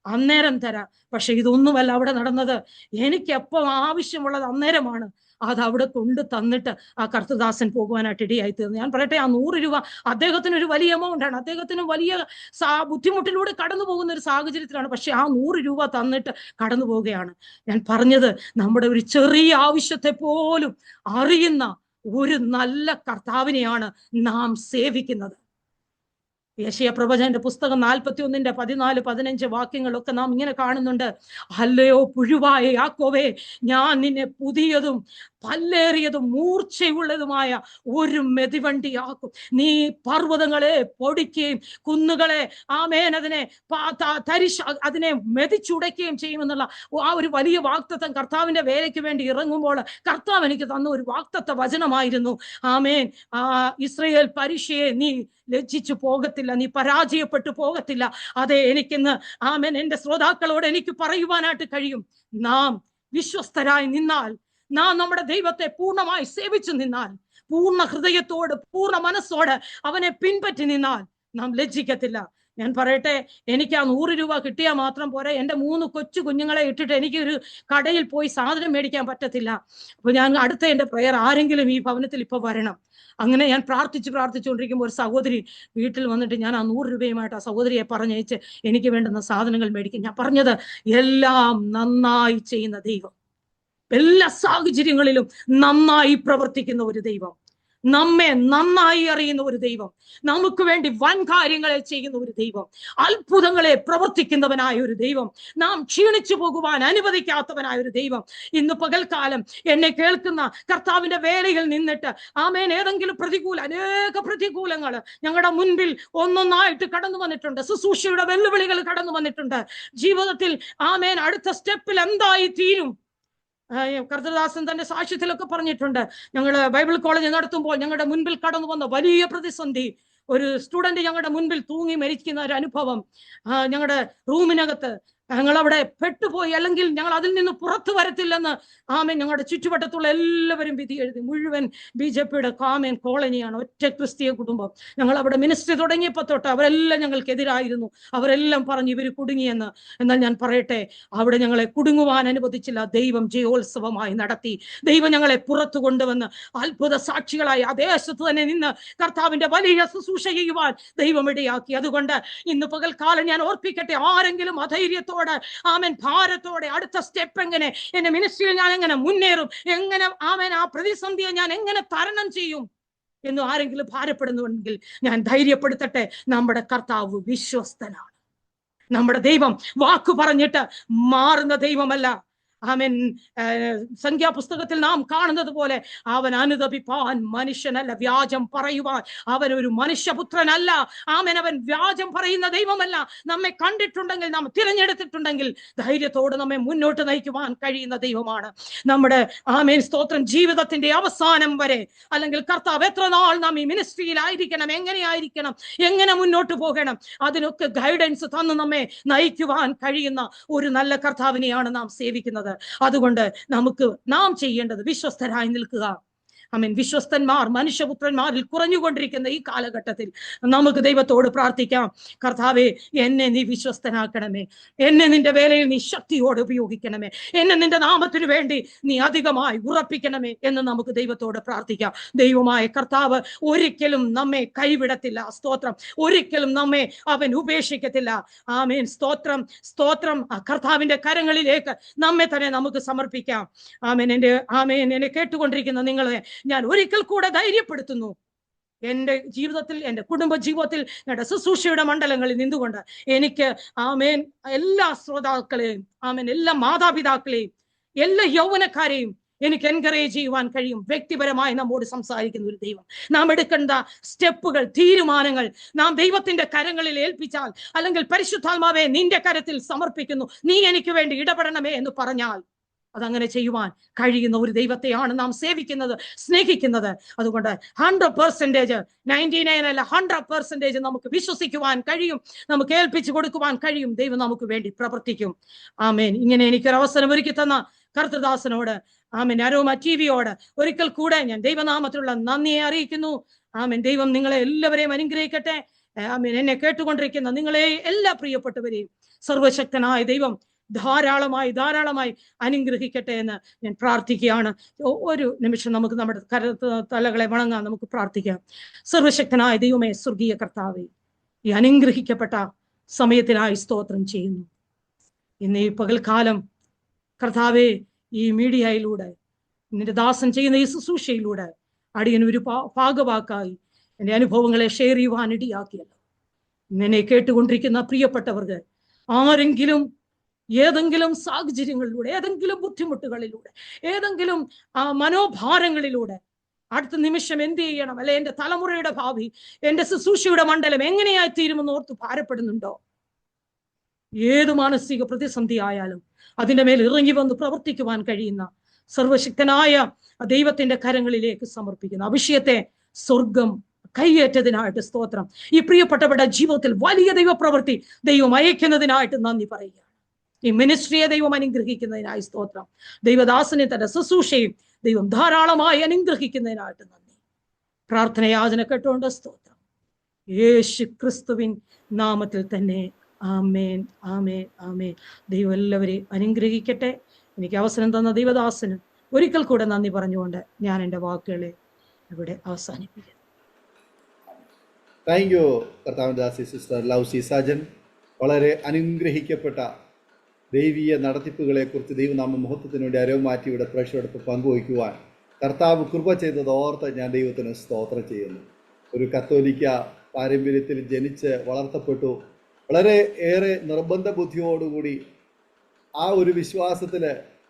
അന്നേരം തരാം. പക്ഷെ ഇതൊന്നുമല്ല അവിടെ നടന്നത്. എനിക്ക് എപ്പോൾ ആവശ്യമുള്ളത് അന്നേരമാണ് അത് അവിടെ കൊണ്ട് തന്നിട്ട് ആ കർത്തദാസൻ പോകുവാനായിട്ട് ഇടയായി തീർന്നു. ഞാൻ പറയട്ടെ, ആ 100 രൂപ അദ്ദേഹത്തിന് ഒരു വലിയ എമൗണ്ട് ആണ്. അദ്ദേഹത്തിന് വലിയ ബുദ്ധിമുട്ടിലൂടെ കടന്നു പോകുന്ന ഒരു സാഹചര്യത്തിലാണ്. പക്ഷെ ആ 100 രൂപ തന്നിട്ട് കടന്നു പോവുകയാണ്. ഞാൻ പറഞ്ഞത്, നമ്മുടെ ഒരു ചെറിയ ആവശ്യത്തെ പോലും അറിയുന്ന ഒരു നല്ല കർത്താവിനെയാണ് നാം സേവിക്കുന്നത്. യെശയ്യാ പ്രവചനന്റെ പുസ്തകം 41-ന്റെ 14-15 വാക്യങ്ങളൊക്കെ നാം ഇങ്ങനെ കാണുന്നുണ്ട്. അല്ലയോ പുഴുവായ യാക്കോവേ, ഞാൻ നിന്നെ പുതിയതും പല്ലേറിയതും മൂർച്ചയുള്ളതുമായ ഒരു മെതിവണ്ടിയാക്കും. നീ പർവ്വതങ്ങളെ പൊടിക്കുകയും കുന്നുകളെ അതിനെ മെതിച്ചുടയ്ക്കുകയും ചെയ്യുമെന്നുള്ള ആ ഒരു വലിയ വാഗ്ദത്തം കർത്താവിന്റെ വേലയ്ക്ക് വേണ്ടി ഇറങ്ങുമ്പോൾ കർത്താവ് എനിക്ക് തന്ന ഒരു വാഗ്ദത്ത വചനമായിരുന്നു. ആമേൻ. ഇസ്രായേൽ പരീക്ഷയെ നീ ലജ്ജിച്ചു പോകത്തില്ല, നീ പരാജയപ്പെട്ടു പോകത്തില്ല. അതെ, എനിക്കിന്ന് ആമേൻ എൻ്റെ ശ്രോതാക്കളോട് എനിക്ക് പറയുവാനായിട്ട് കഴിയും, നാം വിശ്വസ്തരായി നിന്നാൽ, നാം നമ്മുടെ ദൈവത്തെ പൂർണ്ണമായി സേവിച്ചു നിന്നാൽ, പൂർണ്ണ ഹൃദയത്തോട് പൂർണ്ണ മനസ്സോട് അവനെ പിൻപറ്റി നിന്നാൽ നാം ലജ്ജിക്കത്തില്ല. ഞാൻ പറയട്ടെ, എനിക്ക് ആ 100 രൂപ കിട്ടിയാൽ മാത്രം പോരെ. എൻ്റെ 3 കൊച്ചു കുഞ്ഞുങ്ങളെ ഇട്ടിട്ട് എനിക്ക് ഒരു കടയിൽ പോയി സാധനം മേടിക്കാൻ പറ്റത്തില്ല. അപ്പൊ ഞാൻ അടുത്ത എൻ്റെ പ്രയർ, ആരെങ്കിലും ഈ ഭവനത്തിൽ ഇപ്പൊ വരണം. അങ്ങനെ ഞാൻ പ്രാർത്ഥിച്ചുകൊണ്ടിരിക്കുമ്പോൾ ഒരു സഹോദരി വീട്ടിൽ വന്നിട്ട് ഞാൻ ആ 100 രൂപയുമായിട്ട് ആ സഹോദരിയെ പറഞ്ഞയച്ച് എനിക്ക് വേണ്ടുന്ന സാധനങ്ങൾ മേടിക്കും. ഞാൻ പറഞ്ഞത്, എല്ലാം നന്നായി ചെയ്യുന്ന ദൈവം, എല്ലാ സാഹചര്യങ്ങളിലും നന്നായി പ്രവർത്തിക്കുന്ന ഒരു ദൈവം, നമ്മെ നന്നായി അറിയുന്ന ഒരു ദൈവം, നമുക്ക് വേണ്ടി വൻ കാര്യങ്ങളെ ചെയ്യുന്ന ഒരു ദൈവം, അത്ഭുതങ്ങളെ പ്രവർത്തിക്കുന്നവനായ ഒരു ദൈവം, നാം ക്ഷീണിച്ചു പോകുവാൻ അനുവദിക്കാത്തവനായ ഒരു ദൈവം. ഇന്ന് പകൽക്കാലം എന്നെ കേൾക്കുന്ന കർത്താവിന്റെ വേലയിൽ നിന്നിട്ട് ആമേൻ, ഏതെങ്കിലും അനേക പ്രതികൂലങ്ങൾ ഞങ്ങളുടെ മുൻപിൽ ഒന്നൊന്നായിട്ട് കടന്നു വന്നിട്ടുണ്ട്. ശുശ്രൂഷയുടെ വെല്ലുവിളികൾ കടന്നു വന്നിട്ടുണ്ട്. ജീവിതത്തിൽ ആമേൻ അടുത്ത സ്റ്റെപ്പിൽ എന്തായി തീരും? കർത്തൃദാസൻ തന്റെ സാക്ഷ്യത്തിലൊക്കെ പറഞ്ഞിട്ടുണ്ട്, ഞങ്ങള് ബൈബിൾ കോളേജ് നടത്തുമ്പോൾ ഞങ്ങളുടെ മുൻപിൽ കടന്നു വന്ന വലിയ പ്രതിസന്ധി, ഒരു സ്റ്റുഡന്റ് ഞങ്ങളുടെ മുൻപിൽ തൂങ്ങി മരിക്കുന്ന ഒരു അനുഭവം. ഞങ്ങളുടെ റൂമിനകത്ത് ഞങ്ങൾ അവിടെ പെട്ടുപോയി, അല്ലെങ്കിൽ ഞങ്ങൾ അതിൽ നിന്ന് പുറത്തു വരത്തില്ലെന്ന് ആമേൻ ഞങ്ങളുടെ ചുറ്റുവട്ടത്തുള്ള എല്ലാവരും വിധി എഴുതി. മുഴുവൻ BJPയുടെ കാമേൻ കോളനിയാണ്, ഒറ്റ ക്രിസ്തീയ കുടുംബം. ഞങ്ങൾ അവിടെ മിനിസ്ട്രി തുടങ്ങിയപ്പോൾ തൊട്ട് അവരെല്ലാം ഞങ്ങൾക്കെതിരായിരുന്നു. അവരെല്ലാം പറഞ്ഞു ഇവർ കുടുങ്ങിയെന്ന്. എന്നാൽ ഞാൻ പറയട്ടെ, അവിടെ ഞങ്ങളെ കുടുങ്ങുവാൻ അനുവദിച്ചില്ല. ദൈവം ജയോത്സവമായി നടത്തി. ദൈവം ഞങ്ങളെ പുറത്തു കൊണ്ടുവന്ന് അത്ഭുത സാക്ഷികളായി ആ ദേശത്ത് തന്നെ നിന്ന് കർത്താവിന്റെ വലിയ ശുശ്രൂഷ ചെയ്യുവാൻ ദൈവം ഇടയാക്കി. അതുകൊണ്ട് ഇന്ന് പകൽക്കാലം ഞാൻ ഓർപ്പിക്കട്ടെ, ആരെങ്കിലും അധൈര്യത്തോടെ ആമേൻ ഭാരത്തോടെ അടുത്ത സ്റ്റെപ്പ് എങ്ങനെ, എന്റെ മിനിസ്ട്രിയിൽ ഞാൻ എങ്ങനെ മുന്നേറും, എങ്ങനെ ആമേൻ ആ പ്രതിസന്ധിയെ ഞാൻ എങ്ങനെ തരണം ചെയ്യും എന്ന് ആരെങ്കിലും ഭാരപ്പെടുന്നുവെങ്കിൽ ഞാൻ ധൈര്യപ്പെടുത്തട്ടെ, നമ്മുടെ കർത്താവ് വിശ്വസ്തനാണ്. നമ്മുടെ ദൈവം വാക്കു പറഞ്ഞിട്ട് മാറുന്ന ദൈവമല്ല. ആമേൻ, സംഖ്യാപുസ്തകത്തിൽ നാം കാണുന്നത് പോലെ അവൻ അനുതപിപ്പാൻ മനുഷ്യനല്ല, വ്യാജം പറയുവാൻ അവൻ ഒരു മനുഷ്യപുത്രനല്ല. ആമേൻ, അവൻ വ്യാജം പറയുന്ന ദൈവമല്ല. നമ്മെ കണ്ടിട്ടുണ്ടെങ്കിൽ, നാം തിരഞ്ഞെടുത്തിട്ടുണ്ടെങ്കിൽ ധൈര്യത്തോട് നമ്മെ മുന്നോട്ട് നയിക്കുവാൻ കഴിയുന്ന ദൈവമാണ് നമ്മുടെ ആമേൻ. സ്തോത്രം. ജീവിതത്തിന്റെ അവസാനം വരെ, അല്ലെങ്കിൽ കർത്താവ് എത്ര നാൾ നാം ഈ മിനിസ്ട്രിയിലായിരിക്കണം, എങ്ങനെയായിരിക്കണം, എങ്ങനെ മുന്നോട്ട് പോകണം, അതിനൊക്കെ ഗൈഡൻസ് തന്ന് നമ്മെ നയിക്കുവാൻ കഴിയുന്ന ഒരു നല്ല കർത്താവിനെയാണ് നാം സേവിക്കുന്നത്. അതുകൊണ്ട് നാം ചെയ്യേണ്ടത് വിശ്വസ്തരായി നിൽക്കുക. ആമേൻ. വിശ്വസ്തന്മാർ മനുഷ്യപുത്രന്മാരിൽ കുറഞ്ഞുകൊണ്ടിരിക്കുന്ന ഈ കാലഘട്ടത്തിൽ നമുക്ക് ദൈവത്തോട് പ്രാർത്ഥിക്കാം, കർത്താവേ, എന്നെ നീ വിശ്വസ്തനാക്കണമേ, എന്നെ നിന്റെ വേലയിൽ നീ ശക്തിയോടെ ഉപയോഗിക്കണമേ, എന്നെ നിന്റെ നാമത്തിനു വേണ്ടി നീ അധികമായി ഉറപ്പിക്കണമേ എന്ന് നമുക്ക് ദൈവത്തോട് പ്രാർത്ഥിക്കാം. ദൈവമായ കർത്താവ് ഒരിക്കലും നമ്മെ കൈവിടത്തില്ല. സ്തോത്രം. ഒരിക്കലും നമ്മെ അവൻ ഉപേക്ഷിക്കത്തില്ല. ആമേൻ. സ്തോത്രം, സ്തോത്രം. കർത്താവിന്റെ കരങ്ങളിലേക്ക് നമ്മെ തന്നെ നമുക്ക് സമർപ്പിക്കാം. ആമേൻ. എന്നെ കേട്ടുകൊണ്ടിരിക്കുന്ന നിങ്ങളെ ഞാൻ ഒരിക്കൽ കൂടെ ധൈര്യപ്പെടുത്തുന്നു. എൻ്റെ ജീവിതത്തിൽ, എൻ്റെ കുടുംബ ജീവിതത്തിൽ, ഞങ്ങളുടെ ശുശ്രൂഷയുടെ മണ്ഡലങ്ങളിൽ നിന്നുകൊണ്ട് എനിക്ക് ആമേൻ എല്ലാ ശ്രോതാക്കളെയും, ആമേൻ എല്ലാ മാതാപിതാക്കളെയും, എല്ലാ യൗവനക്കാരെയും എനിക്ക് എൻകറേജ് ചെയ്യുവാൻ കഴിയും. വ്യക്തിപരമായി നമ്മോട് സംസാരിക്കുന്ന ഒരു ദൈവം. നാം എടുക്കേണ്ട സ്റ്റെപ്പുകൾ, തീരുമാനങ്ങൾ നാം ദൈവത്തിന്റെ കരങ്ങളിൽ ഏൽപ്പിച്ചാൽ, അല്ലെങ്കിൽ പരിശുദ്ധാത്മാവെ നിന്റെ കരത്തിൽ സമർപ്പിക്കുന്നു, നീ എനിക്ക് വേണ്ടി ഇടപെടണമേ എന്ന് പറഞ്ഞാൽ അതങ്ങനെ ചെയ്യുവാൻ കഴിയുന്ന ഒരു ദൈവത്തെയാണ് നാം സേവിക്കുന്നത്, സ്നേഹിക്കുന്നത്. അതുകൊണ്ട് 100%, 99 അല്ല, 100% നമുക്ക് വിശ്വസിക്കുവാൻ കഴിയും, നമുക്ക് ഏൽപ്പിച്ചു കൊടുക്കുവാൻ കഴിയും. ദൈവം നമുക്ക് വേണ്ടി പ്രവർത്തിക്കും. ആമേൻ. ഇങ്ങനെ എനിക്കൊരു അവസരം ഒരുക്കി തന്ന കർത്തൃദാസനോട്, ആമേൻ, അരോമ TVയോട് ഒരിക്കൽ കൂടെ ഞാൻ ദൈവനാമത്തിലുള്ള നന്ദിയെ അറിയിക്കുന്നു. ആമേൻ. ദൈവം നിങ്ങളെ എല്ലാവരെയും അനുഗ്രഹിക്കട്ടെ. ആമേൻ. എന്നെ കേട്ടുകൊണ്ടിരിക്കുന്ന നിങ്ങളെ എല്ലാ പ്രിയപ്പെട്ടവരെയും സർവശക്തനായ ദൈവം ധാരാളമായി അനുഗ്രഹിക്കട്ടെ എന്ന് ഞാൻ പ്രാർത്ഥിക്കുകയാണ്. ഒരു നിമിഷം നമുക്ക് നമ്മുടെ തലകളെ വണങ്ങാൻ നമുക്ക് പ്രാർത്ഥിക്കാം. സർവശക്തനായ ദൈവമേ, സ്വർഗീയ കർത്താവേ, ഈ അനുഗ്രഹിക്കപ്പെട്ട സമയത്തിനായി സ്തോത്രം ചെയ്യുന്നു. ഇന്ന് ഈ പകൽക്കാലം കർത്താവേ, ഈ മീഡിയയിലൂടെ നിന്റെ ദാസൻ ചെയ്യുന്ന ഈ ശുശ്രൂഷയിലൂടെ അടിയനൊരു ഭാഗവാക്കായി എൻ്റെ അനുഭവങ്ങളെ ഷെയർ ചെയ്യുവാൻ ഇടയാക്കിയല്ലോ. എന്നെ കേട്ടുകൊണ്ടിരിക്കുന്ന പ്രിയപ്പെട്ടവർക്ക് ആരെങ്കിലും ഏതെങ്കിലും സാഹചര്യങ്ങളിലൂടെ, ഏതെങ്കിലും ബുദ്ധിമുട്ടുകളിലൂടെ, ഏതെങ്കിലും മനോഭാരങ്ങളിലൂടെ അടുത്ത നിമിഷം എന്ത് ചെയ്യണം, അല്ലെ എൻ്റെ തലമുറയുടെ ഭാവി, എൻ്റെ ശുശ്രൂഷയുടെ മണ്ഡലം എങ്ങനെയായി തീരുമെന്ന് ഓർത്ത് ഭാരപ്പെടുന്നുണ്ടോ? ഏത് മാനസിക പ്രതിസന്ധി ആയാലും അതിൻ്റെ മേൽ ഇറങ്ങി വന്ന് പ്രവർത്തിക്കുവാൻ കഴിയുന്ന സർവശക്തനായ ദൈവത്തിന്റെ കരങ്ങളിലേക്ക് സമർപ്പിക്കുന്നു. ആ വിഷയത്തെ സ്വർഗം കൈയേറ്റതിനായിട്ട് സ്തോത്രം. ഈ പ്രിയപ്പെട്ടവരുടെ ജീവിതത്തിൽ വലിയ ദൈവപ്രവൃത്തി ദൈവം അയക്കുന്നതിനായിട്ട് നന്ദി പറയുകയാണ്. ഈ മിനിസ്ട്രിയെ ദൈവം അനുഗ്രഹിക്കുന്നതിനായി സ്തോത്രം. ദൈവദാസനെ തന്റെ ശുശ്രൂഷയും ദൈവം ധാരാളമായി അനുഗ്രഹിക്കുന്നതിനായിട്ട് നന്ദി. പ്രാർത്ഥനയാചന കേട്ടുകൊണ്ട് സ്തോത്രം. യേശു ക്രിസ്തുവിൻ നാമത്തിൽ തന്നെ ആമേൻ, ആമേൻ, ആമേൻ. ദൈവം എല്ലാവരെയും അനുഗ്രഹിക്കട്ടെ. എനിക്ക് അവസരം തന്ന ദൈവദാസന് ഒരിക്കൽ കൂടെ നന്ദി പറഞ്ഞുകൊണ്ട് ഞാൻ എൻ്റെ വാക്കുകളെ ഇവിടെ അവസാനിപ്പിക്കുന്നു. താങ്ക് യു കർത്താവിൻ്റെ ദാസി സിസ്റ്റർ ലൗസി സാജൻ. വളരെ അനുഗ്രഹിക്കപ്പെട്ട ദൈവീയ നടത്തിപ്പുകളെക്കുറിച്ച് ദൈവനാമ മഹത്വത്തിന് വേണ്ടി അരവുമാറ്റി ഇവിടെ പ്രേക്ഷകർക്ക് പങ്കുവയ്ക്കുവാൻ കർത്താവ് കൃപ ചെയ്തത് ഓർത്ത് ഞാൻ ദൈവത്തിന് സ്തോത്രം ചെയ്യുന്നു. ഒരു കത്തോലിക്ക പാരമ്പര്യത്തിൽ ജനിച്ച് വളർത്തപ്പെട്ടു. വളരെ ഏറെ നിർബന്ധ ബുദ്ധിയോടുകൂടി ആ ഒരു വിശ്വാസത്തിൽ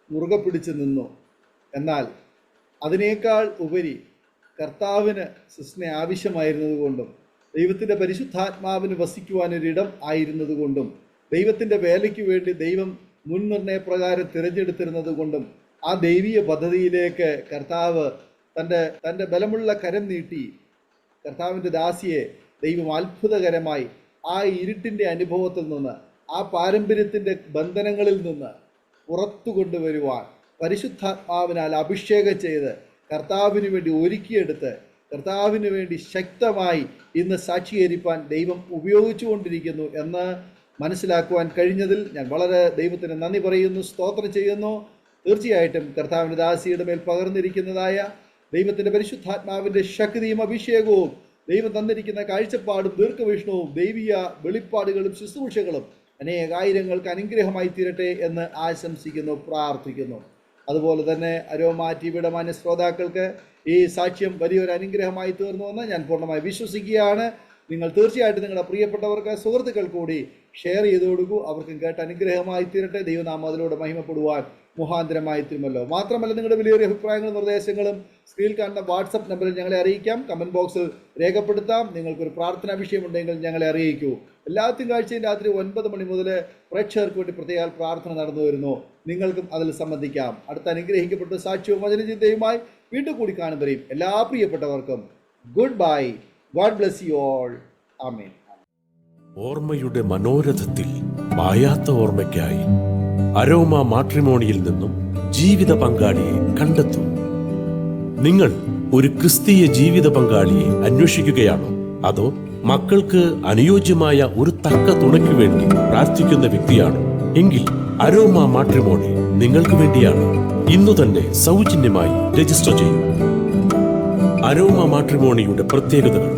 മുറുകെ പിടിച്ച് നിന്നു. എന്നാൽ അതിനേക്കാൾ ഉപരി കർത്താവിന് സിസ്റ്റിനെ ആവശ്യമായിരുന്നതുകൊണ്ടും ദൈവത്തിൻ്റെ പരിശുദ്ധാത്മാവിന് വസിക്കുവാനൊരിടം ആയിരുന്നതുകൊണ്ടും ദൈവത്തിൻ്റെ വേലയ്ക്ക് വേണ്ടി ദൈവം മുൻനിർണയപ്രകാരം തിരഞ്ഞെടുത്തിരുന്നത് കൊണ്ടും ആ ദൈവീയ പദ്ധതിയിലേക്ക് കർത്താവ് തൻ്റെ ബലമുള്ള കരം നീട്ടി കർത്താവിൻ്റെ ദാസിയെ ദൈവം അത്ഭുതകരമായി ആ ഇരുട്ടിൻ്റെ അനുഭവത്തിൽ നിന്ന്, ആ പാരമ്പര്യത്തിൻ്റെ ബന്ധനങ്ങളിൽ നിന്ന് പുറത്തു കൊണ്ടുവരുവാൻ പരിശുദ്ധാത്മാവിനാൽ അഭിഷേകം ചെയ്ത് കർത്താവിന് വേണ്ടി ഒരുക്കിയെടുത്ത് കർത്താവിന് വേണ്ടി ശക്തമായി ഇന്ന് സാക്ഷീകരിപ്പാൻ ദൈവം ഉപയോഗിച്ചുകൊണ്ടിരിക്കുന്നു എന്ന് മനസ്സിലാക്കുവാൻ കഴിഞ്ഞതിൽ ഞാൻ വളരെ ദൈവത്തിന് നന്ദി പറയുന്നു, സ്തോത്രം ചെയ്യുന്നു. തീർച്ചയായിട്ടും കർത്താവിൻ്റെ ദാസിയുടെ മേൽ പകർന്നിരിക്കുന്നതായ ദൈവത്തിൻ്റെ പരിശുദ്ധാത്മാവിൻ്റെ ശക്തിയും അഭിഷേകവും ദൈവം തന്നിരിക്കുന്ന കാഴ്ചപ്പാടും ദീർഘവീക്ഷണവും ദൈവീയ വെളിപ്പാടുകളും ശുശ്രൂഷകളും അനേകായിരങ്ങൾക്ക് അനുഗ്രഹമായി തീരട്ടെ എന്ന് ആശംസിക്കുന്നു, പ്രാർത്ഥിക്കുന്നു. അതുപോലെ തന്നെ അരോമ ടിവിയുടെ മാന്യ ശ്രോതാക്കൾക്ക് ഈ സാക്ഷ്യം വലിയൊരു അനുഗ്രഹമായി തീർന്നുവെന്ന് ഞാൻ പൂർണ്ണമായി വിശ്വസിക്കുകയാണ്. നിങ്ങൾ തീർച്ചയായിട്ടും നിങ്ങളുടെ പ്രിയപ്പെട്ടവർക്ക്, സുഹൃത്തുക്കൾ കൂടി ഷെയർ ചെയ്ത് കൊടുക്കൂ. അവർക്കും കേട്ട് അനുഗ്രഹമായി തീരട്ടെ. ദൈവനാമം അതിലൂടെ മഹിമപ്പെടുവാൻ മുഖാന്തരമായി തീരുമല്ലോ. മാത്രമല്ല, നിങ്ങളുടെ വലിയൊരു അഭിപ്രായങ്ങളും നിർദ്ദേശങ്ങളും സ്ക്രീനിൽ കാണുന്ന വാട്സപ്പ് നമ്പറിൽ ഞങ്ങളെ അറിയിക്കാം, കമൻറ്റ് ബോക്സിൽ രേഖപ്പെടുത്താം. നിങ്ങൾക്കൊരു പ്രാർത്ഥനാ വിഷയമുണ്ടെങ്കിൽ ഞങ്ങളെ അറിയിക്കൂ. എല്ലാ തിങ്കളാഴ്ചയും രാത്രി 9 മണി മുതൽ പ്രേക്ഷകർക്ക് വേണ്ടി പ്രത്യേക പ്രാർത്ഥന നടന്നു വരുന്നു. നിങ്ങൾക്കും അതിൽ സംബന്ധിക്കാം. അടുത്ത അനുഗ്രഹിക്കപ്പെട്ട സാക്ഷ്യവും വചനചിന്തയുമായി വീണ്ടും കൂടി കാണുമ്പോഴേയും എല്ലാ പ്രിയപ്പെട്ടവർക്കും goodbye. God bless you all. ആമേൻ. ഓർമ്മയുടെ മനോരഥത്തിൽ മായാത്ത ഓർമ്മയ്ക്കായി അരോമ മാട്രിമോണിയിൽ നിന്നും ജീവിത പങ്കാളിയെ കണ്ടെത്തൂ. നിങ്ങൾ ഒരു ക്രിസ്തീയ ജീവിത പങ്കാളിയെ അന്വേഷിക്കുകയാണോ? അതോ മക്കൾക്ക് അനുയോജ്യമായ ഒരു തക്ക തുണയ്ക്ക് വേണ്ടി പ്രാർത്ഥിക്കുന്ന വ്യക്തിയാണോ? എങ്കിൽ അരോമ മാട്രിമോണി നിങ്ങൾക്ക് വേണ്ടിയാണ്. ഇന്നു തന്നെ സൗജന്യമായി രജിസ്റ്റർ ചെയ്യൂ. അരോമ മാട്രിമോണിയുടെ പ്രത്യേകതകൾ: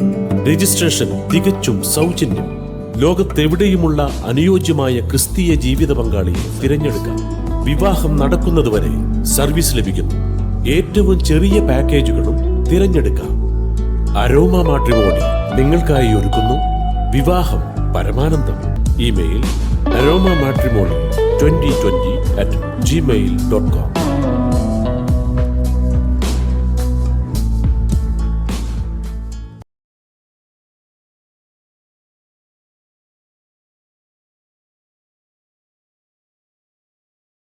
രജിസ്ട്രേഷൻ തികച്ചും സൗജന്യം. ലോകത്തെവിടെയുമുള്ള അനുയോജ്യമായ ക്രിസ്തീയ ജീവിത പങ്കാളിയെ തിരഞ്ഞെടുക്കാം. വിവാഹം നടക്കുന്നതുവരെ സർവീസ് ലഭിക്കുന്നു. ഏറ്റവും ചെറിയ പാക്കേജുകളും തിരഞ്ഞെടുക്കാം. അരോമ മാട്രിമോണി നിങ്ങൾക്കായി ഒരുക്കുന്നു വിവാഹം പരമാനന്ദം. Email aroma matrimony2020@gmail.com.